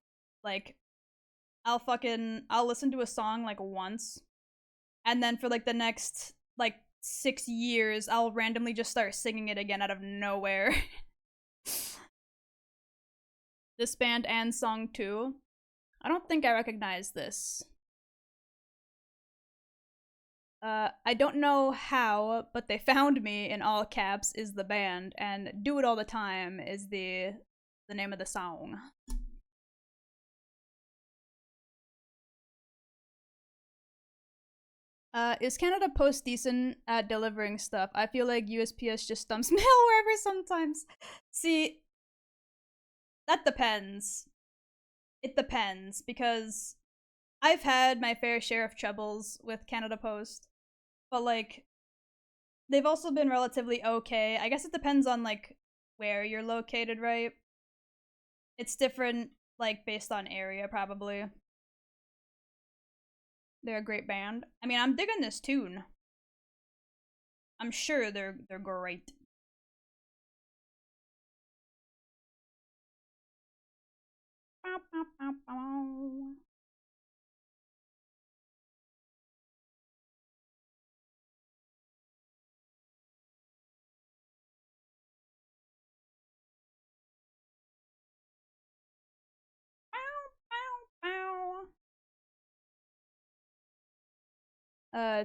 Like, I'll listen to a song like once, and then for like the next like 6 years, I'll randomly just start singing it again out of nowhere. This band and song too. I don't think I recognize this. I don't know how, but they found me in all caps is the band, and Do It All the Time is the name of the song. Is Canada Post decent at delivering stuff? I feel like USPS just dumps mail wherever sometimes. See, that depends. It depends, because I've had my fair share of troubles with Canada Post, but like they've also been relatively okay. I guess it depends on like where you're located, right? It's different like based on area probably. They're a great band. I mean, I'm digging this tune. I'm sure they're great.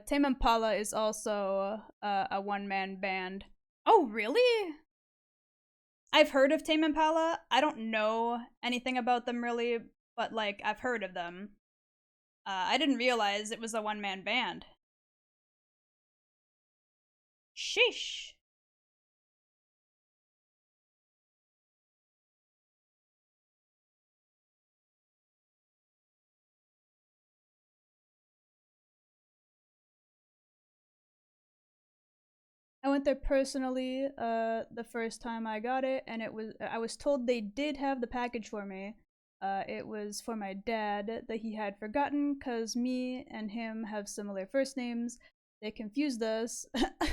Tame Impala is also a one man band. Oh, really? I've heard of Tame Impala. I don't know anything about them really, but like I've heard of them. I didn't realize it was a one man band. Sheesh. I went there personally the first time I got it, and I was told they did have the package for me. It was for my dad that he had forgotten because me and him have similar first names. They confused us,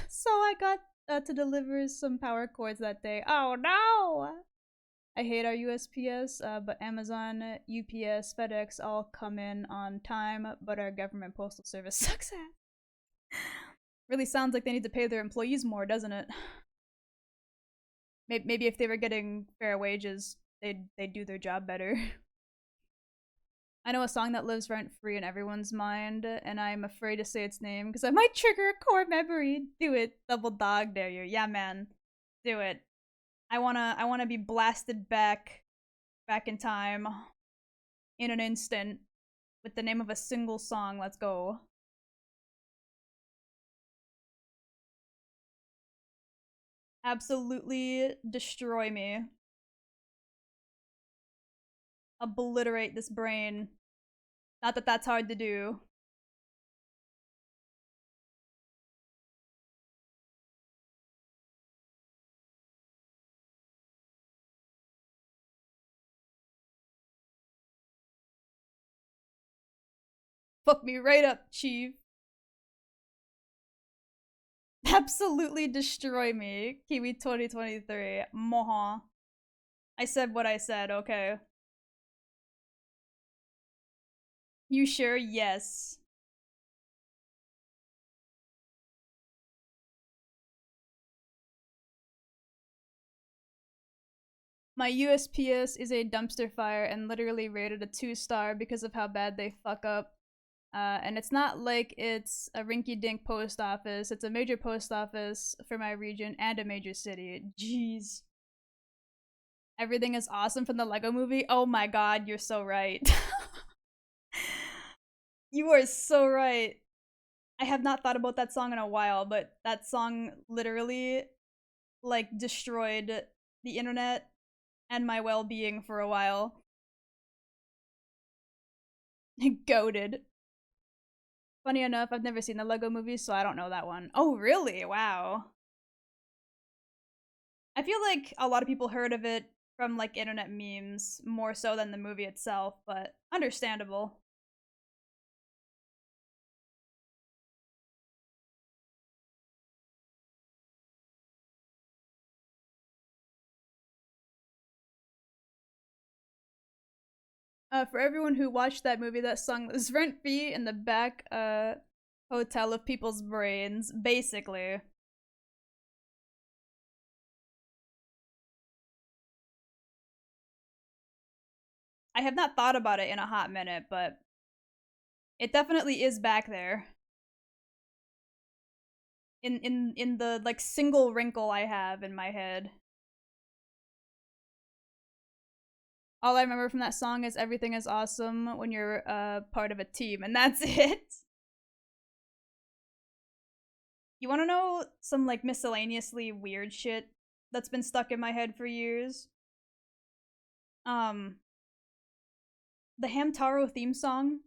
so I got to deliver some power cords that day. Oh no! I hate our USPS, but Amazon, UPS, FedEx all come in on time, but our government postal service sucks ass. Really sounds like they need to pay their employees more, doesn't it? Maybe if they were getting fair wages, they'd do their job better. I know a song that lives rent free in everyone's mind, and I'm afraid to say its name because I might trigger a core memory. Do it, double dog, dare you? Yeah, man, do it. I wanna be blasted back in time, in an instant, with the name of a single song. Let's go. Absolutely destroy me. Obliterate this brain. Not that that's hard to do. Fuck me right up, Chief. Absolutely destroy me. Kiwi 2023. Moha. I said what I said, okay. You sure? Yes. My USPS is a dumpster fire and literally rated a 2-star because of how bad they fuck up. And it's not like it's a rinky dink post office, it's a major post office for my region and a major city. Jeez. Everything is awesome from the Lego movie. Oh my god, you're so right. You are so right. I have not thought about that song in a while, but that song literally like destroyed the internet and my well-being for a while. Goaded. Funny enough, I've never seen the Lego movie, so I don't know that one. Oh, really? Wow. I feel like a lot of people heard of it from like internet memes more so than the movie itself, but understandable. For everyone who watched that movie, that song is rent free in the back hotel of people's brains, basically. I have not thought about it in a hot minute, but it definitely is back there. in the like single wrinkle I have in my head. All I remember from that song is everything is awesome when you're part of a team, and that's it. You want to know some like miscellaneously weird shit that's been stuck in my head for years? Um, the Hamtaro theme song,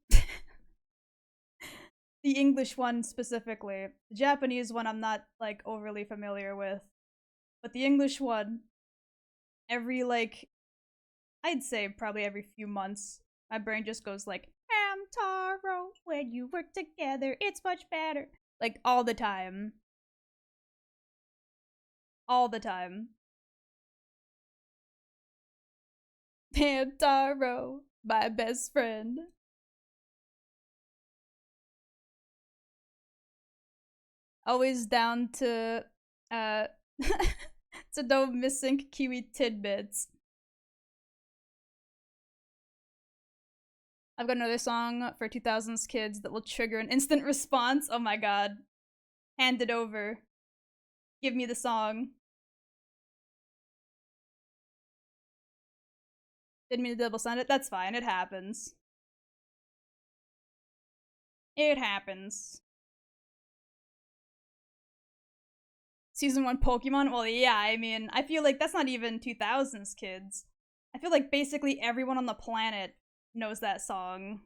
the English one specifically. The Japanese one I'm not like overly familiar with, but the English one, every like I'd say probably every few months, my brain just goes like Hamtaro, when you work together, it's much better. Like all the time. All the time. Hamtaro, my best friend. Always down to uh to know missing Kiwi tidbits. I've got another song for 2000s kids that will trigger an instant response. Oh my god. Hand it over. Give me the song. Didn't mean to double send it. That's fine. It happens. It happens. Season 1 Pokemon? Well, yeah, I mean, I feel like that's not even 2000s kids. I feel like basically everyone on the planet knows that song.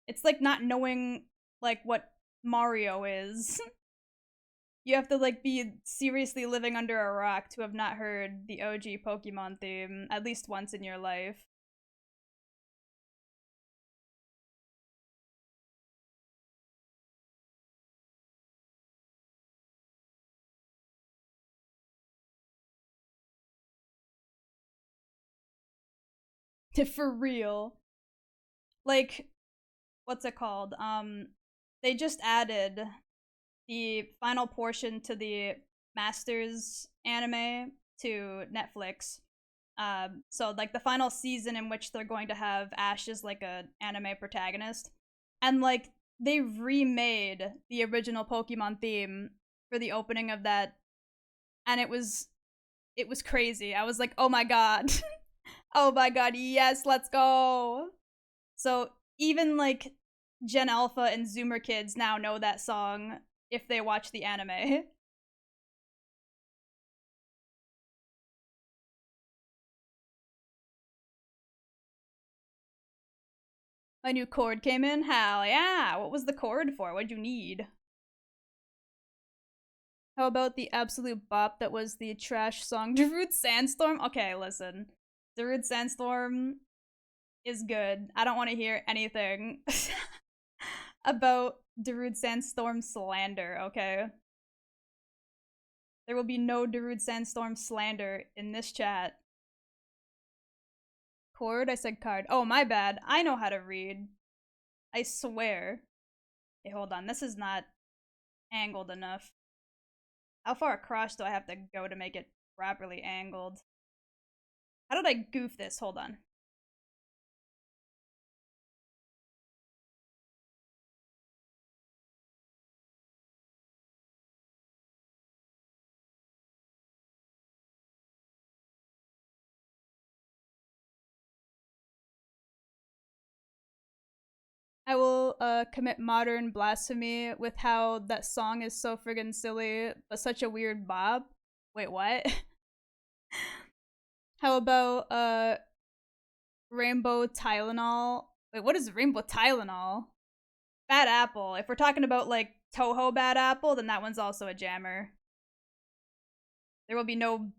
It's like not knowing like what Mario is. You have to like be seriously living under a rock to have not heard the OG Pokemon theme at least once in your life. For real. Like, what's it called? They just added the final portion to the Masters anime to Netflix. So like the final season in which they're going to have Ash as like a anime protagonist, and like they remade the original Pokemon theme for the opening of that, and it was crazy. I was like, oh my god, oh my god, yes, let's go. So even like Gen Alpha and Zoomer kids now know that song if they watch the anime. My new chord came in. Hell yeah! What was the chord for? What'd you need? How about the absolute bop that was the trash song Darude Sandstorm? Okay, listen. Darude Sandstorm is good. I don't want to hear anything about Darude Sandstorm slander, okay? There will be no Darude Sandstorm slander in this chat. Chord? I said card. Oh, my bad. I know how to read. I swear. Okay, hold on. This is not angled enough. How far across do I have to go to make it properly angled? How did I goof this? Hold on. I will commit modern blasphemy with how that song is so friggin' silly, but such a weird bob. Wait, what? How about Rainbow Tylenol? Wait, what is Rainbow Tylenol? Bad Apple. If we're talking about like Toho Bad Apple, then that one's also a jammer. There will be no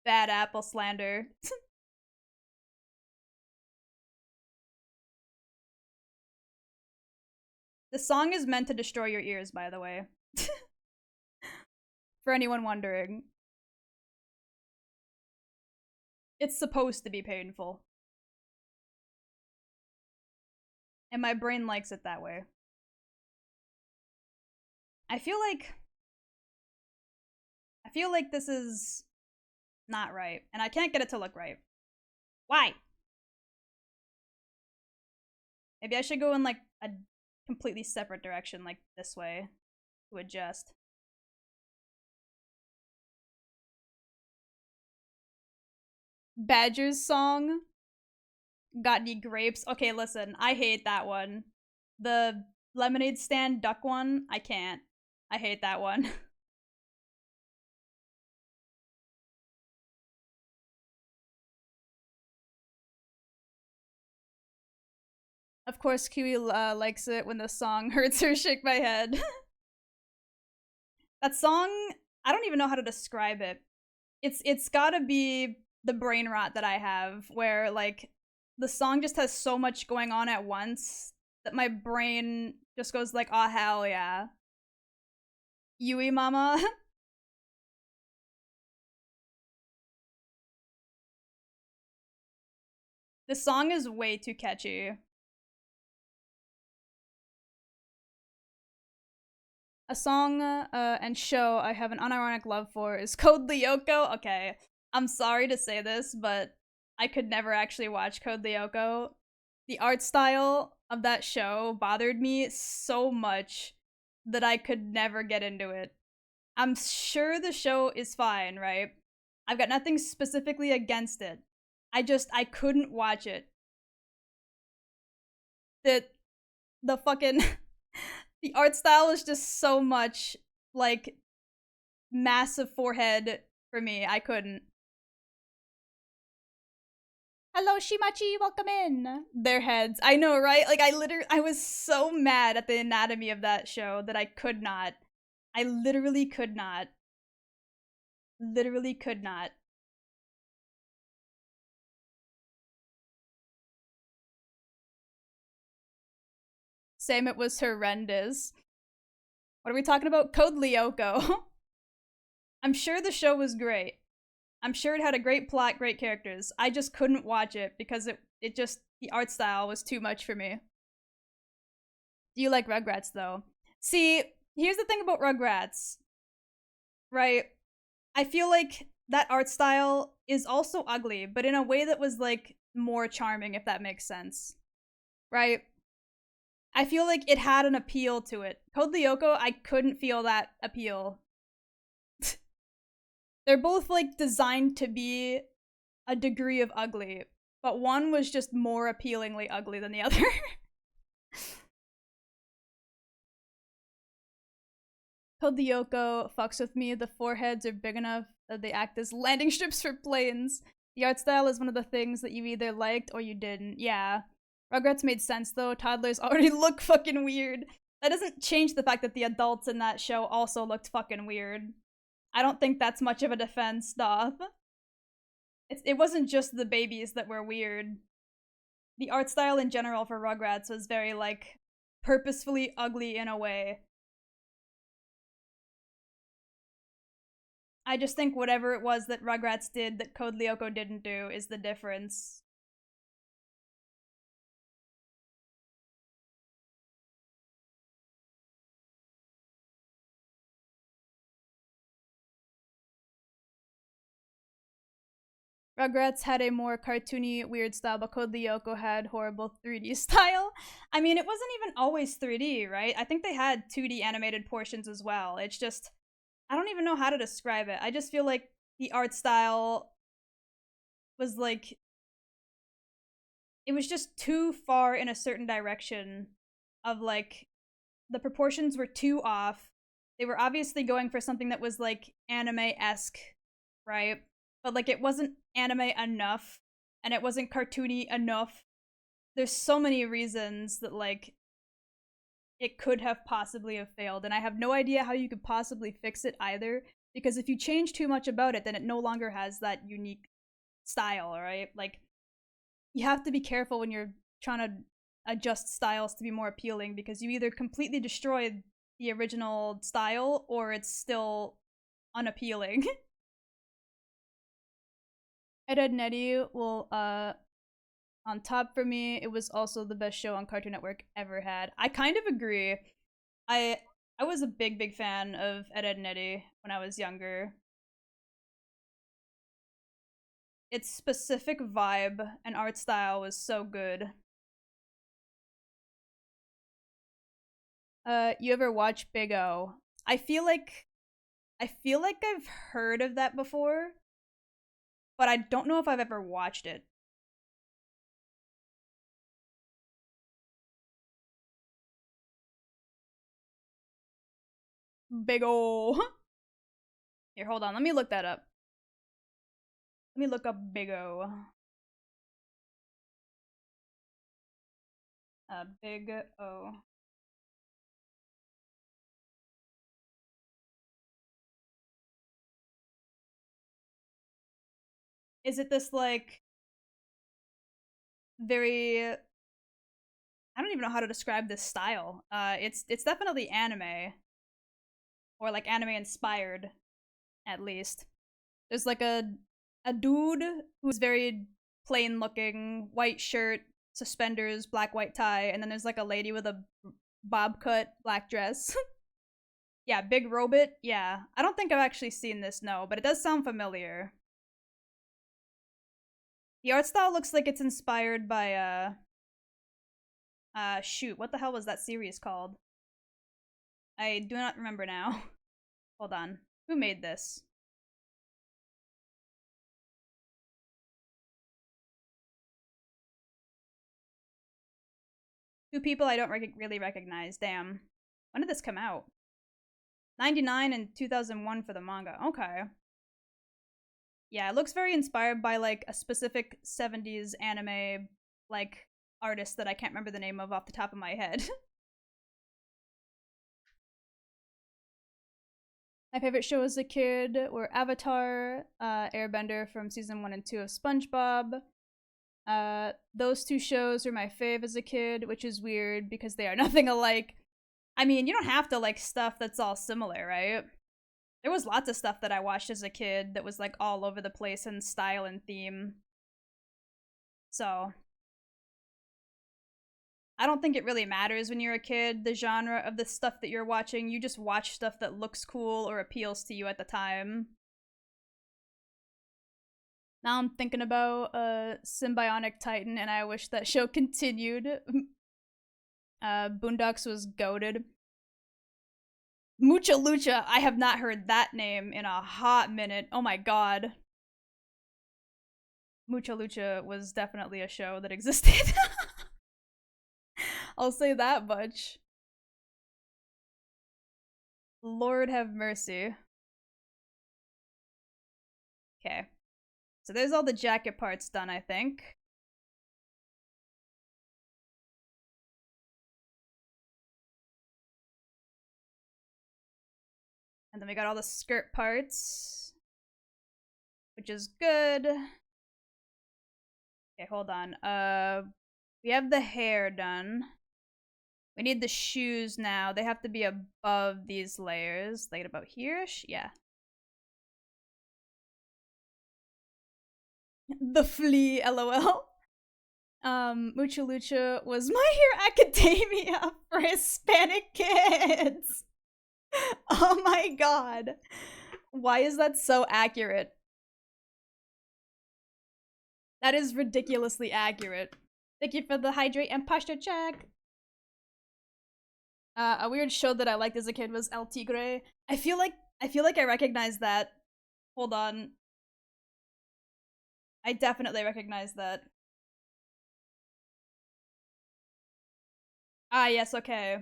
Bad Apple slander. The song is meant to destroy your ears, by the way. For anyone wondering. It's supposed to be painful. And my brain likes it that way. I feel like this is not right, and I can't get it to look right. Why? Maybe I should go in like a completely separate direction, like this way. to adjust. Badger's song, Got Any Grapes? Okay, listen, I hate that one. The lemonade stand duck one, I can't. I hate that one. Of course, Kiwi likes it when the song hurts her shake my head. That song, I don't even know how to describe it. It's gotta be the brain rot that I have, where like the song just has so much going on at once that my brain just goes like, oh hell yeah. Yui Mama. The song is way too catchy. A song and show I have an unironic love for is Code Lyoko. Okay, I'm sorry to say this, but I could never actually watch Code Lyoko. The art style of that show bothered me so much that I could never get into it. I'm sure the show is fine, right? I've got nothing specifically against it. I couldn't watch it. The fucking the art style is just so much like massive forehead for me. I couldn't. Hello, Shimachi, welcome in. Their heads. I know, right? Like, I was so mad at the anatomy of that show that I could not. I literally could not. Literally could not. Same, it was horrendous. What are we talking about? Code Lyoko. I'm sure the show was great. I'm sure it had a great plot, great characters. I just couldn't watch it because it just, the art style was too much for me. Do you like Rugrats, though? See, here's the thing about Rugrats, right? I feel like that art style is also ugly, but in a way that was, like, more charming, if that makes sense. Right? I feel like it had an appeal to it. Code Lyoko, I couldn't feel that appeal. They're both, like, designed to be a degree of ugly, but one was just more appealingly ugly than the other. Code Lyoko fucks with me. The foreheads are big enough that they act as landing strips for planes. The art style is one of the things that you either liked or you didn't. Yeah. Rugrats made sense though. Toddlers already look fucking weird. That doesn't change the fact that the adults in that show also looked fucking weird. I don't think that's much of a defense, Doth. It wasn't just the babies that were weird. The art style in general for Rugrats was very, like, purposefully ugly in a way. I just think whatever it was that Rugrats did that Code Lyoko didn't do is the difference. Rugrats had a more cartoony, weird style, but Code Lyoko had horrible 3D style. I mean, it wasn't even always 3D, right? I think they had 2D animated portions as well. It's just, I don't even know how to describe it. I just feel like the art style was like, it was just too far in a certain direction of like, the proportions were too off. They were obviously going for something that was like anime-esque, right? But like it wasn't anime enough and it wasn't cartoony enough. There's so many reasons that like it could have possibly have failed, and I have no idea how you could possibly fix it either, because if you change too much about it, then it no longer has that unique style, right? Like you have to be careful when you're trying to adjust styles to be more appealing, because you either completely destroy the original style or it's still unappealing. Ed, Edd n Eddy will on top for me. It was also the best show on Cartoon Network ever had. I kind of agree. I I was a big fan of Ed, Edd n Eddy when I was younger. Its specific vibe and art style was so good. You ever watch Big O? I feel like I've heard of that before, but I don't know if I've ever watched it. Big ol'. Here, hold on. Let me look that up. Let me look up Big O. Big O. Is it this like very I don't even know how to describe this style. It's definitely anime or like anime inspired at least. There's like a dude who's very plain looking, white shirt, suspenders, black white tie, and then there's like a lady with a bob cut black dress. Yeah, Big Robot. Yeah, I don't think I've actually seen this, no, but it does sound familiar. The art style looks like it's inspired by shoot, what the hell was that series called? I do not remember now. Hold on. Who made this? Two people I don't really recognize. Damn. When did this come out? 99 and 2001 for the manga. Okay. Yeah, it looks very inspired by like a specific 70s anime like artist that I can't remember the name of off the top of my head. My favorite show as a kid were Avatar, Airbender from season 1 and 2 of SpongeBob. Those two shows were my fave as a kid, which is weird because they are nothing alike. I mean, you don't have to like stuff that's all similar, right? There was lots of stuff that I watched as a kid that was like all over the place in style and theme. So, I don't think it really matters when you're a kid, the genre of the stuff that you're watching. You just watch stuff that looks cool or appeals to you at the time. Now I'm thinking about Symbionic Titan, and I wish that show continued. Boondocks was goated. Mucha Lucha, I have not heard that name in a hot minute. Oh my god. Mucha Lucha was definitely a show that existed. I'll say that much. Lord have mercy. Okay. So there's all the jacket parts done, I think. And then we got all the skirt parts, which is good. Okay, hold on. We have the hair done. We need the shoes now. They have to be above these layers. Like about here-ish? Yeah. The flea, lol. Mucha Lucha was My Hero Academia for Hispanic kids. Oh my god. Why is that so accurate? That is ridiculously accurate. Thank you for the hydrate and posture check. A weird show that I liked as a kid was El Tigre. I feel like I recognize that. Hold on. I definitely recognize that. Ah, yes, okay.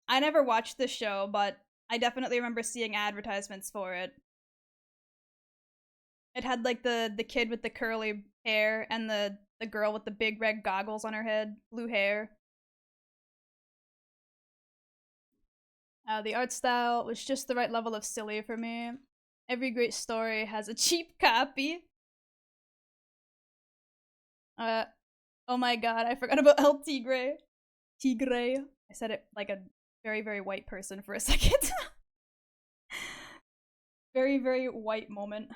I never watched this show, but I definitely remember seeing advertisements for it. It had like the kid with the curly hair and the girl with the big red goggles on her head, blue hair. The art style was just the right level of silly for me. Every great story has a cheap copy. Uh, oh my god, I forgot about El Tigre. Tigre. I said it like a very, very white person for a second. Very, very white moment.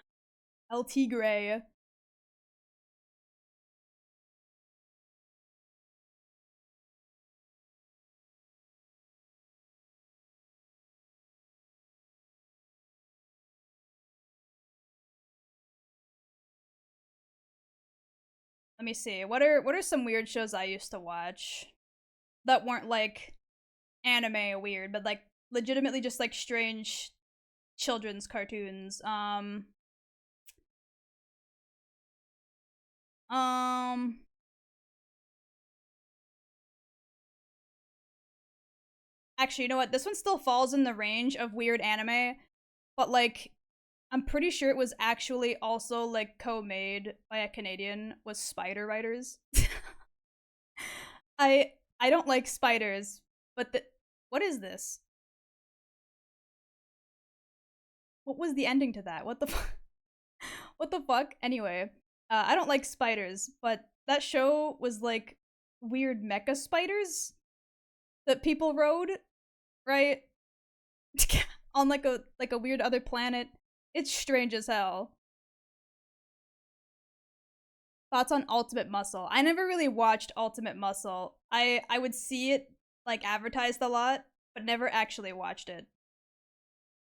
El Tigre. Let me see. What are some weird shows I used to watch that weren't like anime weird, but like legitimately just like strange children's cartoons. Um Actually, you know what? This one still falls in the range of weird anime, but like I'm pretty sure it was actually also like co-made by a Canadian, was Spider Riders. I don't like spiders, but the what is this? What was the ending to that? What the what the fuck? Anyway, I don't like spiders, but that show was like weird mecha spiders that people rode, right? On like a weird other planet. It's strange as hell. Thoughts on Ultimate Muscle? I never really watched Ultimate Muscle. I would see it like advertised a lot, but never actually watched it.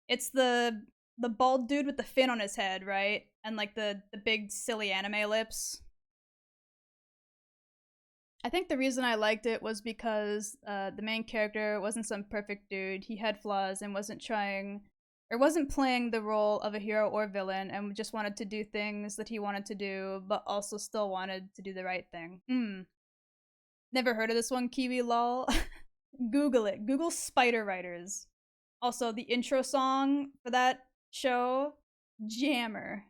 It's the bald dude with the fin on his head, right? And like the big silly anime lips. I think the reason I liked it was because the main character wasn't some perfect dude. He had flaws and wasn't trying or wasn't playing the role of a hero or villain and just wanted to do things that he wanted to do, but also still wanted to do the right thing. Never heard of this one, Kiwi lol. Google it. Google Spider Riders. Also, the intro song for that show, Jammer.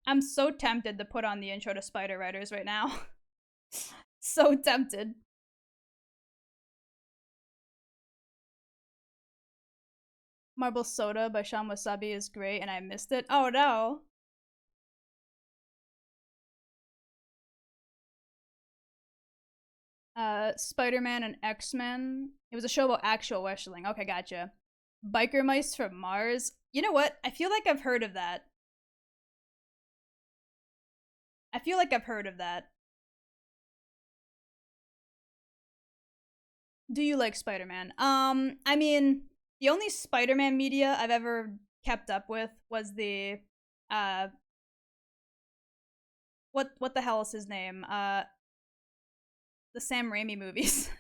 I'm so tempted to put on the intro to Spider Riders right now. So tempted. Marble Soda by Sean Wasabi is great, and I missed it. Oh no. Spider-Man and X-Men. It was a show about actual wrestling. Okay, gotcha. Biker Mice from Mars. You know what? I feel like I've heard of that. I feel like I've heard of that. Do you like Spider-Man? I mean, the only Spider-Man media I've ever kept up with was the uh what the hell is his name? The Sam Raimi movies.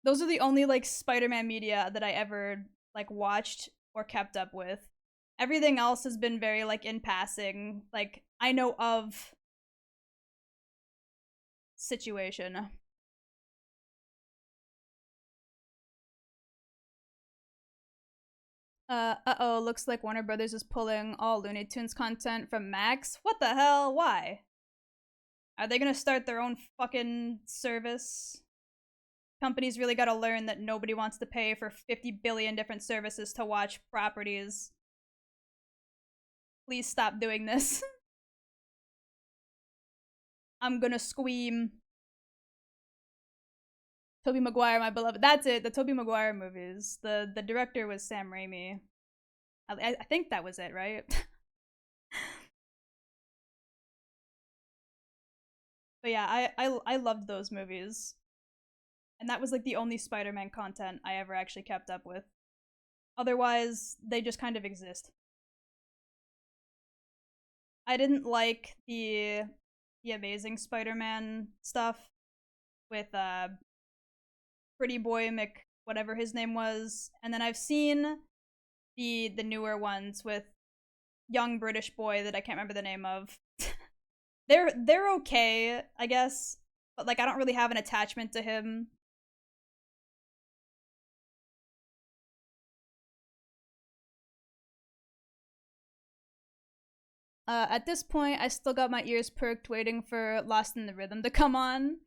Those are the only like Spider-Man media that I ever like watched or kept up with. Everything else has been very like in passing. Like I know of situation. Uh-oh, looks like Warner Brothers is pulling all Looney Tunes content from Max. What the hell? Why? Are they gonna start their own fucking service? Companies really gotta learn that nobody wants to pay for 50 billion different services to watch properties. Please stop doing this. I'm gonna scream. Tobey Maguire, my beloved. That's it. The Tobey Maguire movies. The director was Sam Raimi. I think that was it, right? But yeah, I loved those movies, and that was like the only Spider-Man content I ever actually kept up with. Otherwise, they just kind of exist. I didn't like the Amazing Spider-Man stuff with Pretty Boy Mc whatever his name was, and then I've seen the newer ones with young British boy that I can't remember the name of. They're okay, I guess, but like I don't really have an attachment to him. At this point, I still got my ears perked waiting for Lost in the Rhythm to come on.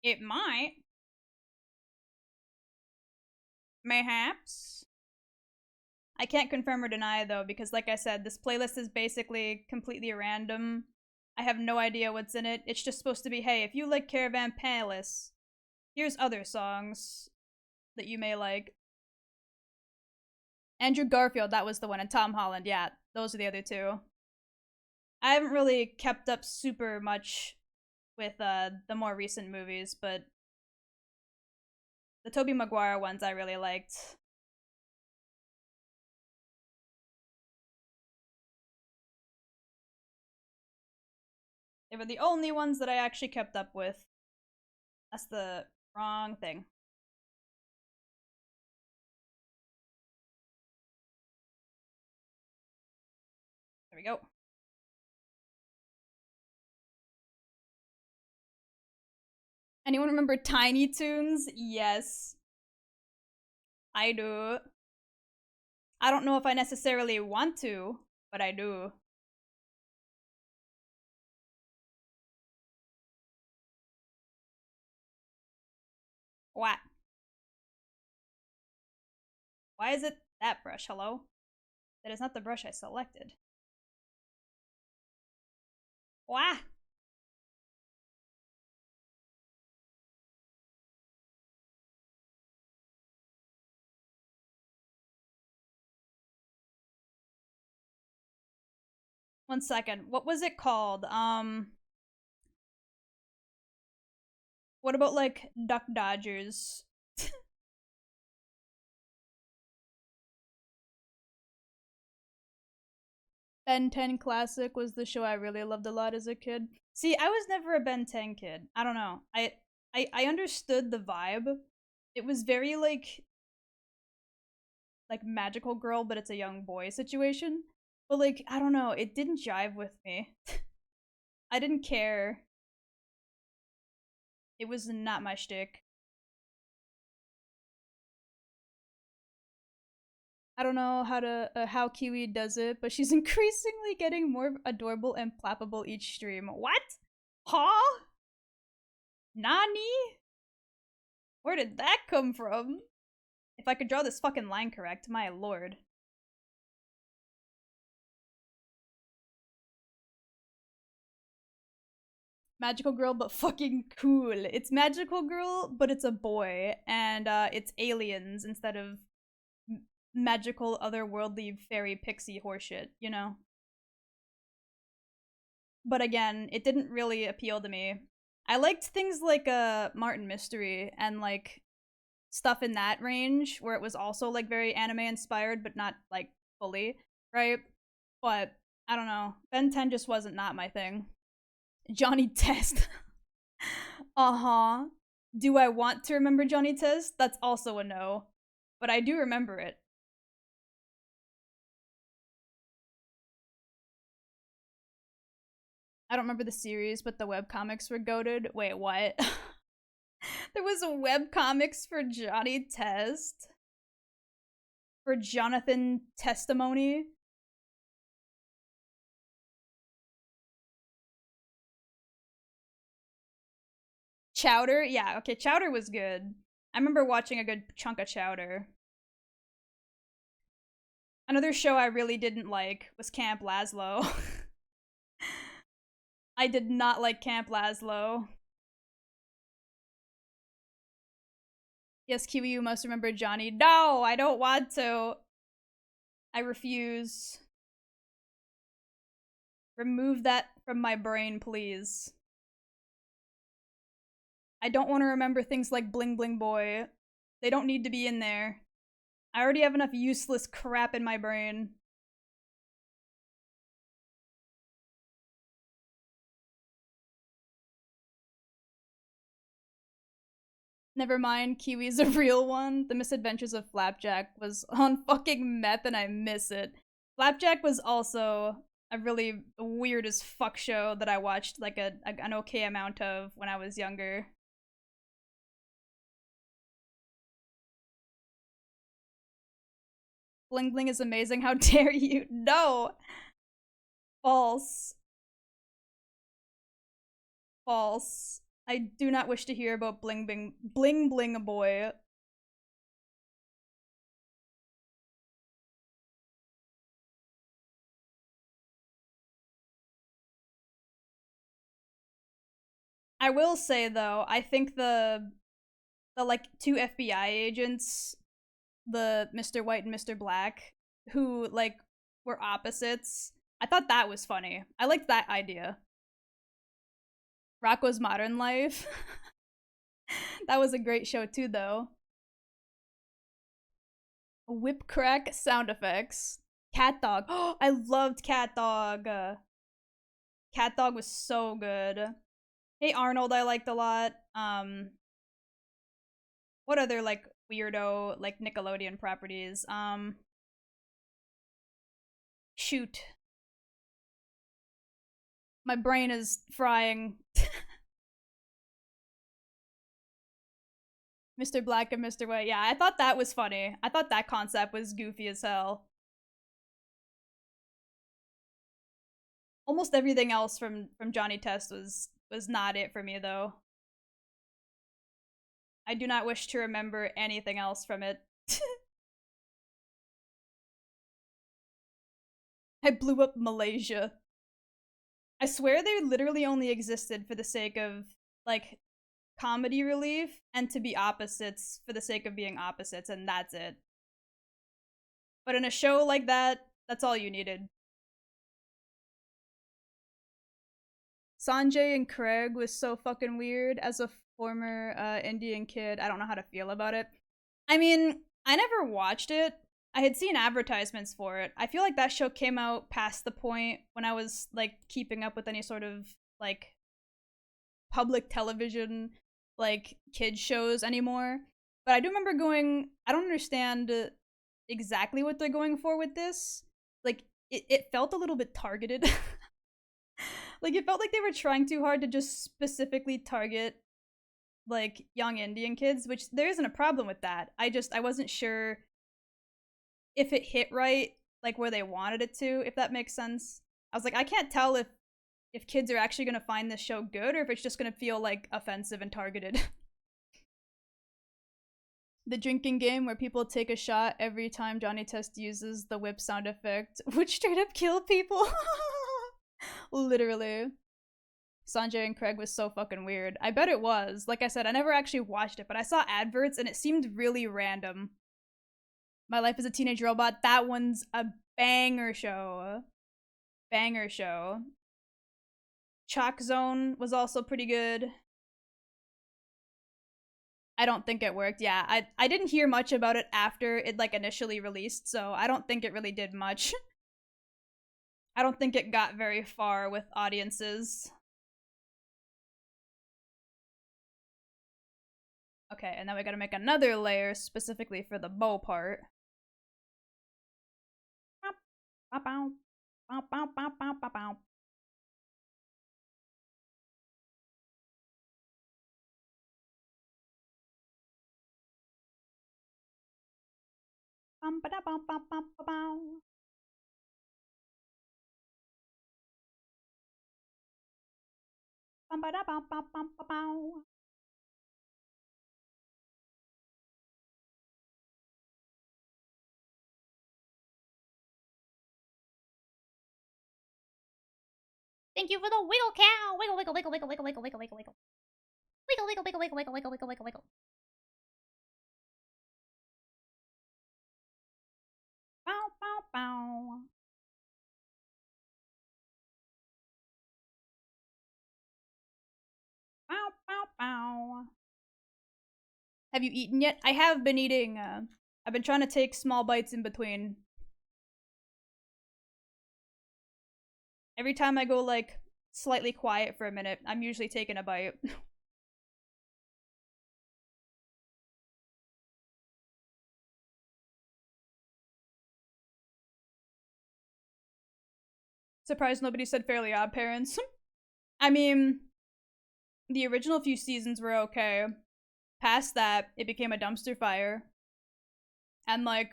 It might. Mayhaps. I can't confirm or deny though, because like I said, this playlist is basically completely random. I have no idea what's in it. It's just supposed to be, hey, if you like Caravan Palace, here's other songs that you may like. Andrew Garfield, that was the one, and Tom Holland, yeah, those are the other two. I haven't really kept up super much with the more recent movies, but The Tobey Maguire ones I really liked. They were the only ones that I actually kept up with. That's the wrong thing. There we go. Anyone remember Tiny Toons? Yes. I do. I don't know if I necessarily want to, but I do. What? Why is it that brush? Hello? That is not the brush I selected. Why? 1 second. What was it called? What about like Duck Dodgers? Ben 10 Classic was the show I really loved a lot as a kid. See, I was never a Ben 10 kid. I don't know. I understood the vibe. It was very like magical girl, but it's a young boy situation. But like, I don't know, it didn't jive with me. I didn't care. It was not my shtick. I don't know how Kiwi does it, but she's increasingly getting more adorable and plappable each stream. What? Huh? Nani? Where did that come from? If I could draw this fucking line correct, my lord. Magical girl, but fucking cool. It's magical girl, but it's a boy, and it's aliens instead of magical, otherworldly, fairy, pixie horseshit, you know? But again, it didn't really appeal to me. I liked things like Martin Mystery and like stuff in that range where it was also like very anime inspired, but not like fully, right? But I don't know. Ben 10 just wasn't not my thing. Johnny Test. Uh-huh. Do I want to remember Johnny Test? That's also a no. But I do remember it. I don't remember the series, but the webcomics were goated. Wait, what? There was a webcomics for Johnny Test? For Jonathan Testimony? Chowder? Yeah, okay, Chowder was good. I remember watching a good chunk of Chowder. Another show I really didn't like was Camp Lazlo. I did not like Camp Lazlo. Yes, Kiwi, you must remember Johnny. No, I don't want to. I refuse. Remove that from my brain, please. I don't want to remember things like Bling Bling Boy. They don't need to be in there. I already have enough useless crap in my brain. Never mind, Kiwi's a real one. The Misadventures of Flapjack was on fucking meth and I miss it. Flapjack was also a really weird as fuck show that I watched like an okay amount of when I was younger. Bling Bling is amazing. How dare you? No! False. False. I do not wish to hear about Bling Bling. Bling Bling Boy. I will say though, I think the like two FBI agents, the Mr. White and Mr. Black, who like were opposites. I thought that was funny. I liked that idea. Rocco's Modern Life. That was a great show too, though. Whip crack sound effects. Cat dog. Oh, I loved cat dog. Cat dog was so good. Hey Arnold, I liked a lot. What other like weirdo like Nickelodeon properties? Shoot. My brain is frying. Mr. Black and Mr. White. Yeah, I thought that was funny. I thought that concept was goofy as hell. Almost everything else from Johnny Test was not it for me though. I do not wish to remember anything else from it. I blew up Malaysia. I swear they literally only existed for the sake of like comedy relief and to be opposites for the sake of being opposites, and that's it. But in a show like that, that's all you needed. Sanjay and Craig was so fucking weird. As a former Indian kid, I don't know how to feel about it. I mean, I never watched it. I had seen advertisements for it. I feel like that show came out past the point when I was like keeping up with any sort of like public television like kids shows anymore. But I do remember going, I don't understand exactly what they're going for with this. Like it felt a little bit targeted. Like it felt like they were trying too hard to just specifically target like young Indian kids, which there isn't a problem with that. I wasn't sure if it hit right, like where they wanted it to, if that makes sense. I was like, I can't tell if kids are actually gonna find this show good or if it's just gonna feel like offensive and targeted. The drinking game where people take a shot every time Johnny Test uses the whip sound effect, which straight up kill people. Literally. Sanjay and Craig was so fucking weird. I bet it was. Like I said, I never actually watched it, but I saw adverts and it seemed really random. My Life as a Teenage Robot, that one's a banger show. Banger show. Chalk Zone was also pretty good. I don't think it worked. Yeah, I didn't hear much about it after it like initially released, so I don't think it really did much. I don't think it got very far with audiences. Okay, and then we gotta make another layer specifically for the bow part. Thank you for the wiggle cow. Wiggle, wiggle, wiggle, wiggle, wiggle, wiggle, wiggle, wiggle, wiggle. Wiggle, wiggle, wiggle, wiggle, wiggle, wiggle, wiggle, wiggle, wiggle. Bow, bow, bow. Bow, bow, bow. Have you eaten yet? I have been eating. I've been trying to take small bites in between. Every time I go like slightly quiet for a minute, I'm usually taking a bite. Surprised nobody said Fairly Odd Parents. I mean, the original few seasons were okay. Past that, it became a dumpster fire. And like,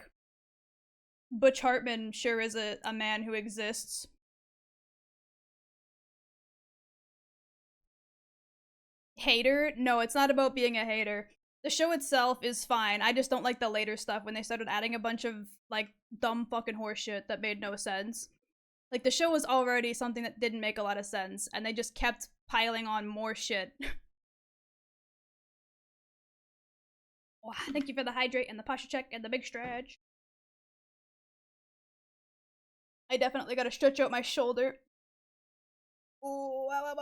Butch Hartman sure is a man who exists. Hater? No, it's not about being a hater. The show itself is fine. I just don't like the later stuff when they started adding a bunch of like dumb fucking horseshit that made no sense. Like the show was already something that didn't make a lot of sense, and they just kept piling on more shit. Wow, thank you for the hydrate and the posture check and the big stretch. I definitely gotta stretch out my shoulder. Ooh, I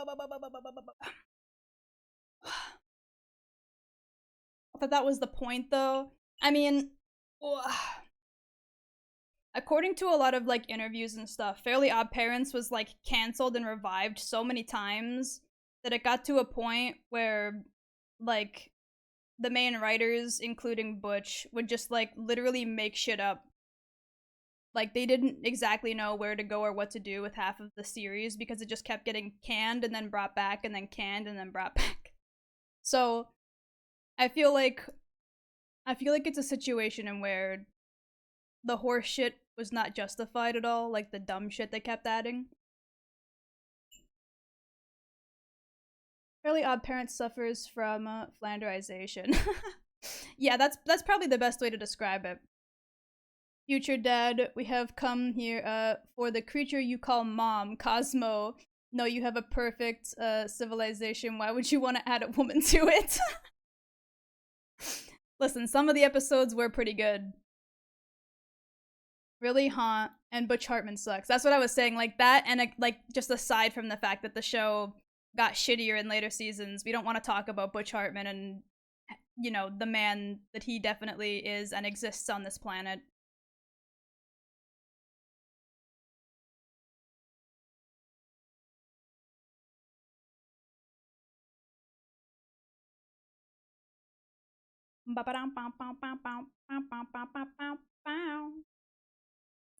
thought that was the point though. I mean, According to a lot of like interviews and stuff, Fairly Odd Parents was like canceled and revived so many times that it got to a point where like the main writers, including Butch, would just like literally make shit up. Like they didn't exactly know where to go or what to do with half of the series because it just kept getting canned and then brought back and then canned and then brought back. So I feel like it's a situation in where the horse shit was not justified at all, like the dumb shit they kept adding. Fairly Odd Parents suffers from flanderization. Yeah, that's probably the best way to describe it. Future Dad, we have come here for the creature you call Mom, Cosmo. No, you have a perfect civilization. Why would you want to add a woman to it? Listen, some of the episodes were pretty good. Really, huh? And Butch Hartman sucks. That's what I was saying. Like that, and like just aside from the fact that the show got shittier in later seasons, we don't want to talk about Butch Hartman and the man that he definitely is and exists on this planet.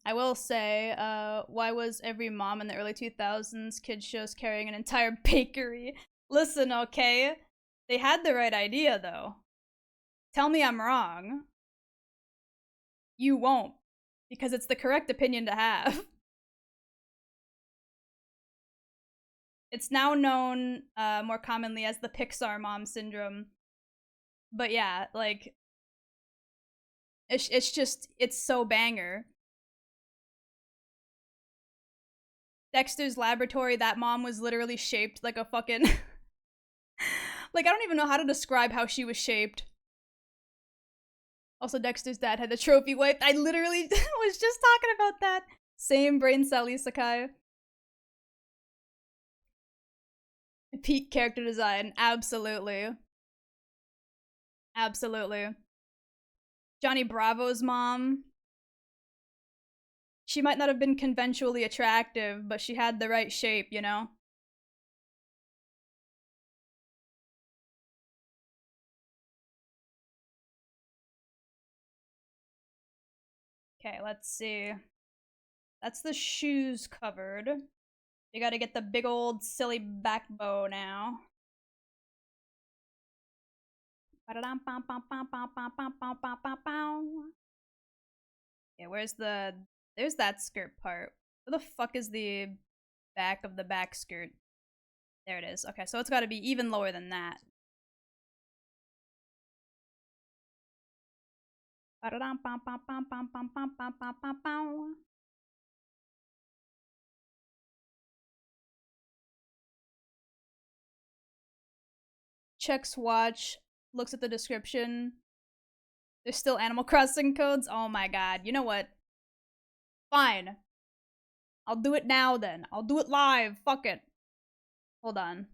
I will say, why was every mom in the early 2000s kids shows carrying an entire bakery? Listen, okay? They had the right idea, though. Tell me I'm wrong. You won't, because it's the correct opinion to have. It's now known more commonly as the Pixar mom syndrome. But yeah, like, it's so banger. Dexter's Laboratory, that mom was literally shaped like a fucking. Like, I don't even know how to describe how she was shaped. Also, Dexter's dad had the trophy wife. I literally was just talking about that. Same brain cell isekai. Peak character design, absolutely. Absolutely. Johnny Bravo's mom. She might not have been conventionally attractive, but she had the right shape, you know? Okay, let's see. That's the shoes covered. You gotta get the big old silly back bow now. Okay, where's the... There's that skirt part. Where the fuck is the back of the back skirt? There it is. Okay, so it's gotta be even lower than that. Checks watch, looks at the description. There's still Animal Crossing codes? Oh my god. You know what? Fine. I'll do it now then. I'll do it live. Fuck it. Hold on.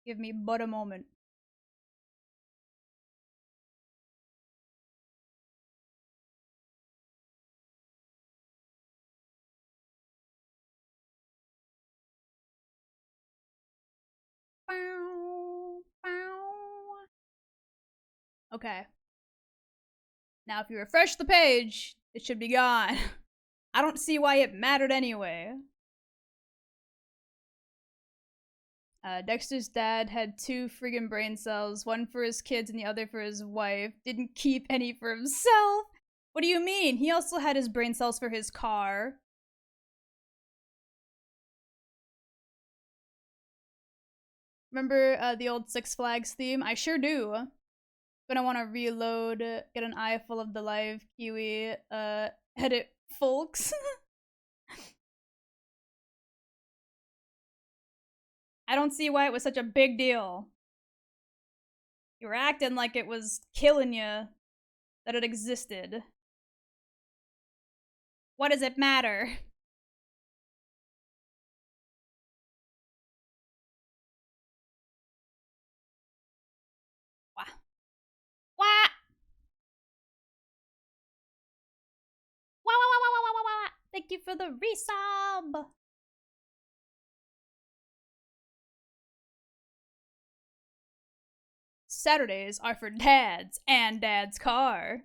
Give me but a moment. Okay. Now if you refresh the page, it should be gone. I don't see why it mattered anyway. Dexter's dad had two friggin' brain cells, one for his kids and the other for his wife. Didn't keep any for himself. What do you mean? He also had his brain cells for his car. Remember the old Six Flags theme? I sure do. Gonna want to reload, get an eye full of the live Kiwi, edit folks. I don't see why it was such a big deal. You were acting like it was killing you that it existed. What does it matter? Thank you for the resub. Saturdays are for dads and dad's car.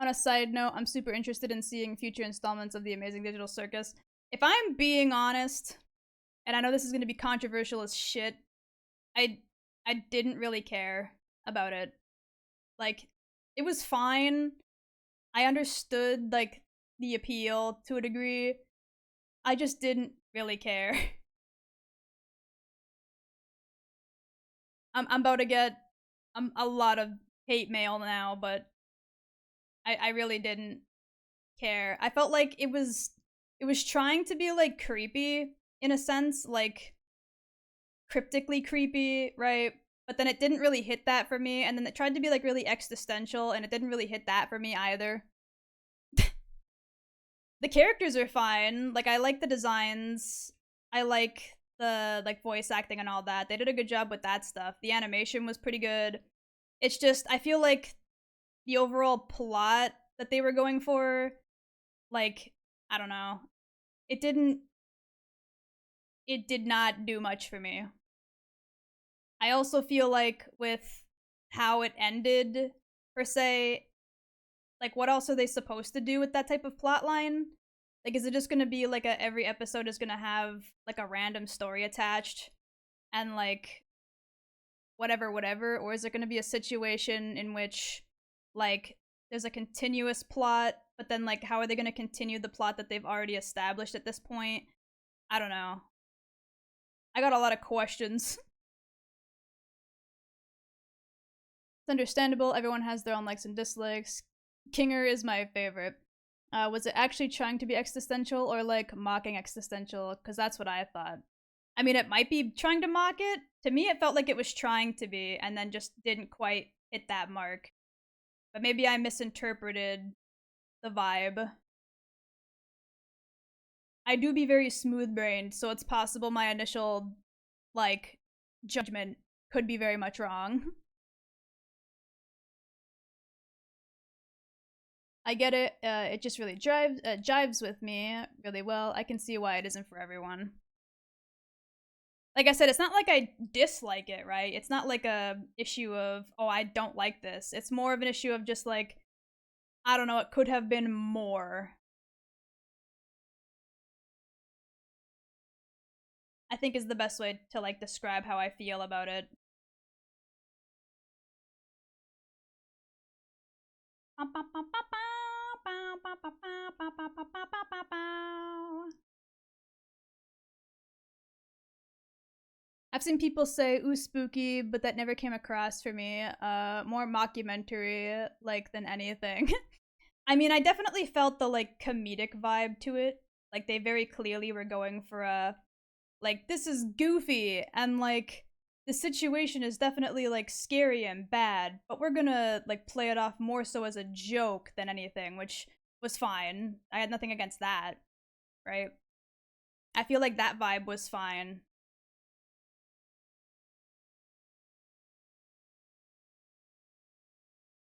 On a side note, I'm super interested in seeing future installments of The Amazing Digital Circus. If I'm being honest, and I know this is going to be controversial as shit, I didn't really care about it. Like, it was fine. I understood like the appeal to a degree. I just didn't really care. I'm about to get a lot of hate mail now, but I really didn't care. I felt like it was trying to be like creepy in a sense, like cryptically creepy, right? But then it didn't really hit that for me, and then it tried to be like really existential, and it didn't really hit that for me either. The characters are fine. Like I like the designs. I like the like voice acting and all that. They did a good job with that stuff. The animation was pretty good. It's just I feel like the overall plot that they were going for, like, I don't know. It did not do much for me. I also feel like with how it ended, per se, like what else are they supposed to do with that type of plot line? Like, is it just gonna be like every episode is gonna have like a random story attached and like whatever, or is it gonna be a situation in which like there's a continuous plot, but then like how are they gonna continue the plot that they've already established at this point? I don't know. I got a lot of questions. It's understandable. Everyone has their own likes and dislikes. Kinger is my favorite. Was it actually trying to be existential or like mocking existential? Because that's what I thought. I mean, it might be trying to mock it. To me, it felt like it was trying to be and then just didn't quite hit that mark. But maybe I misinterpreted the vibe. I do be very smooth brained, so it's possible my initial, like, judgment could be very much wrong. I get it. It just really jives with me really well. I can see why it isn't for everyone. Like I said, it's not like I dislike it, right? It's not like a issue of, oh, I don't like this. It's more of an issue of just like, I don't know, it could have been more. I think is the best way to like describe how I feel about it. I've seen people say ooh spooky, but that never came across for me. More mockumentary like than anything. I mean, I definitely felt the like comedic vibe to it. Like they very clearly were going for a like this is goofy and like the situation is definitely like scary and bad, but we're gonna like play it off more so as a joke than anything, which was fine. I had nothing against that, right? I feel like that vibe was fine.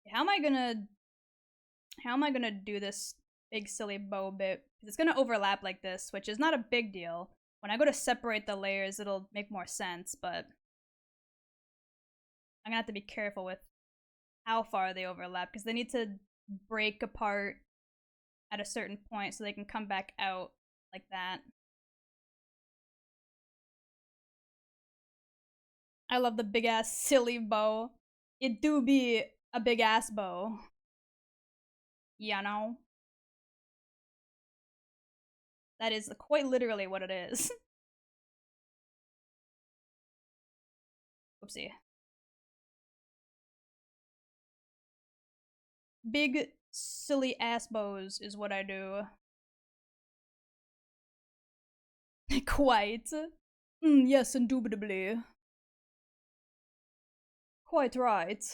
How am I gonna do this big silly bow bit? It's gonna overlap like this, which is not a big deal. When I go to separate the layers, it'll make more sense, but I'm gonna have to be careful with how far they overlap because they need to break apart at a certain point so they can come back out like that. I love the big ass silly bow. It do be a big ass bow. You know? That is quite literally what it is. Oopsie. Big silly ass bows is what I do. Quite. Yes, indubitably. Quite right.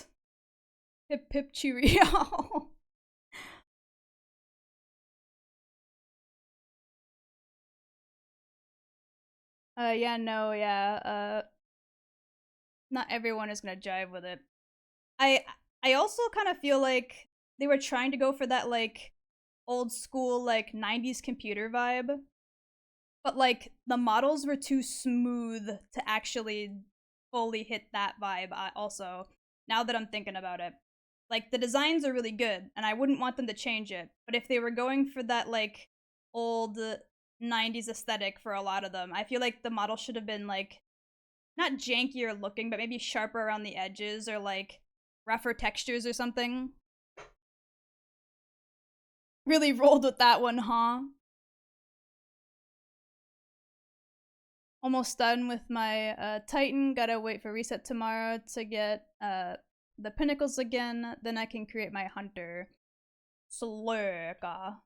Hip hip cheerio. Yeah, no, yeah. Not everyone is gonna jive with it. I I also kind of feel like they were trying to go for that like old school like 90s computer vibe, but like the models were too smooth to actually fully hit that vibe. Also, now that I'm thinking about it, like the designs are really good and I wouldn't want them to change it, but if they were going for that like old 90s aesthetic for a lot of them, I feel like the model should have been like not jankier looking, but maybe sharper around the edges or like rougher textures or something. Really rolled with that one, huh? Almost done with my Titan. Gotta wait for reset tomorrow to get the pinnacles again. Then I can create my hunter. Slurka.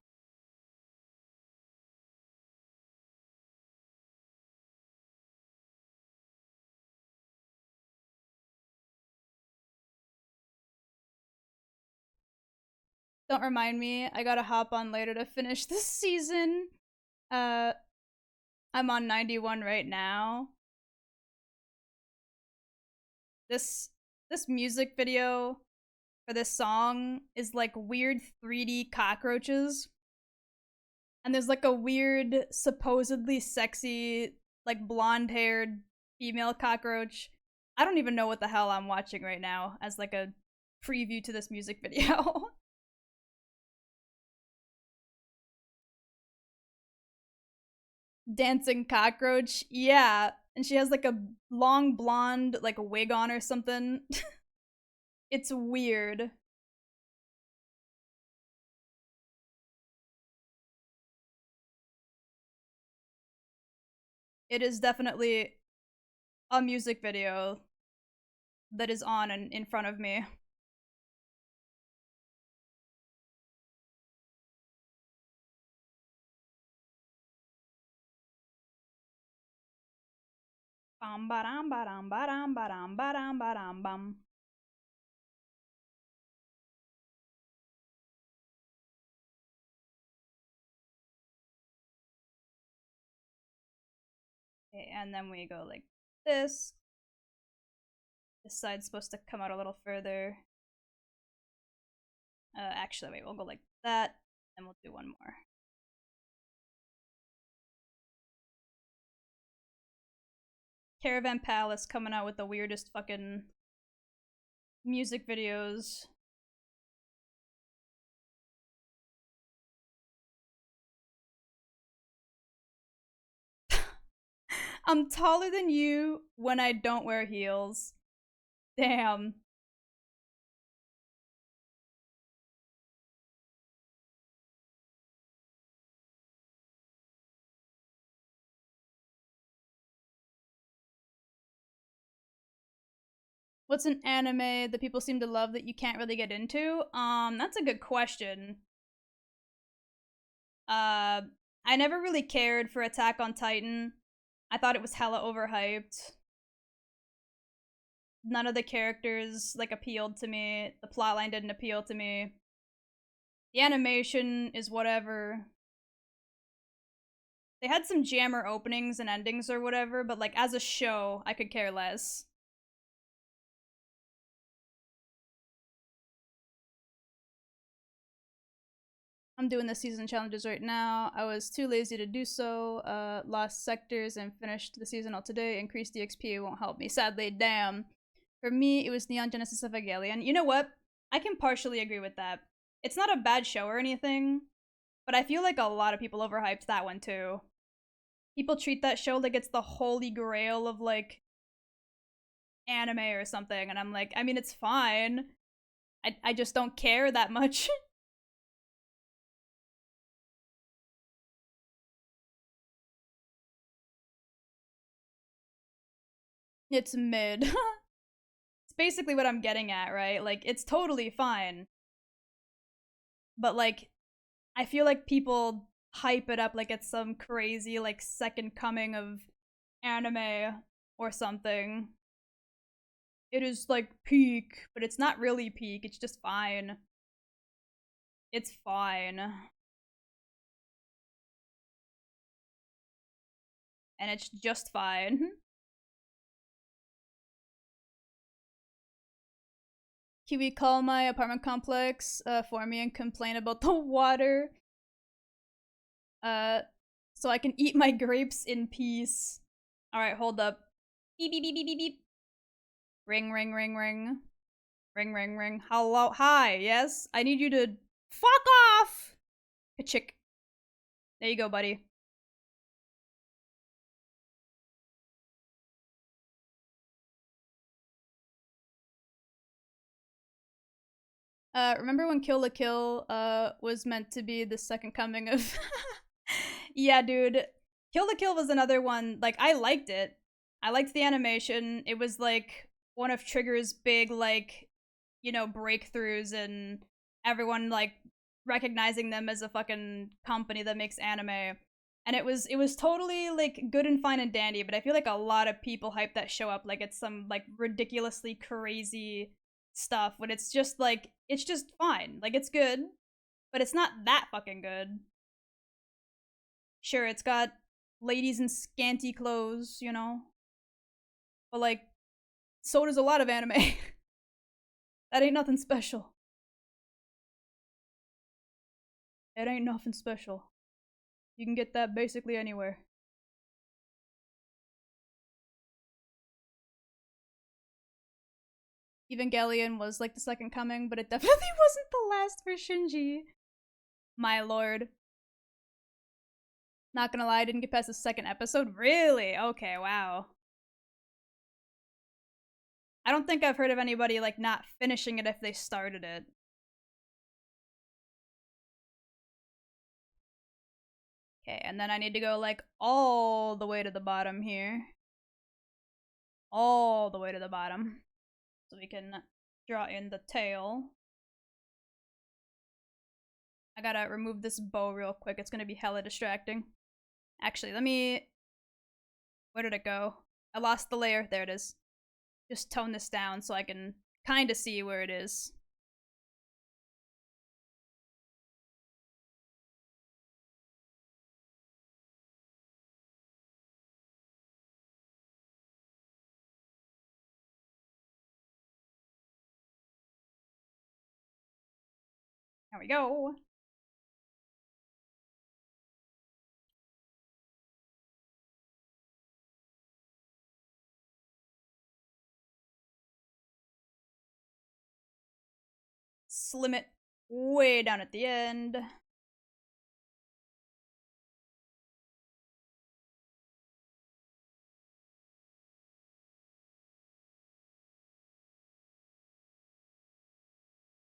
Don't remind me. I gotta hop on later to finish this season. Uh, I'm on 91 right now. This this music video for this song is like weird 3D cockroaches. And there's like a weird, supposedly sexy, like blonde haired female cockroach. I don't even know what the hell I'm watching right now as like a preview to this music video. Dancing cockroach, yeah. And she has like a long blonde, like a wig on or something. It's weird. It is definitely a music video that is on and in front of me. Bam ba-dam ba-dam ba-dam ba-dam ba-dam ba-dam bam. Okay, and then we go like this. This side's supposed to come out a little further. Actually, wait, we'll go like that, and we'll do one more. Caravan Palace coming out with the weirdest fucking music videos. I'm taller than you when I don't wear heels. Damn. What's an anime that people seem to love that you can't really get into? That's a good question. Uh, I never really cared for Attack on Titan. I thought it was hella overhyped. None of the characters like appealed to me. The plotline didn't appeal to me. The animation is whatever. They had some jammer openings and endings or whatever, but like as a show, I could care less. I'm doing the season challenges right now. I was too lazy to do so. Lost sectors and finished the season all today. Increased the XP won't help me. Sadly, damn. For me, it was Neon Genesis Evangelion. You know what? I can partially agree with that. It's not a bad show or anything, but I feel like a lot of people overhyped that one too. People treat that show like it's the holy grail of like anime or something, and I'm like, I mean, it's fine. I just don't care that much. It's mid. It's basically what I'm getting at, right? Like, it's totally fine. But, like, I feel like people hype it up like it's some crazy, like, second coming of anime or something. It is, like, peak, but it's not really peak. It's just fine. It's fine. And it's just fine. Kiwi, call my apartment complex for me and complain about the water. So I can eat my grapes in peace. Alright, hold up. Beep, beep, beep, beep, beep, beep. Ring, ring, ring, ring. Ring, ring, ring. Hello? Hi, yes? I need you to fuck off! Ka-chick. There you go, buddy. Remember when Kill la Kill, was meant to be the second coming of... Yeah, dude. Kill la Kill was another one, like, I liked it. I liked the animation. It was, like, one of Trigger's big, like, you know, breakthroughs and everyone, like, recognizing them as a fucking company that makes anime. And it was totally, like, good and fine and dandy, but I feel like a lot of people hype that show up like it's some, like, ridiculously crazy stuff when it's just like it's just fine. Like it's good, but it's not that fucking good. Sure, it's got ladies in scanty clothes, you know. But like so does a lot of anime. That ain't nothing special. It ain't nothing special. You can get that basically anywhere. Evangelion was like the second coming, but it definitely wasn't the last for Shinji. My lord. Not gonna lie, I didn't get past the second episode. Really? Okay, wow. I don't think I've heard of anybody like not finishing it if they started it. Okay, and then I need to go like all the way to the bottom here. All the way to the bottom. So we can draw in the tail. I gotta remove this bow real quick. It's gonna be hella distracting. Actually, let me... Where did it go? I lost the layer. There it is. Just tone this down so I can kind of see where it is. There we go. Slim it way down at the end.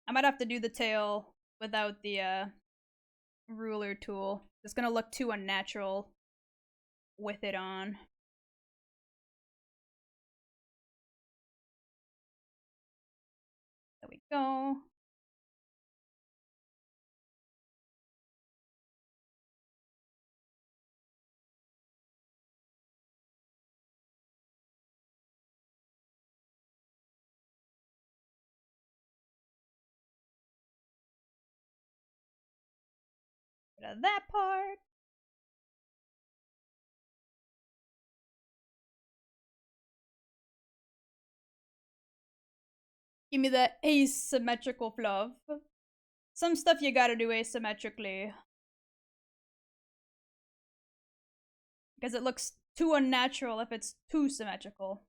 I might have to do the tail without the ruler tool. It's gonna look too unnatural with it on. There we go. Get out of that part. Give me the asymmetrical fluff. Some stuff you gotta do asymmetrically. Because it looks too unnatural if it's too symmetrical.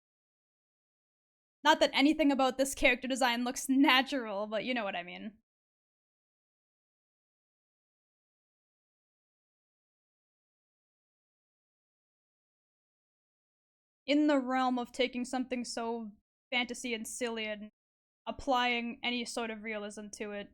Not that anything about this character design looks natural, but you know what I mean. In the realm of taking something so fantasy and silly and applying any sort of realism to it.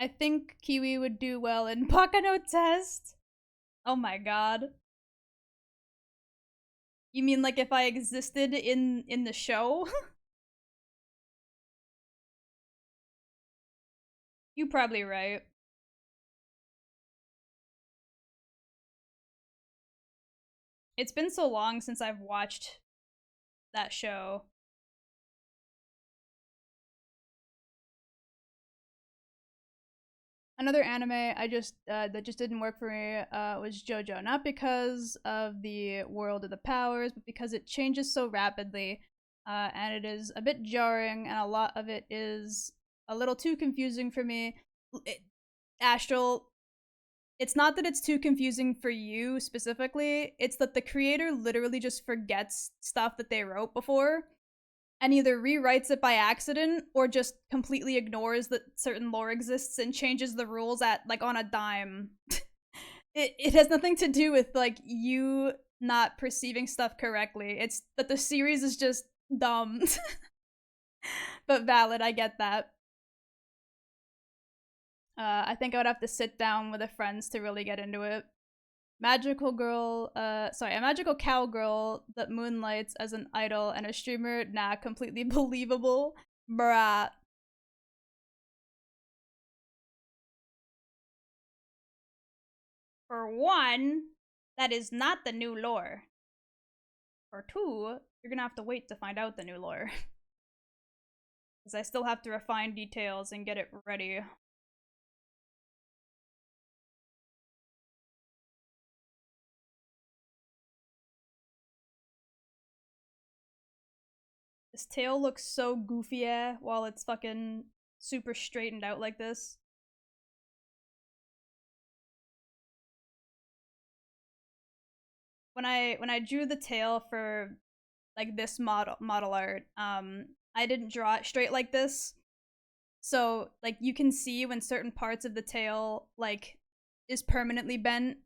I think Kiwi would do well in Bakano Test. Oh my god. You mean like if I existed in the show? You're probably right. It's been so long since I've watched that show. Another anime I just that just didn't work for me was JoJo. Not because of the world of the powers, but because it changes so rapidly, and it is a bit jarring, and a lot of it is a little too confusing for me. Astral, it's not that it's too confusing for you specifically, it's that the creator literally just forgets stuff that they wrote before and either rewrites it by accident or just completely ignores that certain lore exists and changes the rules at like on a dime. It has nothing to do with like you not perceiving stuff correctly. It's that the series is just dumb. But valid, I get that. I think I would have to sit down with the friends to really get into it. A magical cowgirl that moonlights as an idol and a streamer, nah, completely believable. Bruh. For one, that is not the new lore. For two, you're gonna have to wait to find out the new lore. Because I still have to refine details and get it ready. This tail looks so goofy while it's fucking super straightened out like this. When I drew the tail for like this model art, I didn't draw it straight like this. So like you can see when certain parts of the tail like is permanently bent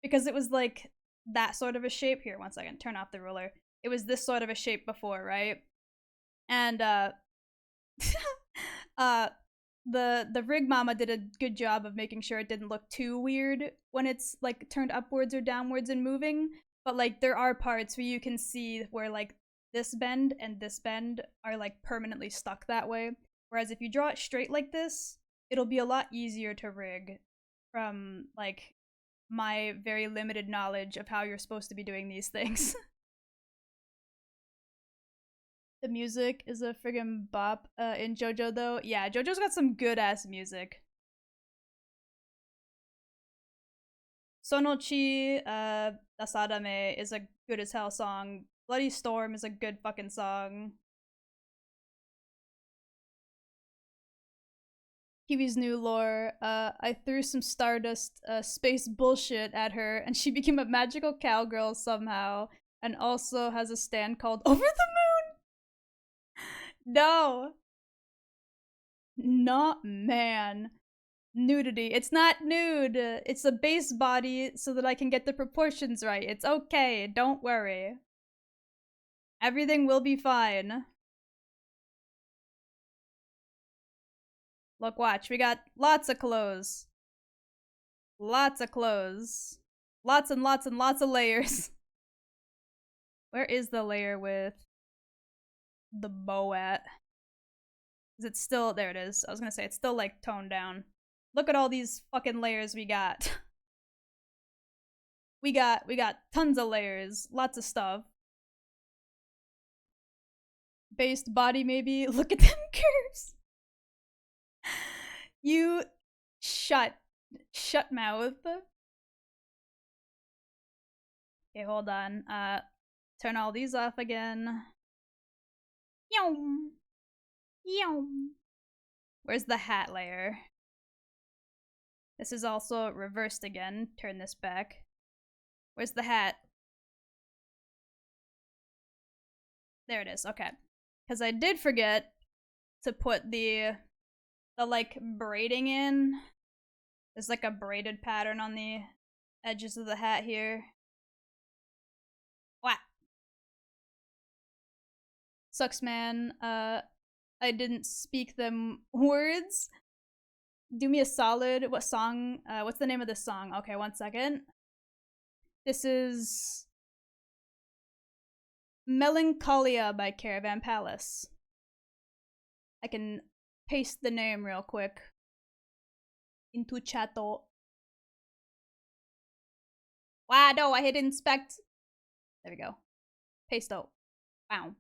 because it was like that sort of a shape. Here, one second, turn off the ruler. It was this sort of a shape before, right? And uh the rig mama did a good job of making sure it didn't look too weird when it's like turned upwards or downwards and moving, but like there are parts where you can see where like this bend and this bend are like permanently stuck that way, whereas if you draw it straight like this, it'll be a lot easier to rig from like my very limited knowledge of how you're supposed to be doing these things. The music is a friggin' bop in JoJo, though. Yeah, JoJo's got some good ass music. Sonochi Dasadame is a good as hell song. Bloody Storm is a good fucking song. Kiwi's new lore. I threw some Stardust space bullshit at her, and she became a magical cowgirl somehow, and also has a stand called Over the Moon. No, not man. Nudity. It's not nude. It's a base body so that I can get the proportions right. It's okay. Don't worry. Everything will be fine. Look, watch. We got lots of clothes. Lots of clothes. Lots and lots and lots of layers. Where is the layer with the bow at? Is it still... There it is. I was gonna say, it's still, like, toned down. Look at all these fucking layers we got. we got tons of layers. Lots of stuff. Based body, maybe. Look at them curves. You shut mouth. Okay, hold on. Turn all these off again. Yum. Yum. Where's the hat layer? This is also reversed again. Turn this back. Where's the hat? There it is. Okay. Because I did forget to put the like braiding in. There's like a braided pattern on the edges of the hat here. What? Sucks, man. I didn't speak them words. Do me a solid. What song? What's the name of this song? Okay, one second. This is Melancholia by Caravan Palace. I can paste the name real quick into chato. Wow, no, I hit inspect. There we go. Paste out. Wow.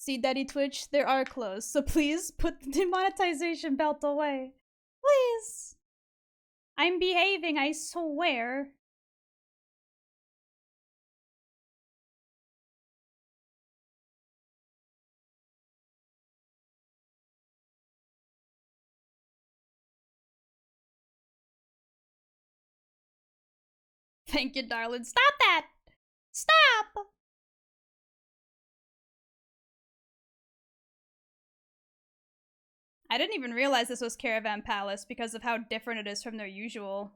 See, Daddy Twitch, there are clothes, so please put the demonetization belt away. Please. I'm behaving, I swear. Thank you, darling. Stop that! Stop! I didn't even realize this was Caravan Palace because of how different it is from their usual.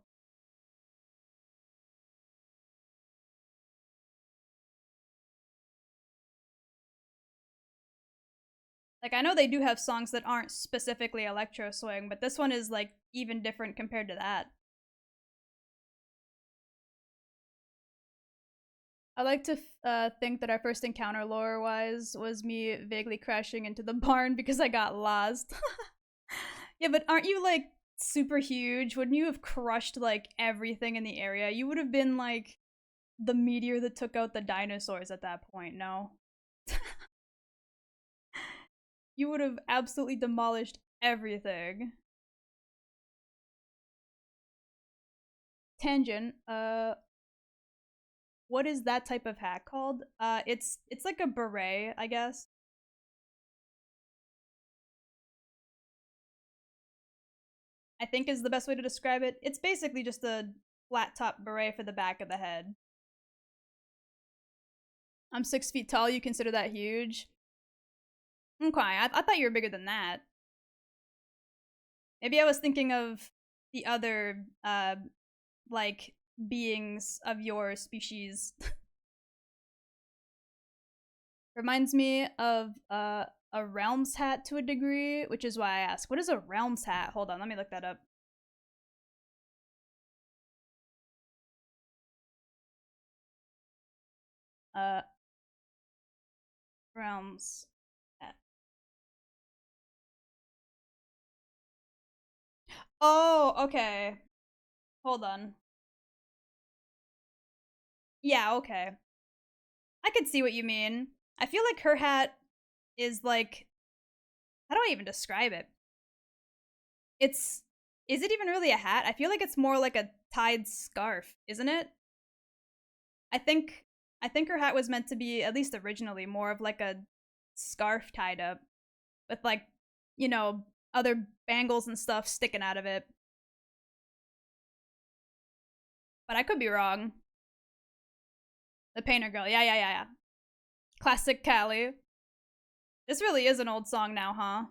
Like, I know they do have songs that aren't specifically electro swing, but this one is, like, even different compared to that. I like to think that our first encounter lore-wise was me vaguely crashing into the barn because I got lost. Yeah, but aren't you, like, super huge? Wouldn't you have crushed, like, everything in the area? You would have been, like, the meteor that took out the dinosaurs at that point, no? You would have absolutely demolished everything. Tangent, what is that type of hat called? It's like a beret, I guess. I think is the best way to describe it. It's basically just a flat top beret for the back of the head. I'm 6 feet tall. You consider that huge? Okay, I thought you were bigger than that. Maybe I was thinking of the other, like, beings of your species. Reminds me of a realms hat to a degree, which is why I ask, what is a realms hat? Hold on, let me look that up. Uh, realms hat. Oh, okay. Hold on. Yeah, okay. I could see what you mean. I feel like her hat is like, how do I even describe it? It's, is it even really a hat? I feel like it's more like a tied scarf, isn't it? I think I think her hat was meant to be, at least originally, more of like a scarf tied up with, like, you know, other bangles and stuff sticking out of it. But I could be wrong. The Painter Girl. Yeah. Classic Callie. This really is an old song now, huh?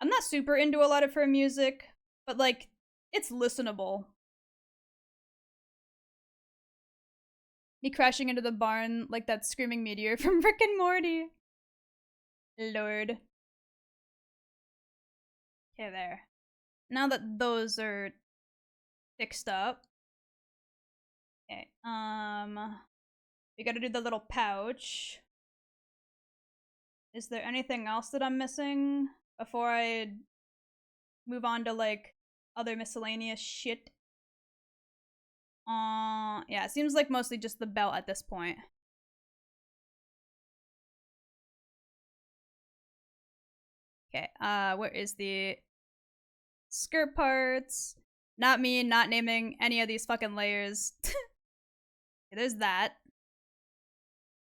I'm not super into a lot of her music, but, like, it's listenable. Me crashing into the barn like that screaming meteor from Rick and Morty. Lord. Okay, there. Now that those are fixed up. Okay, we gotta do the little pouch. Is there anything else that I'm missing before I move on to, like, other miscellaneous shit? Yeah, it seems like mostly just the belt at this point. Okay, where is the skirt parts? Not me, not naming any of these fucking layers. Okay, there's that.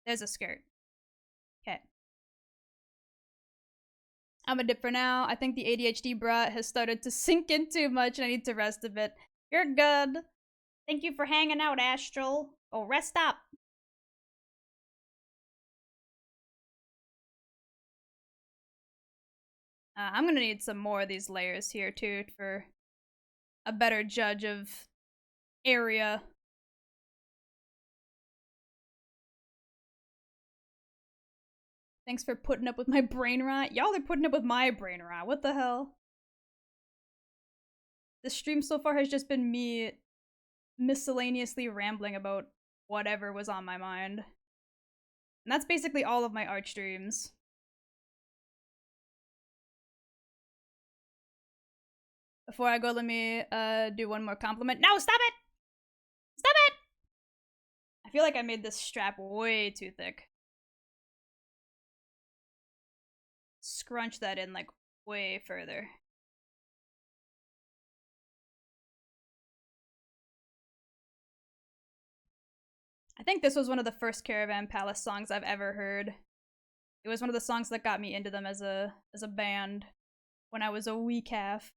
There's a skirt. Okay. I'm a dip for now. I think the ADHD brat has started to sink in too much and I need to rest a bit. You're good. Thank you for hanging out, Astral. Oh, rest up. I'm gonna need some more of these layers here too for a better judge of area. Thanks for putting up with my brain rot. Y'all are putting up with my brain rot. What the hell? The stream so far has just been me miscellaneously rambling about whatever was on my mind. And that's basically all of my art streams. Before I go, let me do one more compliment. No, stop it! Stop I feel like I made this strap way too thick. Scrunch that in like way further. I think this was one of the first Caravan Palace songs I've ever heard. It was one of the songs that got me into them as a band when I was a wee calf.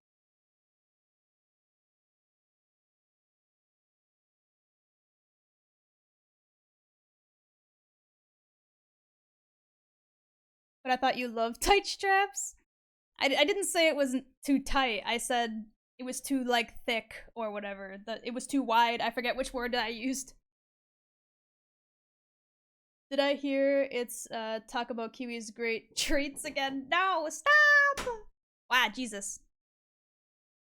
But I thought you loved tight straps. I didn't say it was too tight. I said it was too like thick or whatever. That it was too wide. I forget which word I used. Did I hear it's talk about Kiwis' great treats again? No, stop! Wow, Jesus.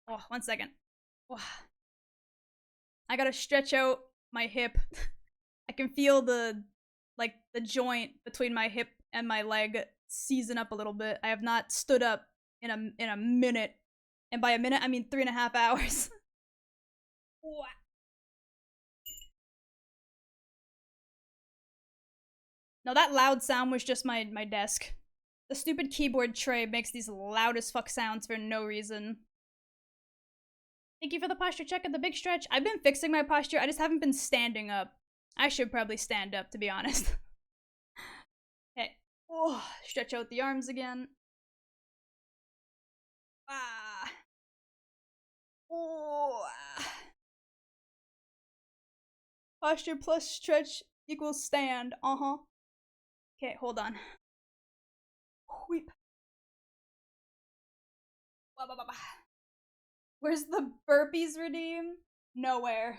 Oh, 1 second. Oh. I gotta stretch out my hip. I can feel the joint between my hip and my leg season up a little bit. I have not stood up in a minute, and by a minute I mean 3.5 hours. No, that loud sound was just my desk. The stupid keyboard tray makes these loud as fuck sounds for no reason. Thank you for the posture check and the big stretch. I've been fixing my posture, I just haven't been standing up. I should probably stand up, to be honest. Okay. Oh, stretch out the arms again. Ah. Oh. Posture plus stretch equals stand. Uh-huh. Okay, hold on. Weep. Where's the burpees redeem? Nowhere.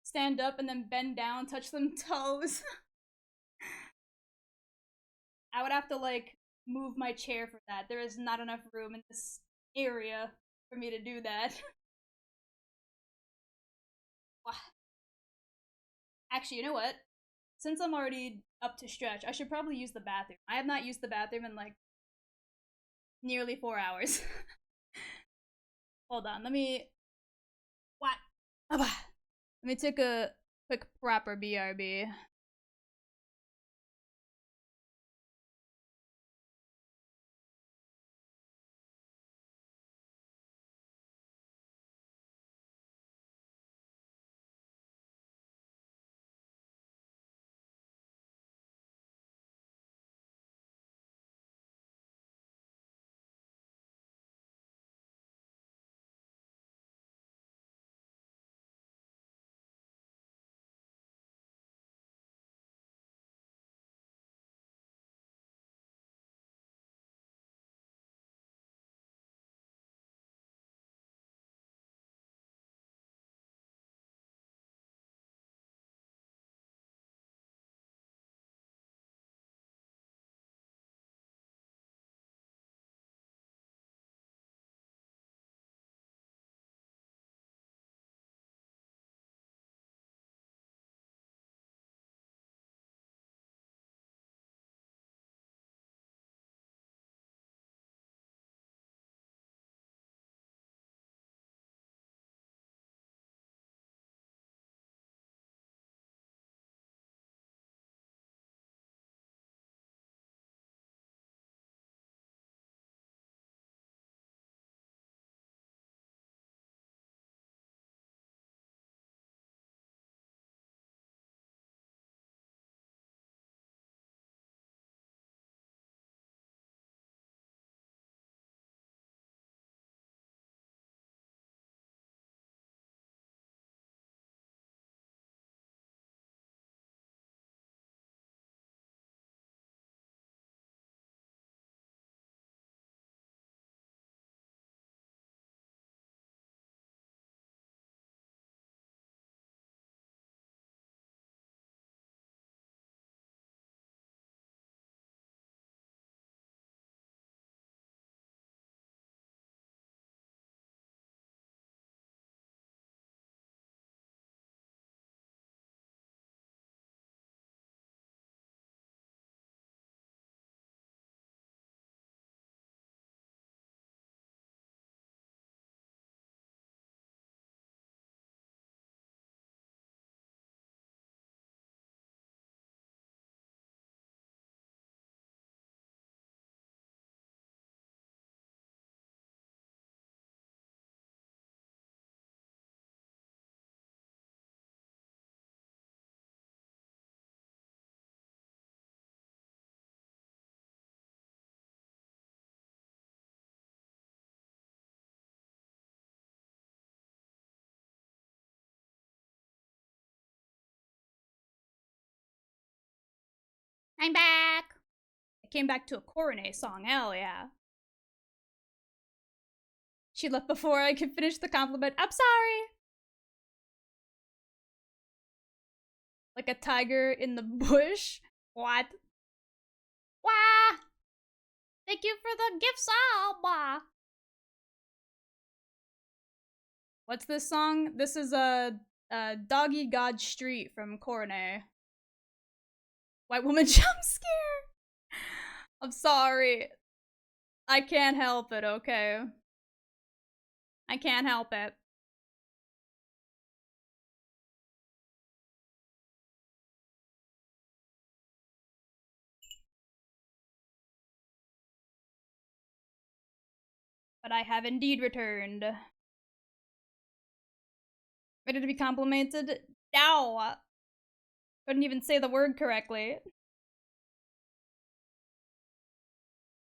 Stand up and then bend down, touch them toes. I would have to like move my chair for that. There is not enough room in this area for me to do that. Actually, you know what? Since I'm already up to stretch, I should probably use the bathroom. I have not used the bathroom in like nearly 4 hours. Hold on, let me. What? Let me take a quick proper BRB. I'm back. I came back to a Coronet song, hell yeah. She left before I could finish the compliment. I'm sorry! Like a tiger in the bush? What? Wah! Thank you for the gifts, Alba. What's this song? This is a Doggy God Street from Coronet. White woman jump scare! I'm sorry. I can't help it, okay? I can't help it. But I have indeed returned. Ready to be complimented? No! Couldn't even say the word correctly.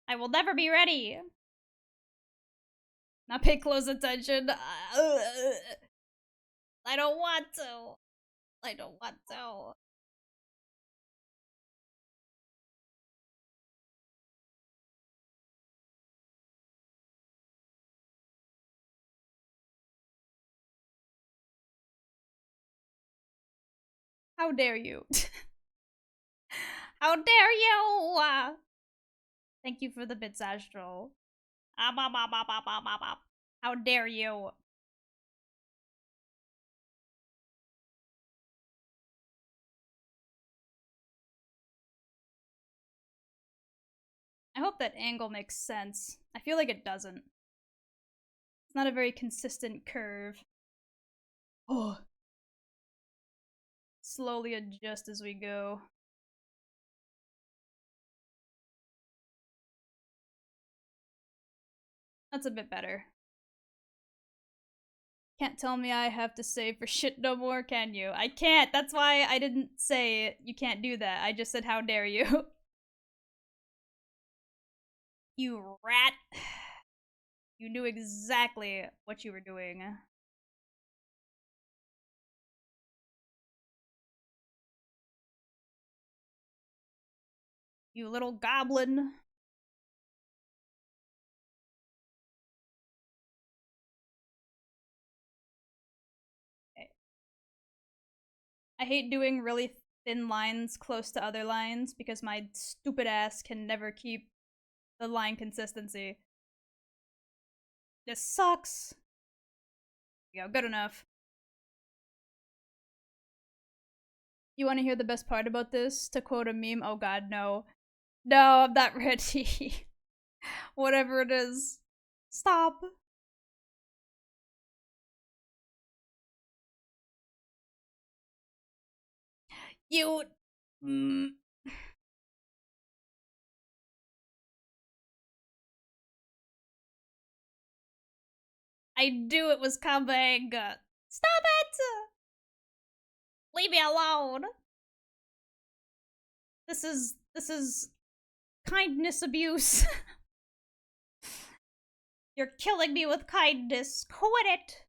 I will never be ready. Not pay close attention. I don't want to. I don't want to. How dare you? How dare you? Thank you for the bits, Astral. How dare you? I hope that angle makes sense. I feel like it doesn't. It's not a very consistent curve. Oh. Slowly adjust as we go. That's a bit better. Can't tell me I have to save for shit no more, can you? I can't. That's why I didn't say you can't do that. I just said how dare you. You rat. You knew exactly what you were doing. You little goblin. Okay. I hate doing really thin lines close to other lines because my stupid ass can never keep the line consistency. This sucks. Yeah, good enough. You want to hear the best part about this? To quote a meme, oh god, no. No, I'm not ready. Whatever it is. Stop. You. I knew it was coming. Stop it! Leave me alone. This is kindness abuse. You're killing me with kindness. Quit it.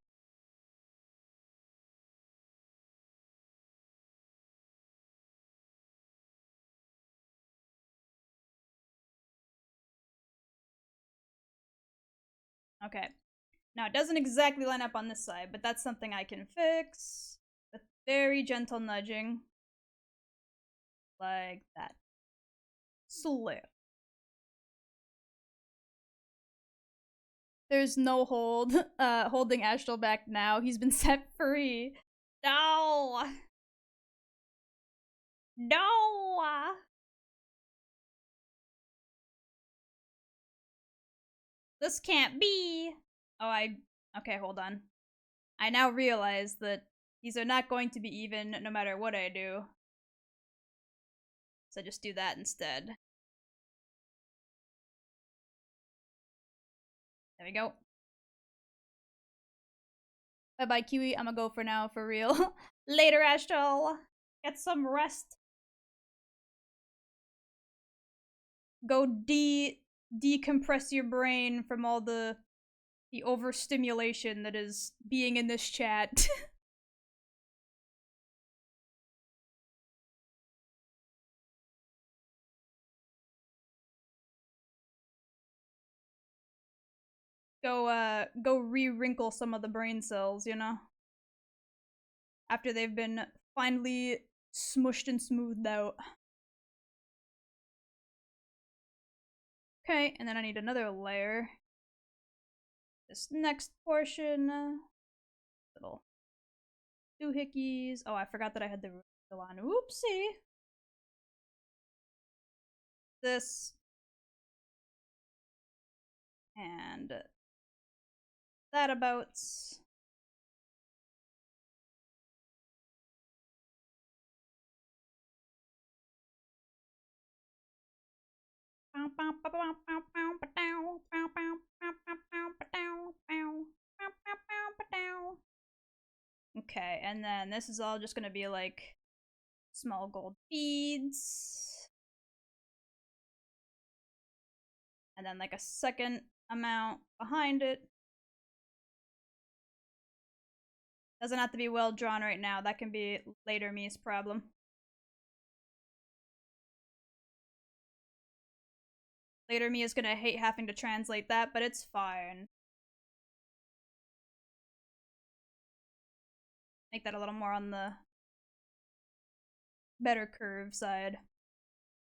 Okay. Now, it doesn't exactly line up on this side, but that's something I can fix with very gentle nudging. Like that. Slip. There's no hold. Holding Astral back now. He's been set free. No. No. This can't be. Oh, okay, hold on. I now realize that these are not going to be even no matter what I do. So just do that instead. There we go. Bye-bye, Kiwi. I'm gonna go for now, for real. Later, Astral. Get some rest. Go decompress your brain from all the overstimulation that is being in this chat. go re-wrinkle some of the brain cells, you know? After they've been finally smushed and smoothed out. Okay, and then I need another layer. This next portion, little doohickeys. Oh, I forgot that I had the root still on. Oopsie. This and that abouts. Okay, and then this is all just gonna be like small gold beads. And then like a second amount behind it. Doesn't have to be well drawn right now. That can be later me's problem. Later me is gonna hate having to translate that, but it's fine. Make that a little more on the better curve side.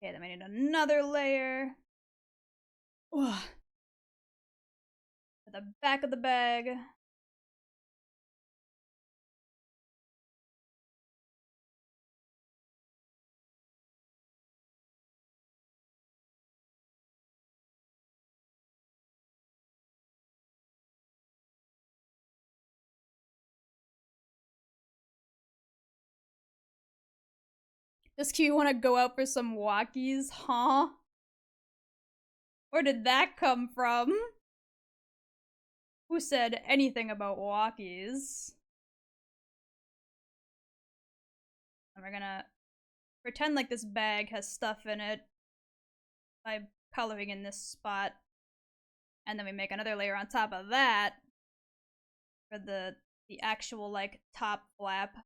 Okay, then we need another layer. Ugh. At the back of the bag. Does Q want to go out for some walkies, huh? Where did that come from? Who said anything about walkies? And we're gonna pretend like this bag has stuff in it by coloring in this spot. And then we make another layer on top of that for the actual like top flap.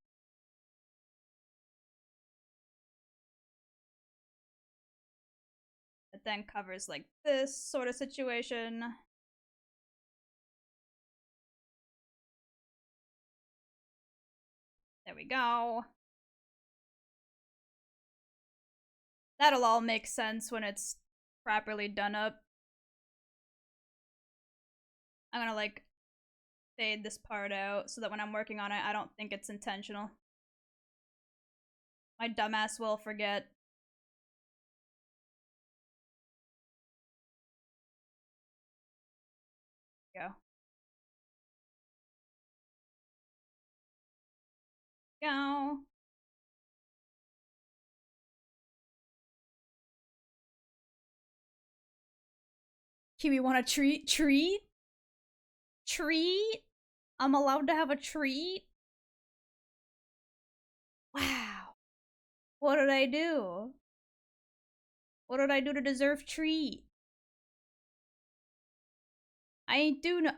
It then covers like this sort of situation. There we go. That'll all make sense when it's properly done up. I'm gonna like fade this part out so that when I'm working on it, I don't think it's intentional. My dumbass will forget. Go. Go. Kiwi want a treat? Treat? Treat? I'm allowed to have a treat? Wow. What did I do? What did I do to deserve treat? I ain't do no-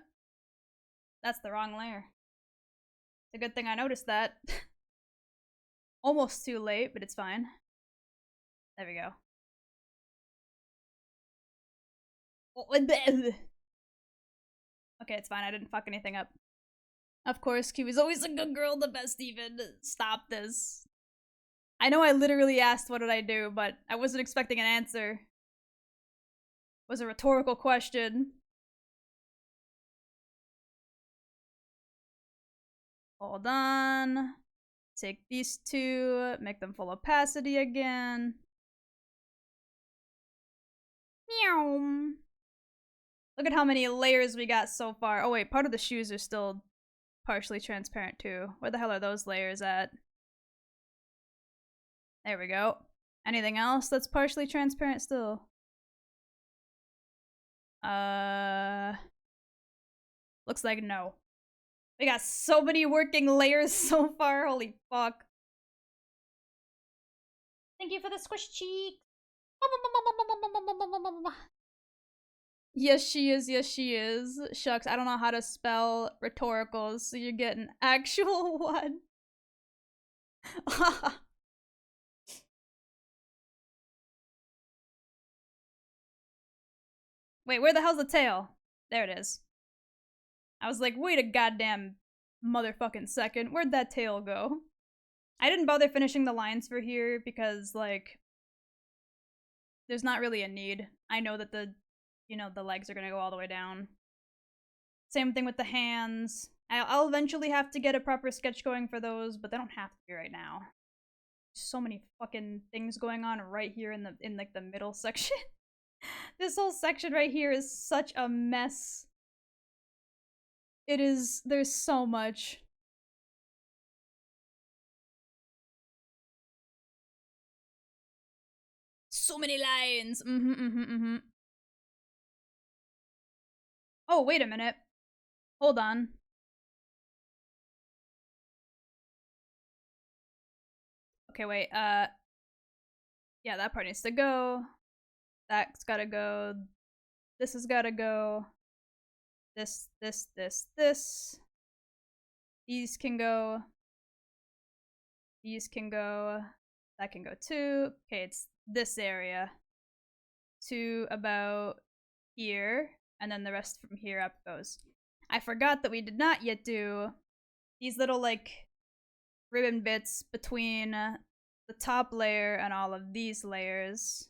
That's the wrong layer. It's a good thing I noticed that. Almost too late, but it's fine. There we go. Okay, it's fine. I didn't fuck anything up. Of course, Kiwi's always a good girl, the best even. Stop this. I know I literally asked what did I do, but I wasn't expecting an answer. It was a rhetorical question. Hold on. Take these two, make them full opacity again. Meow. Look at how many layers we got so far. Oh wait, part of the shoes are still partially transparent too. Where the hell are those layers at? There we go. Anything else that's partially transparent still? Looks like no. We got so many working layers so far, holy fuck. Thank you for the squish cheek. Yes, she is. Yes, she is. Shucks, I don't know how to spell rhetoricals, so you get an actual one. Wait, where the hell's the tail? There it is. I was like, wait a goddamn motherfucking second. Where'd that tail go? I didn't bother finishing the lines for here because, like, there's not really a need. I know that the legs are gonna go all the way down. Same thing with the hands. I'll eventually have to get a proper sketch going for those, but they don't have to be right now. So many fucking things going on right here in like the middle section. This whole section right here is such a mess. It is. There's so much. So many lines. Oh, wait a minute. Hold on. Okay, wait. Yeah, that part needs to go. That's gotta go. This has gotta go. This. These can go. These can go. That can go too. Okay, it's this area to about here, and then the rest from here up goes. I forgot that we did not yet do these little, like, ribbon bits between the top layer and all of these layers.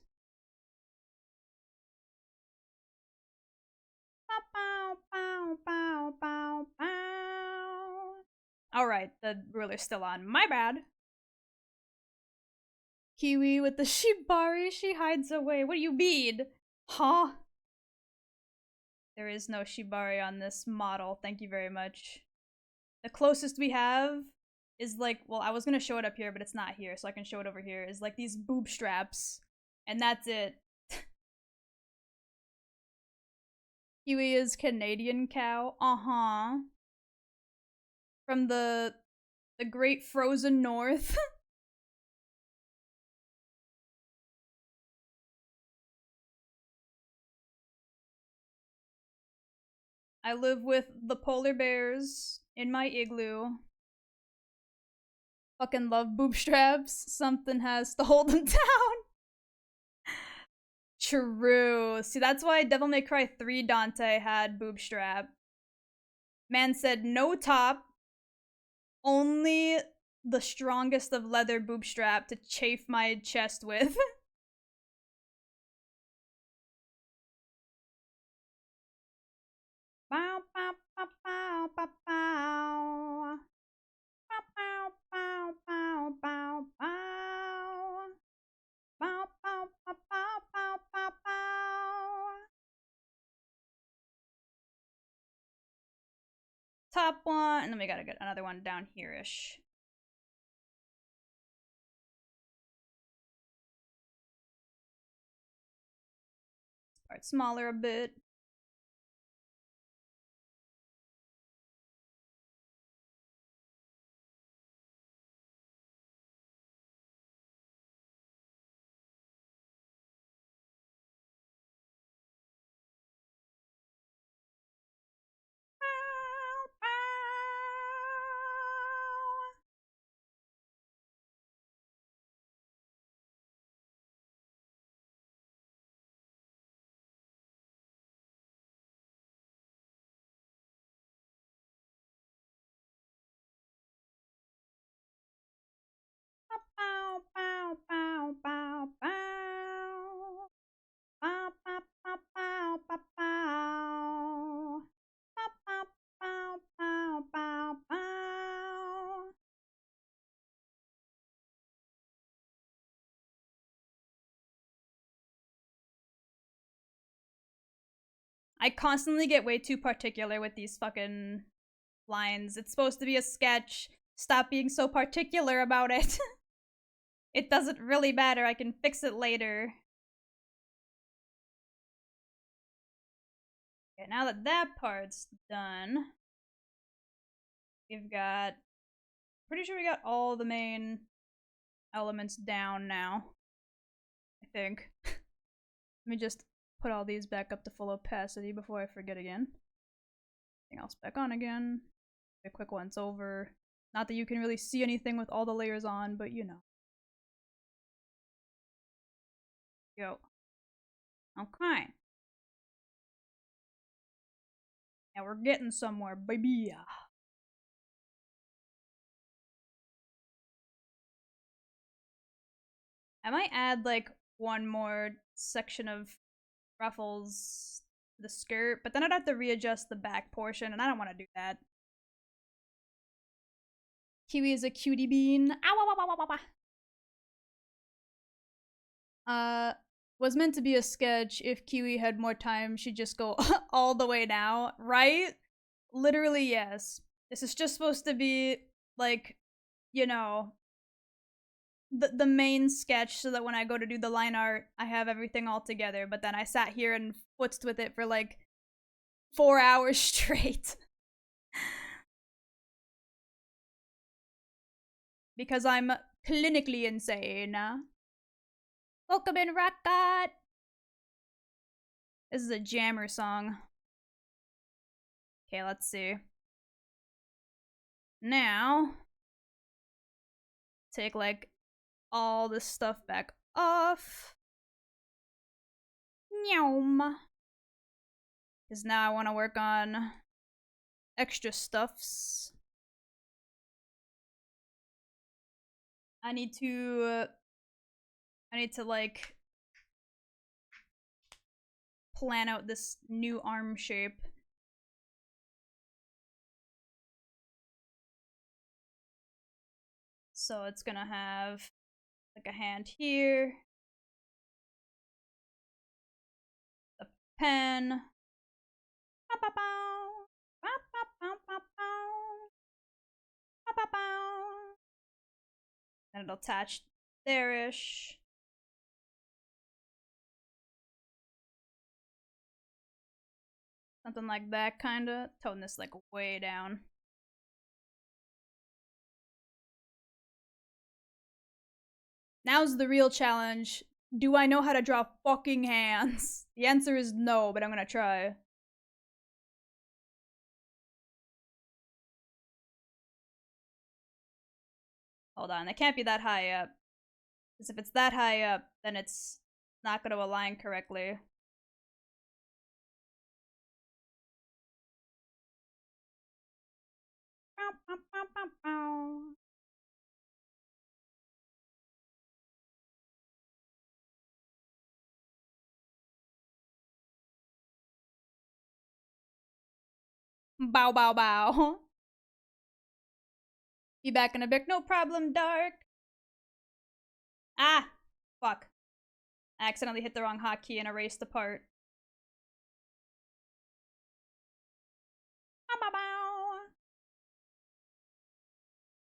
Alright, the ruler's still on. My bad. Kiwi with the shibari, she hides away. What do you mean? Huh? There is no shibari on this model, thank you very much. The closest we have is like, well, I was gonna show it up here, but it's not here, so I can show it over here, is like these boob straps. And that's it. Kiwi is Canadian cow. Uh-huh. From the great frozen north. I live with the polar bears in my igloo. Fucking love boob straps. Something has to hold them down. True. See, that's why Devil May Cry 3 Dante had boob strap. Man said no top, only the strongest of leather boob strap to chafe my chest with. Bow, bow, bow, bow, bow, bow. Bow, bow, bow, bow, bow, bow. Bow, bow, bow, bow, bow, bow, bow. Top one, and then we gotta get another one down here-ish. Part smaller a bit. Bow, bow, bow, bow, bow. Bow, bow, bow, bow, bow, bow. Bow, bow, bow, bow, bow, bow. I constantly get way too particular with these fucking lines. It's supposed to be a sketch. Stop being so particular about it. It doesn't really matter. I can fix it later. Okay, now that that part's done, we've got... Pretty sure we got all the main elements down now. I think. Let me just put all these back up to full opacity before I forget again. Everything else back on again. A quick once over. Not that you can really see anything with all the layers on, but you know. Go. Okay. Yeah, we're getting somewhere, baby. I might add like one more section of ruffles to the skirt, but then I'd have to readjust the back portion, and I don't want to do that. Kiwi is a cutie bean. Ow, ow, ow, ow, ow, ow. Was meant to be a sketch. If Kiwi had more time, she'd just go all the way now, right? Literally, yes. This is just supposed to be, like, you know, the main sketch so that when I go to do the line art, I have everything all together. But then I sat here and futzed with it for like 4 hours straight. Because I'm clinically insane. Welcome in, Rock God! This is a jammer song. Okay, let's see. Now, take like all this stuff back off. Nyom. Because now I want to work on extra stuffs. I need to like plan out this new arm shape. So it's gonna have like a hand here, a pen, and it'll attach there-ish. Something like that, kinda. Tone this like way down. Now's the real challenge. Do I know how to draw fucking hands? The answer is no, but I'm gonna try. Hold on, it can't be that high up. Because if it's that high up, then it's not gonna align correctly. Bow, bow, bow. Be back in a bit. No problem, Dark. Ah! Fuck. I accidentally hit the wrong hotkey and erased the part. Bow, bow, bow.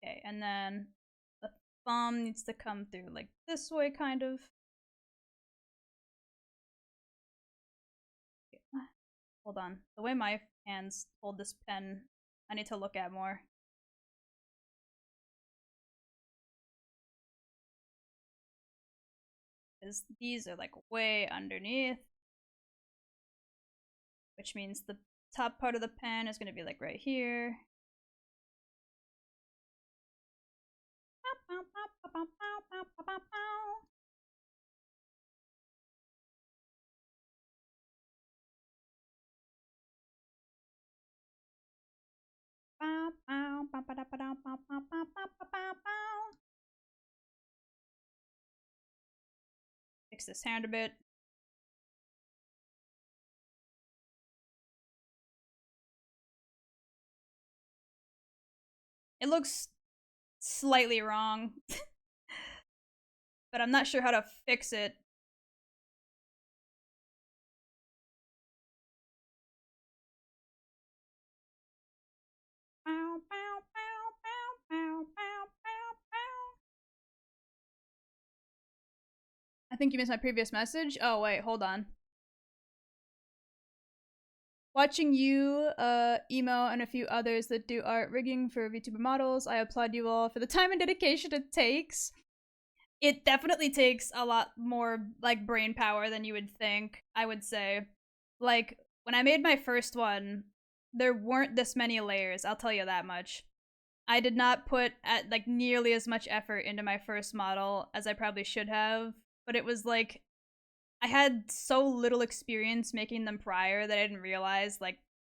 Okay, and then the thumb needs to come through like this way, kind of. Hold on. The way my hands hold this pen, I need to look at more. Because these are like way underneath. Which means the top part of the pen is going to be like right here. Fix this hand a bit. It looks slightly wrong, but I'm not sure how to fix it. I think you missed my previous message. Oh, wait, hold on. Watching you, Emo, and a few others that do art rigging for VTuber models, I applaud you all for the time and dedication it takes. It definitely takes a lot more, like, brain power than you would think, I would say. Like, when I made my first one, there weren't this many layers, I'll tell you that much. I did not put like nearly as much effort into my first model as I probably should have, but it was like I had so little experience making them prior that I didn't realize like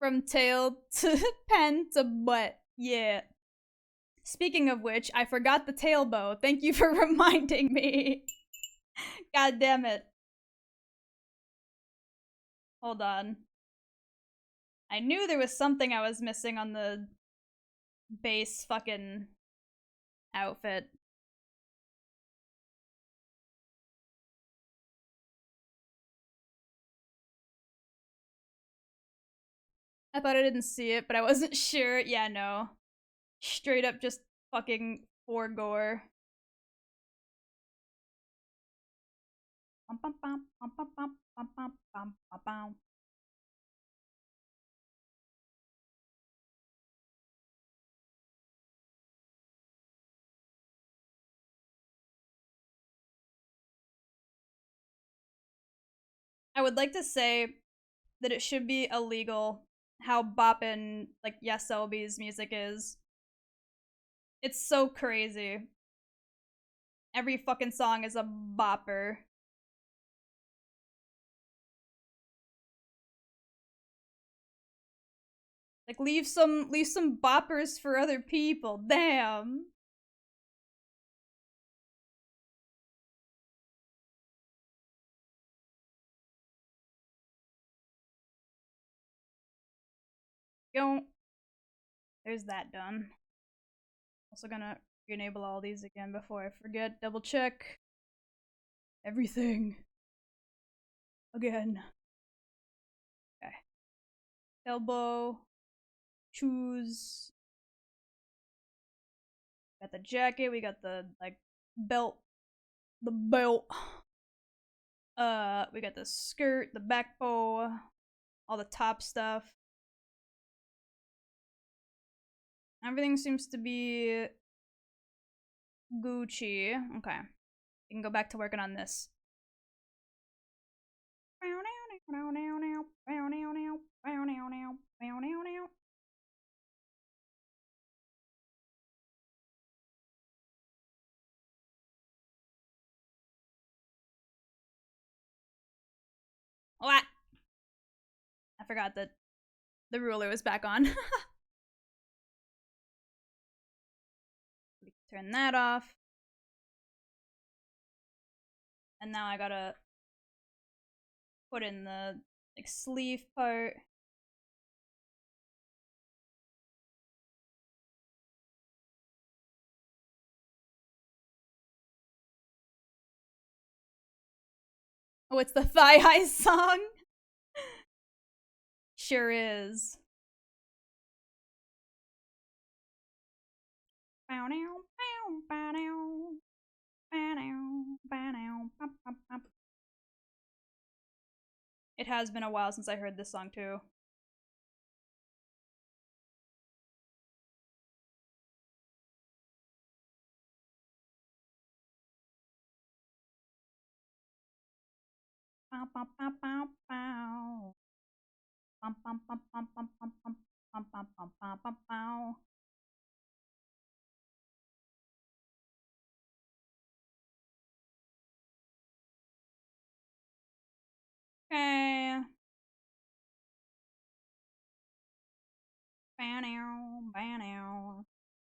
From tail to pen to butt. Yeah. Speaking of which, I forgot the tail bow. Thank you for reminding me. God damn it. Hold on. I knew there was something I was missing on the base fucking outfit. I thought I didn't see it, but I wasn't sure. Yeah, no. Straight up just fucking for gore. I would like to say that it should be illegal how boppin' like Yasobi's music is. It's so crazy. Every fucking song is a bopper. Like leave some boppers for other people. Damn. Yo, there's that done. Also gonna enable all these again before I forget. Double check everything again. Okay. Elbow. Choose. Got the jacket. We got the like belt. The belt. We got the skirt, the back bow, all the top stuff. Everything seems to be Gucci. Okay. We can go back to working on this. What? I forgot that the ruler was back on. Turn that off. And now I gotta put in the like sleeve part. Oh, it's the thigh high song. Sure is. It has been a while since I heard this song too. Okay.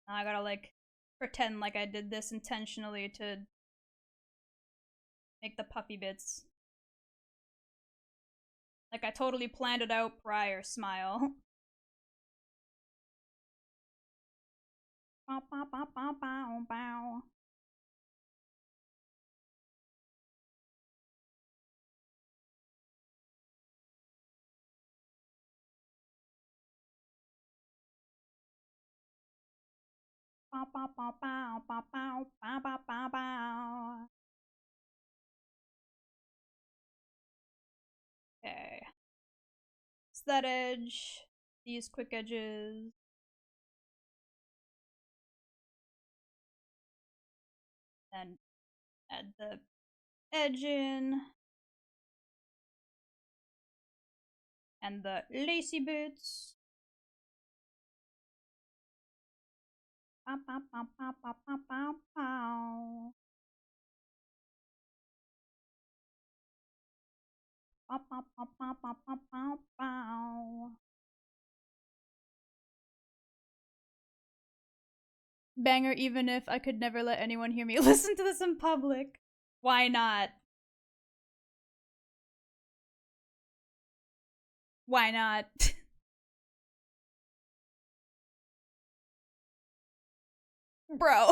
Now I gotta like pretend like I did this intentionally to make the puppy bits. Like I totally planned it out prior, smile. Okay. It's that edge. These quick edges. Then add the edge in. And the lacy bits. Pow, pow, pow, pow, pow, pow, pow, pow. Pow, pow, pow, pow, pow, pow, pow, pow. Banger, even if I could never let anyone hear me listen to this in public. Why not? Why not? Bro.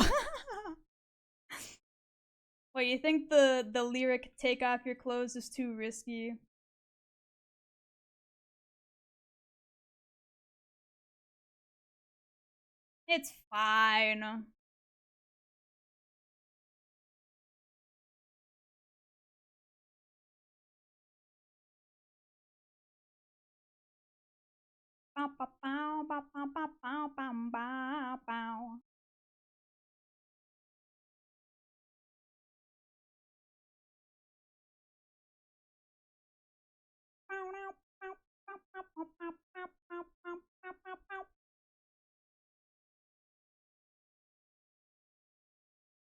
Wait, you think the lyric "take off your clothes" is too risky? It's fine. Bow, bow, bow, bow, bow, bow, bow, bow, bow, bow.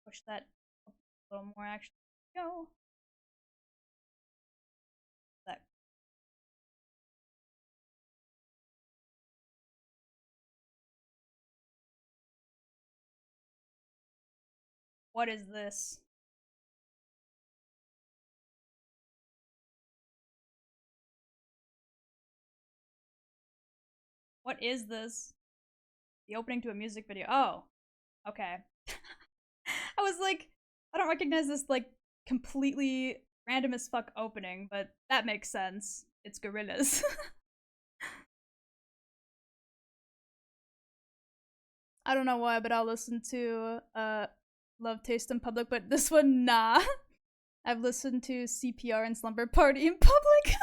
Push that a little more, actually. Go. That. What is this? What is this? The opening to a music video. Oh, okay. I was like, I don't recognize this like completely random as fuck opening, but that makes sense. It's gorillas. I don't know why, but I'll listen to Love Taste in public, but this one nah. I've listened to CPR and Slumber Party in public.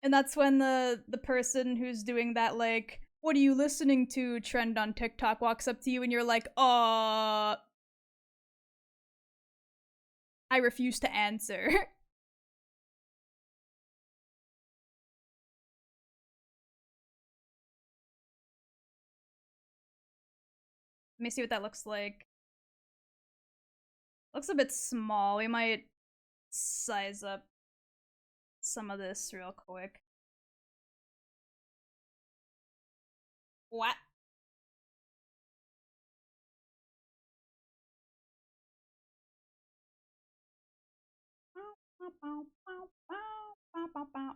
And that's when the person who's doing that like what are you listening to trend on TikTok walks up to you and you're like, I refuse to answer. Let me see what that looks like. Looks a bit small. We might size up some of this real quick. What?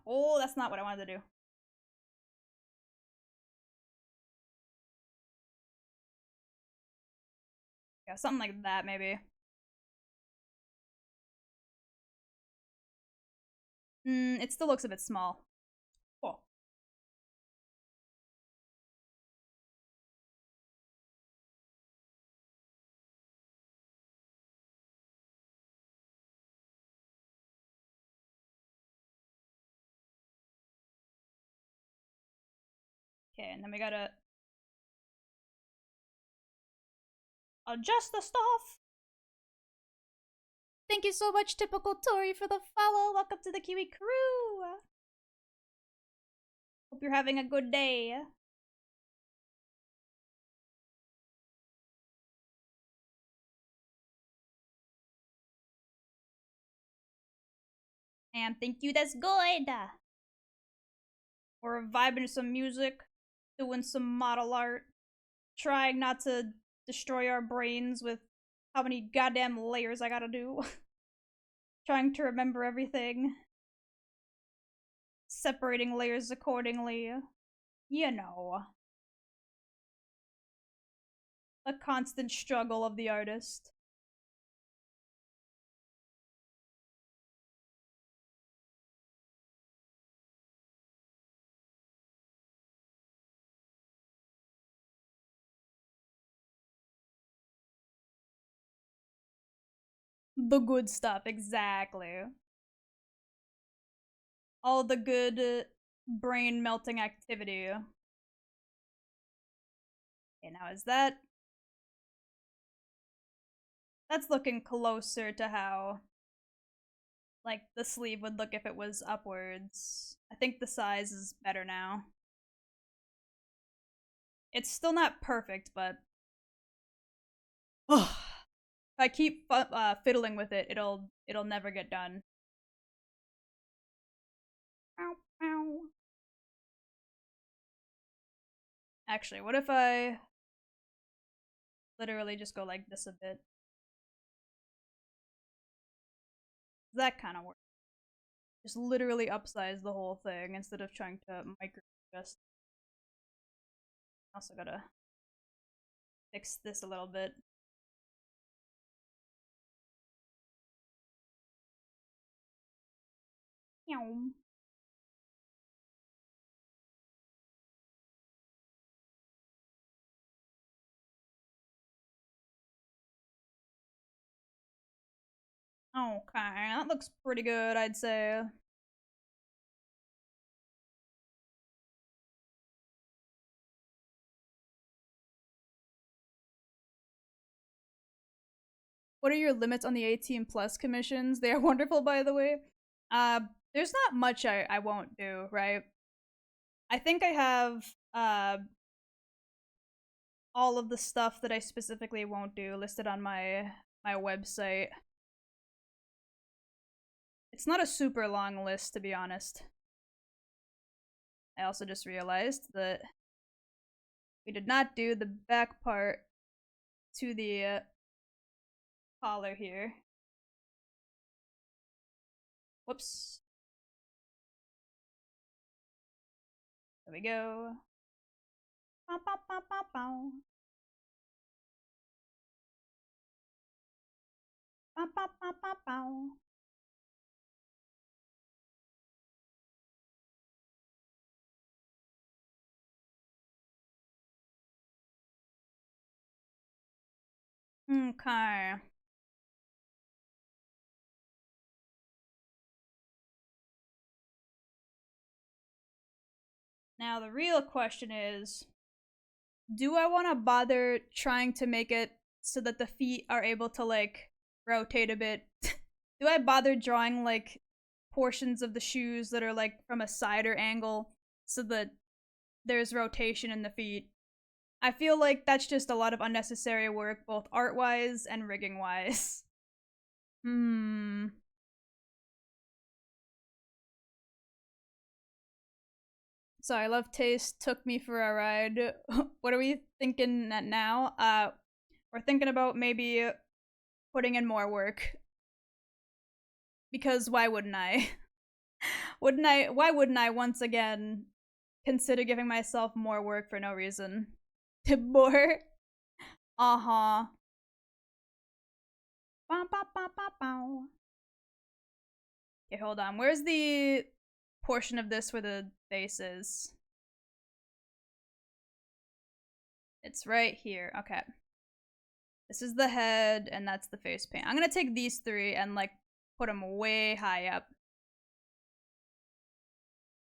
Oh, that's not what I wanted to do. Yeah, something like that, maybe. It still looks a bit small. Cool. Okay, and then we gotta adjust the stuff. Thank you so much, Typical Tori, for the follow. Welcome to the Kiwi crew. Hope you're having a good day. And thank you, that's good. We're vibing to some music, doing some model art, trying not to destroy our brains with how many goddamn layers I gotta do. Trying to remember everything. Separating layers accordingly. You know. A constant struggle of the artist. The good stuff, exactly. All the good brain melting activity. Okay, now is that. That's looking closer to how, like, the sleeve would look if it was upwards. I think the size is better now. It's still not perfect, but. If I keep fiddling with it, it'll never get done. Ow, ow. Actually, what if I literally just go like this a bit? That kind of works. Just literally upsize the whole thing instead of trying to micro adjust. Also gotta fix this a little bit. Okay, that looks pretty good, I'd say. What are your limits on the 18 plus commissions? They are wonderful, by the way. Uh, there's not much I won't do, right? I think I have all of the stuff that I specifically won't do listed on my website. It's not a super long list, to be honest. I also just realized that we did not do the back part to the collar here. Whoops. There we go. Bow, bow, bow, bow, bow. Bow, bow, bow, bow, bow. Okay. Now the real question is, do I want to bother trying to make it so that the feet are able to like rotate a bit? Do I bother drawing like portions of the shoes that are like from a cider angle so that there's rotation in the feet? I feel like that's just a lot of unnecessary work, both art-wise and rigging-wise. Hmm. Sorry, Love Taste took me for a ride. What are we thinking now? We're thinking about maybe putting in more work. Because why wouldn't I? Why wouldn't I once again consider giving myself more work for no reason? More? Uh-huh. Bow, bow, bow, bow, bow. Okay, hold on. Where's the portion of this where the base is? It's right here. Okay. This is the head, and that's the face paint. I'm gonna take these three and, like, put them way high up.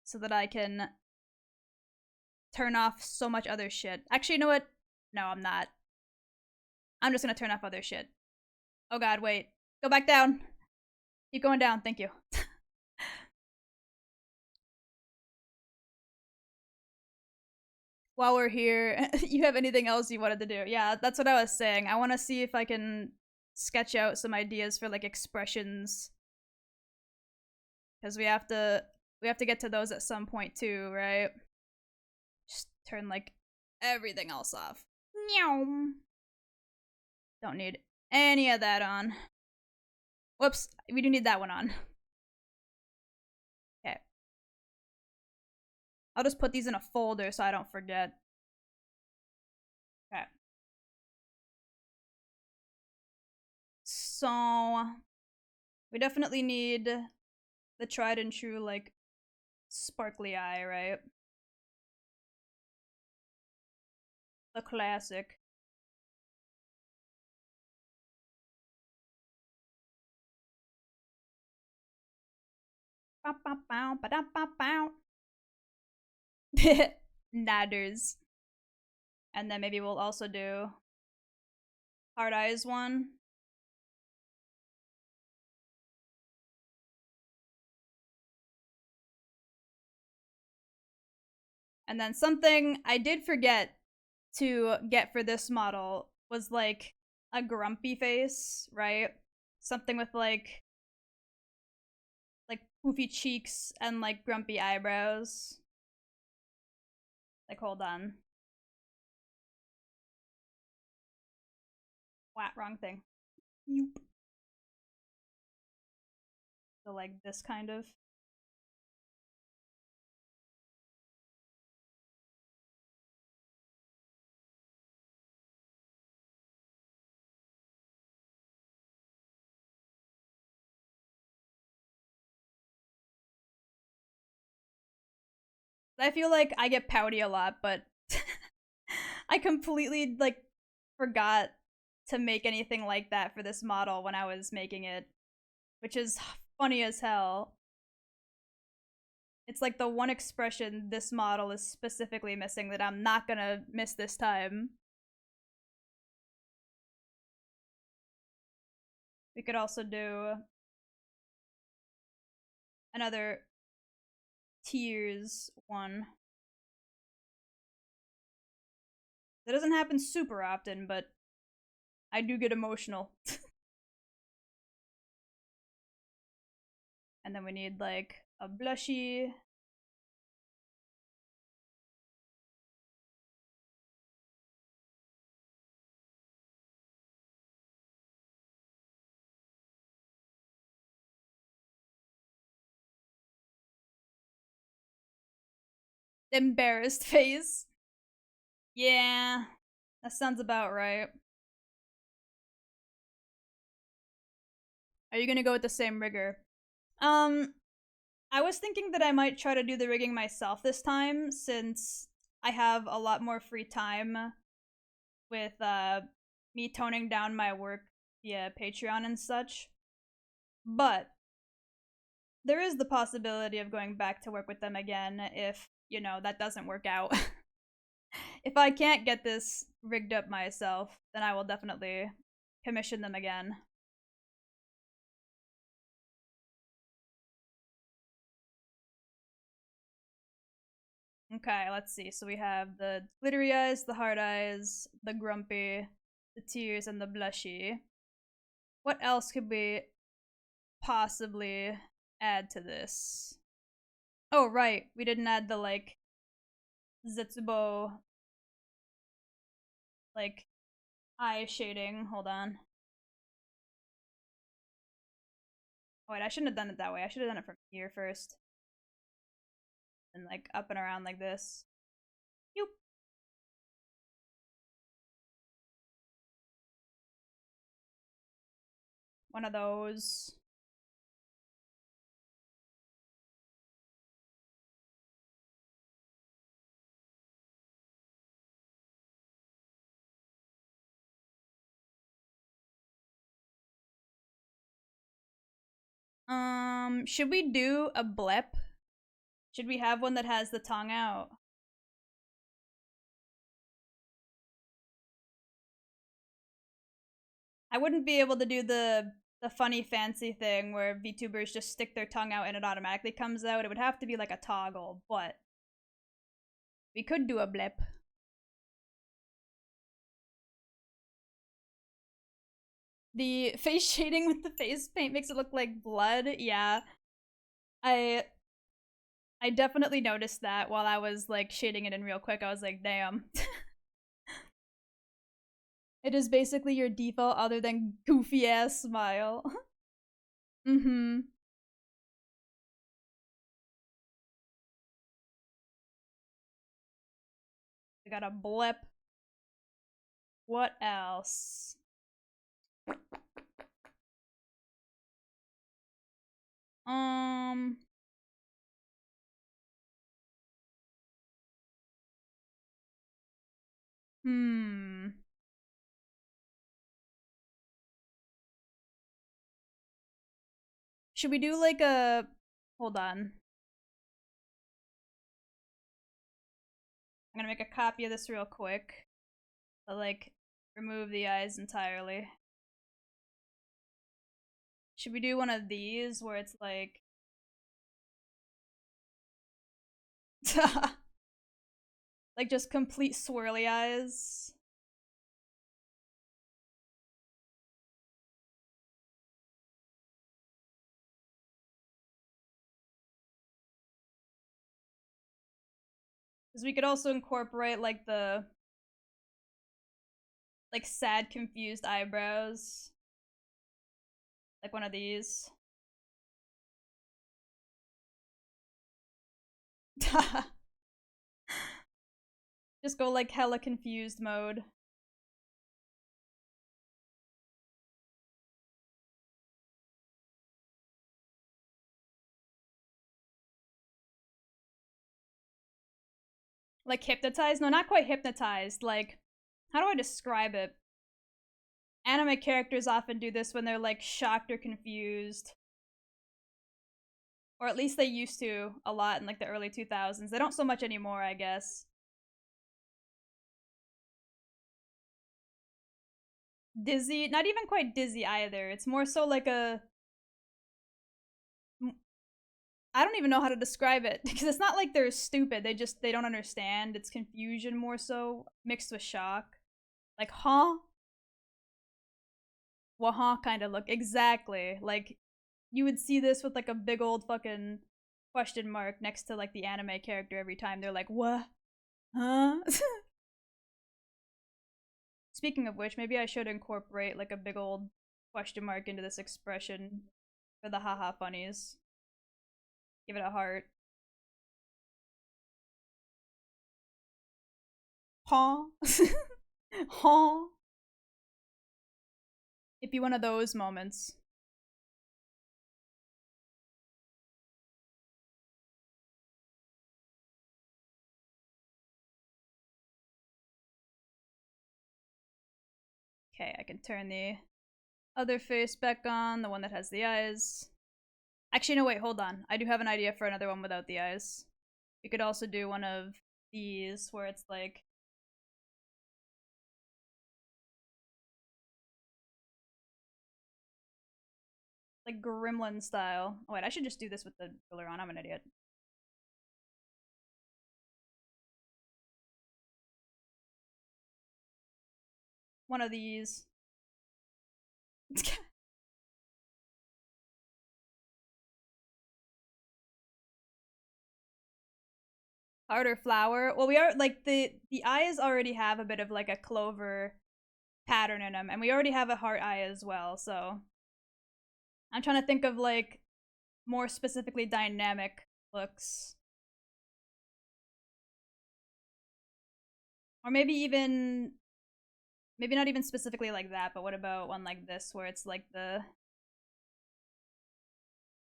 So that I can turn off so much other shit. Actually, you know what? No, I'm not. I'm just gonna turn off other shit. Oh god, wait. Go back down. Keep going down, thank you. While we're here, you have anything else you wanted to do? Yeah, that's what I was saying. I want to see if I can sketch out some ideas for like expressions, because we have to get to those at some point too, right? Just turn like everything else off. Meow. Don't need any of that on. Whoops, we do need that one on. Okay. I'll just put these in a folder so I don't forget. Okay. So we definitely need the tried and true like sparkly eye, right? The classic. Bow, bow, bow, ba, da, bow, bow. Nadders. And then maybe we'll also do hard eyes one. And then something I did forget to get for this model was like a grumpy face, right? Something with like poofy cheeks and like grumpy eyebrows. Like hold on. What? Wrong thing. Yoop. So like this kind of. I feel like I get pouty a lot, but I completely like forgot to make anything like that for this model when I was making it, which is funny as hell. It's like the one expression this model is specifically missing that I'm not gonna miss this time. We could also do another tears one. That doesn't happen super often, but I do get emotional. And then we need like a blushy. Embarrassed face. Yeah, that sounds about right. Are you gonna go with the same rigger? Um, I was thinking that I might try to do the rigging myself this time since I have a lot more free time with me toning down my work via Patreon and such. But there is the possibility of going back to work with them again if, you know, that doesn't work out. If I can't get this rigged up myself, then I will definitely commission them again. Okay, let's see. So we have the glittery eyes, the hard eyes, the grumpy, the tears, and the blushy. What else could we possibly add to this? Oh, right. We didn't add the, like, Zetsubo, like, eye shading. Hold on. Oh, wait, I shouldn't have done it that way. I should have done it from here first. And, like, up and around like this. Yoop. One of those. Should we do a blep? Should we have one that has the tongue out? I wouldn't be able to do the funny fancy thing where VTubers just stick their tongue out and it automatically comes out. It would have to be like a toggle, but we could do a blip. The face shading with the face paint makes it look like blood. Yeah. I I definitely noticed that while I was like shading it in real quick. I was like, damn. It is basically your default other than goofy ass smile. Mm-hmm. I got a blip. What else? Um hmm. Should we do like a hold on. I'm gonna make a copy of this real quick. But like remove the eyes entirely. Should we do one of these where it's like like just complete swirly eyes? Because we could also incorporate like like sad, confused eyebrows. Like one of these. Just go like hella confused mode. Like hypnotized? No, not quite hypnotized. Like, how do I describe it? Anime characters often do this when they're like shocked or confused. Or at least they used to a lot in like the early 2000s. They don't so much anymore, I guess. Dizzy? Not even quite dizzy either. It's more so like a. I don't even know how to describe it because it's not like they're stupid. They don't understand. It's confusion more so mixed with shock. Like, huh? Waha kind of look. Exactly. Like, you would see this with like a big old fucking question mark next to like the anime character every time they're like, what? Huh? Speaking of which, maybe I should incorporate like a big old question mark into this expression for the haha funnies. Give it a heart. Huh? Huh? It'd be one of those moments. Okay, I can turn the other face back on, the one that has the eyes. Actually, no, wait, hold on. I do have an idea for another one without the eyes. We could also do one of these where it's like gremlin style. Oh wait, I should just do this with the filler on. I'm an idiot. One of these. Harder flower. Well, we are like the eyes already have a bit of like a clover pattern in them, and we already have a heart eye as well. So I'm trying to think of like more specifically dynamic looks, or maybe not even specifically like that. But what about one like this, where it's like the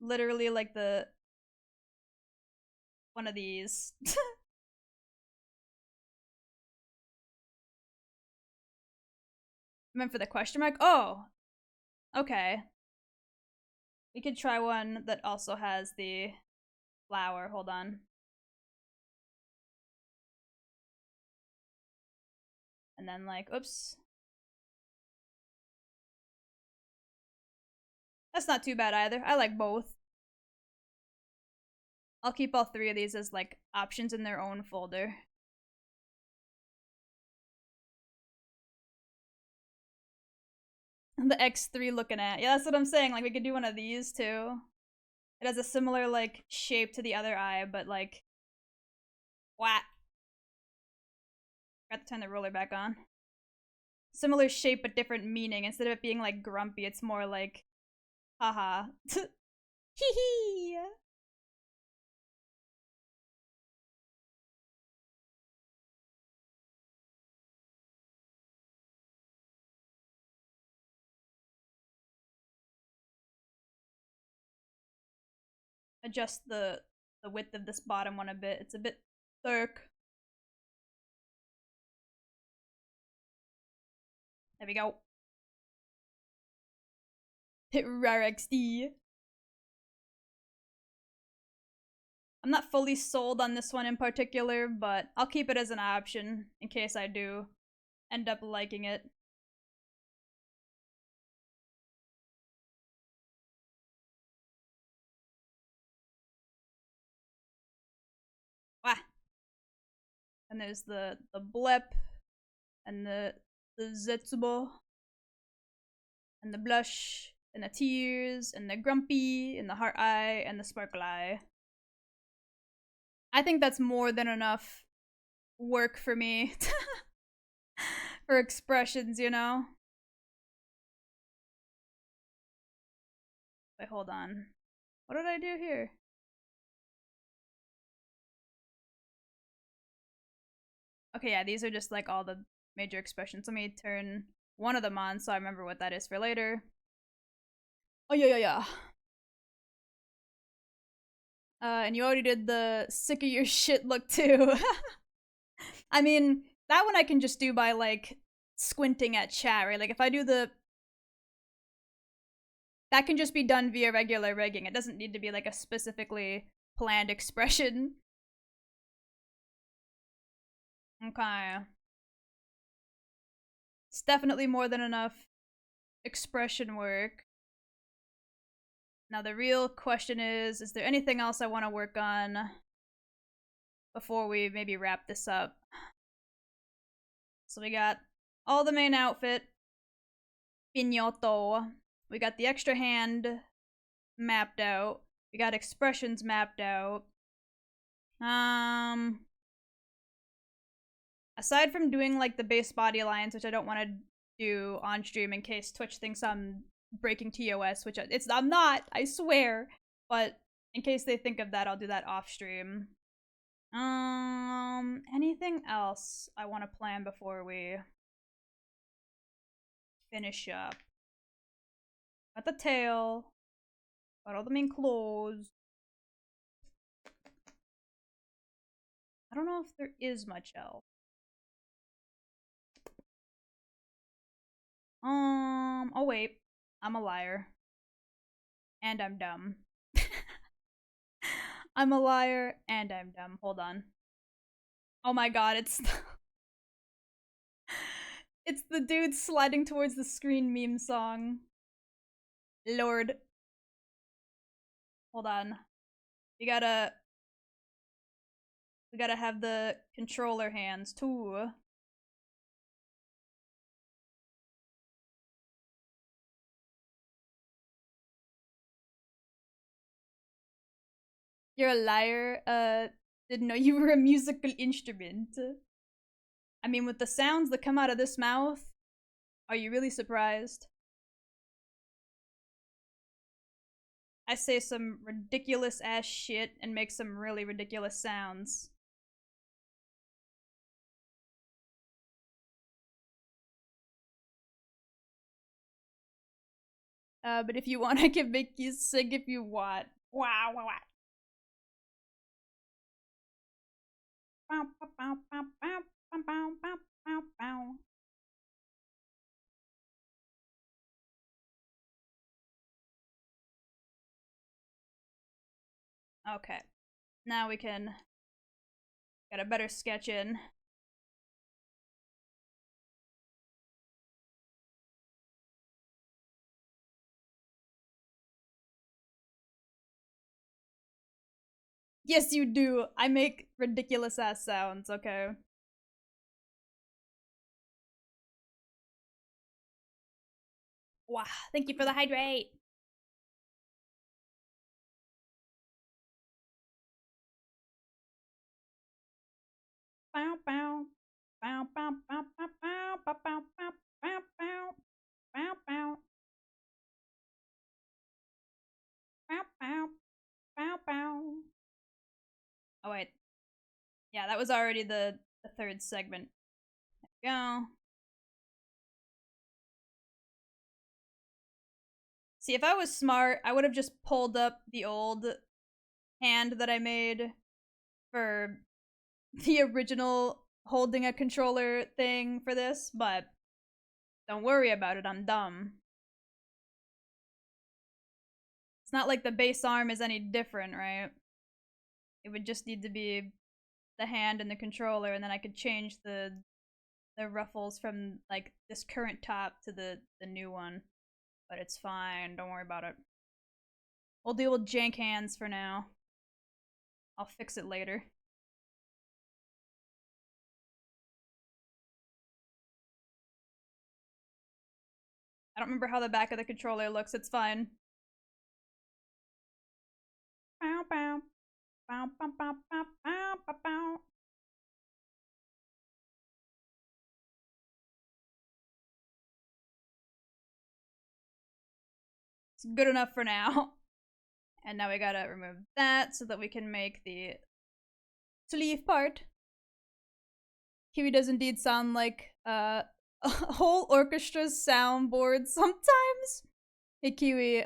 literally like the one of these. I meant for the question mark. Oh, okay. We could try one that also has the flower. Hold on. And then like, oops. That's not too bad either. I like both. I'll keep all three of these as like options in their own folder. The X3 looking at. Yeah, that's what I'm saying. Like we could do one of these too. It has a similar like shape to the other eye, but like what? Got to turn the roller back on. Similar shape but different meaning. Instead of it being like grumpy, it's more like haha. Hee hee. Adjust the width of this bottom one a bit. It's a bit thick. There we go. Hit RareXD. I'm not fully sold on this one in particular, but I'll keep it as an option in case I do end up liking it. Wah. And there's the blip and the zetsubo and the blush and the tears and the grumpy and the heart eye and the sparkle eye. I think that's more than enough work for me for expressions, you know? Wait, hold on. What did I do here? Okay, yeah, these are just like all the major expressions. Let me turn one of them on so I remember what that is for later. Oh, yeah, yeah, yeah. And you already did the sick of your shit look too. I mean, that one I can just do by like squinting at chat, right? Like if I do the that can just be done via regular rigging. It doesn't need to be like a specifically planned expression. Okay. It's definitely more than enough expression work. Now the real question is there anything else I want to work on before we maybe wrap this up? So we got all the main outfit, Pinyoto. We got the extra hand mapped out. We got expressions mapped out. Aside from doing like the base body lines, which I don't want to do on stream in case Twitch thinks I'm breaking TOS, which I'm not, I swear. But in case they think of that, I'll do that off stream. Anything else I want to plan before we finish up? Got the tail. Got all the main clothes. I don't know if there is much else. Oh wait. I'm a liar. And I'm dumb. I'm a liar and I'm dumb. Hold on. Oh my god, it's it's the dude sliding towards the screen meme song. Lord. Hold on. We gotta have the controller hands too. You're a liar. Didn't know you were a musical instrument. I mean, with the sounds that come out of this mouth, are you really surprised? I say some ridiculous ass shit and make some really ridiculous sounds. But if you want, I can make you sing if you want. Wow, wow, wow. Okay. Now we can get a better sketch in. Yes, you do. I make ridiculous ass sounds, okay? Wow, thank you for the hydrate. Bow, bow. Bow, bow, bow, bow, bow, bow, bow, bow, bow, bow, bow, bow. Bow, bow, bow, bow. Oh, wait. Yeah, that was already the third segment. There we go. See, if I was smart, I would have just pulled up the old hand that I made for the original holding a controller thing for this, but don't worry about it, I'm dumb. It's not like the base arm is any different, right? It would just need to be the hand and the controller, and then I could change the ruffles from like this current top to the new one. But it's fine, don't worry about it. We'll deal with jank hands for now. I'll fix it later. I don't remember how the back of the controller looks, it's fine. Bow, bow. Bow, bow, bow, bow, bow, bow, bow. It's good enough for now. And now we gotta remove that so that we can make the sleeve part. Kiwi does indeed sound like a whole orchestra's soundboard sometimes. Hey Kiwi,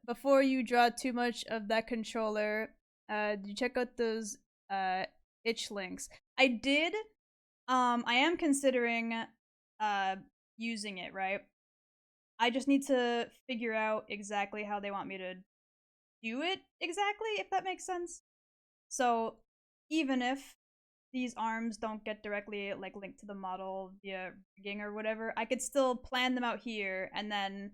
before you draw too much of that controller, did you check out those itch links? I did. I am considering using it, right? I just need to figure out exactly how they want me to do it exactly, if that makes sense. So even if these arms don't get directly like linked to the model via rigging or whatever, I could still plan them out here and then,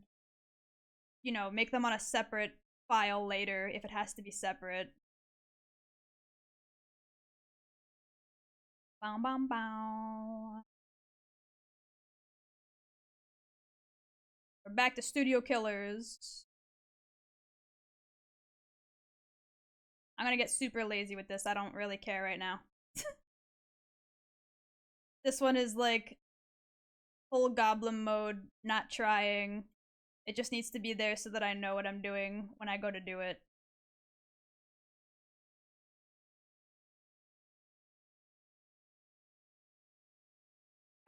you know, make them on a separate file later if it has to be separate. Bow, bow, bow. We're back to Studio Killers. I'm gonna get super lazy with this. I don't really care right now. This one is like full goblin mode, not trying. It just needs to be there so that I know what I'm doing when I go to do it.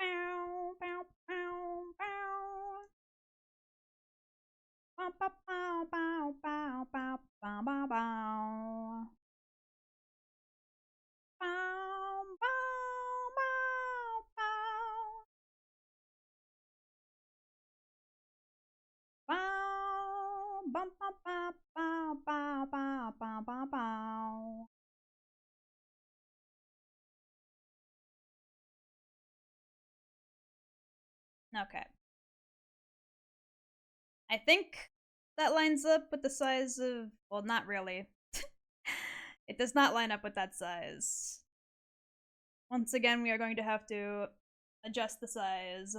Bow, bow, bow, bow. Bow, bow, bow, bow, bow, bow, bow, bow, bow. Bow, bow, bow, bow. Bow, bow, bow, bow, bow, bow, bow, bow, bow, bow. Okay. I think that lines up with the size of. Well, not really. It does not line up with that size. Once again, we are going to have to adjust the size.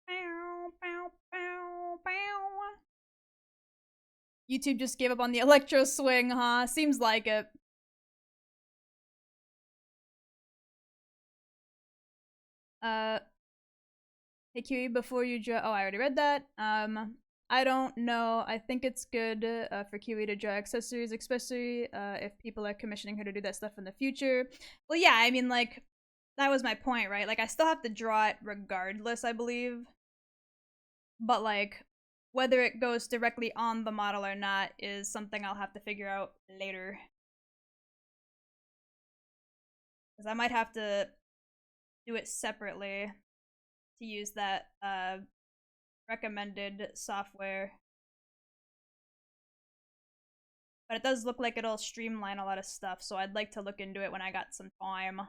Bow, bow, bow, bow. YouTube just gave up on the electro swing, huh? Seems like it. Uh, hey Kiwi, before you draw. Oh, I already read that. I don't know. I think it's good for Kiwi to draw accessories, especially if people are commissioning her to do that stuff in the future. Well, yeah, I mean, like, that was my point, right? Like, I still have to draw it regardless, I believe. But, like, whether it goes directly on the model or not is something I'll have to figure out later. Because I might have to do it separately to use that recommended software. But it does look like it'll streamline a lot of stuff, so I'd like to look into it when I got some time.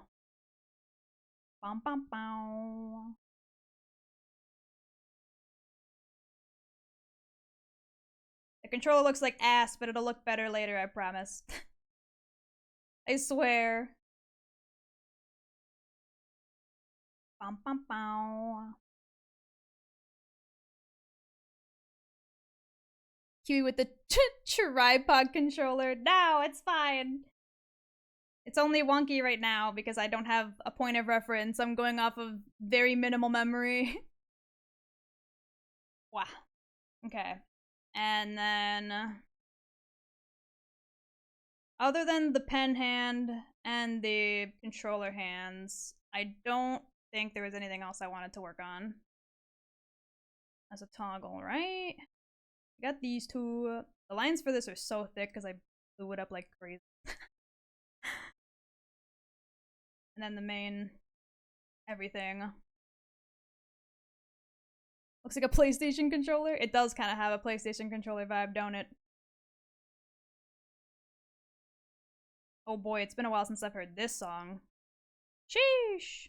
Bum, bum, bum. The controller looks like ass, but it'll look better later, I promise. I swear. Bum, bum, bum. Kiwi with the tripod controller. No, it's fine. It's only wonky right now because I don't have a point of reference. I'm going off of very minimal memory. Wow. Okay. And then other than the pen hand and the controller hands, I don't think there was anything else I wanted to work on. As a toggle, right? I got these two. The lines for this are so thick because I blew it up like crazy. And then the main everything. Looks like a PlayStation controller. It does kind of have a PlayStation controller vibe, don't it? Oh boy, it's been a while since I've heard this song. Sheesh!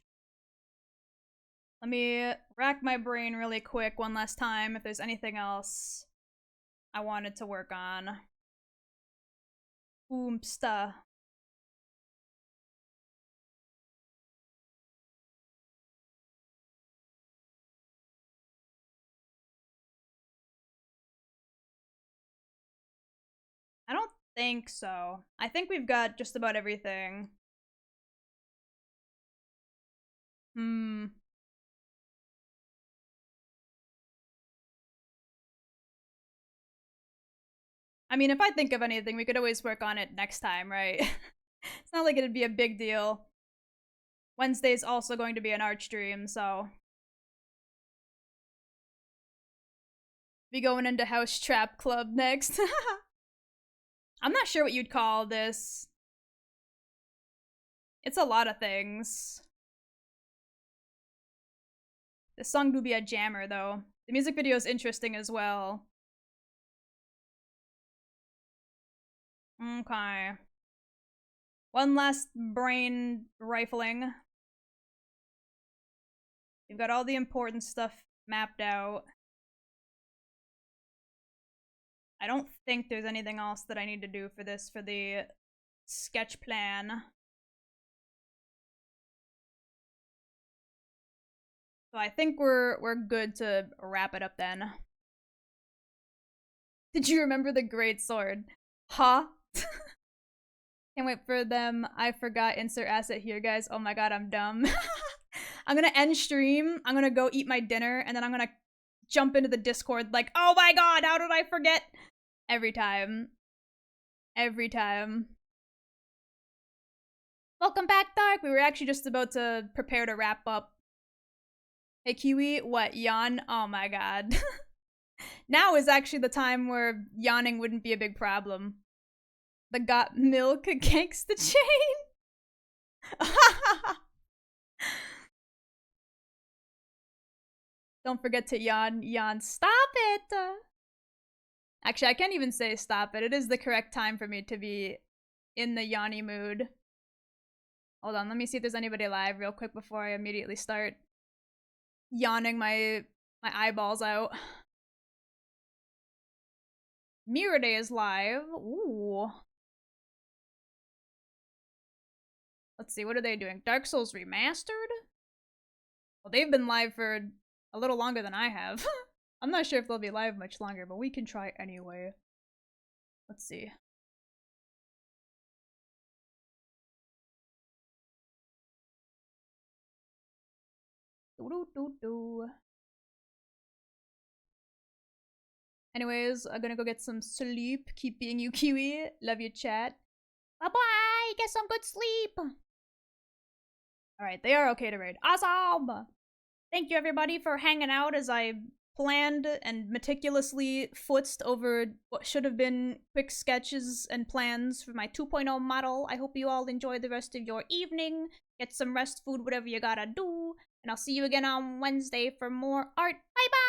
Let me rack my brain really quick one last time if there's anything else I wanted to work on. Oomsta. I don't think so. I think we've got just about everything. Hmm. I mean, if I think of anything, we could always work on it next time, right? It's not like it'd be a big deal. Wednesday's also going to be an art stream, so be going into House Trap Club next. I'm not sure what you'd call this. It's a lot of things. This song would be a jammer, though. The music video is interesting as well. Okay. One last brain rifling. We've got all the important stuff mapped out. I don't think there's anything else that I need to do for this, for the sketch plan. So I think we're good to wrap it up then. Did you remember the great sword? Huh? Can't wait for them. I forgot insert asset here, guys. Oh my god, I'm dumb. I'm gonna end stream. I'm gonna go eat my dinner, and then I'm gonna jump into the Discord like, oh my god, how did I forget? Every time. Every time. Welcome back, Dark. We were actually just about to prepare to wrap up. Hey, Kiwi, what, yawn? Oh my god. Now is actually the time where yawning wouldn't be a big problem. The got milk gangsta chain? Don't forget to yawn. Yawn. Stop it! Actually, I can't even say stop it. It is the correct time for me to be in the yawny mood. Hold on, let me see if there's anybody live real quick before I immediately start yawning my eyeballs out. Mirror Day is live. Ooh. Let's see, what are they doing? Dark Souls Remastered? Well, they've been live for a little longer than I have. I'm not sure if they'll be live much longer, but we can try anyway. Let's see. Anyways, I'm gonna go get some sleep. Keep being you, Kiwi. Love you, chat. Bye-bye. Get some good sleep. Alright, they are okay to raid. Awesome! Thank you, everybody, for hanging out as I planned and meticulously footsed over what should have been quick sketches and plans for my 2.0 model. I hope you all enjoy the rest of your evening. Get some rest, food, whatever you gotta do. And I'll see you again on Wednesday for more art. Bye-bye!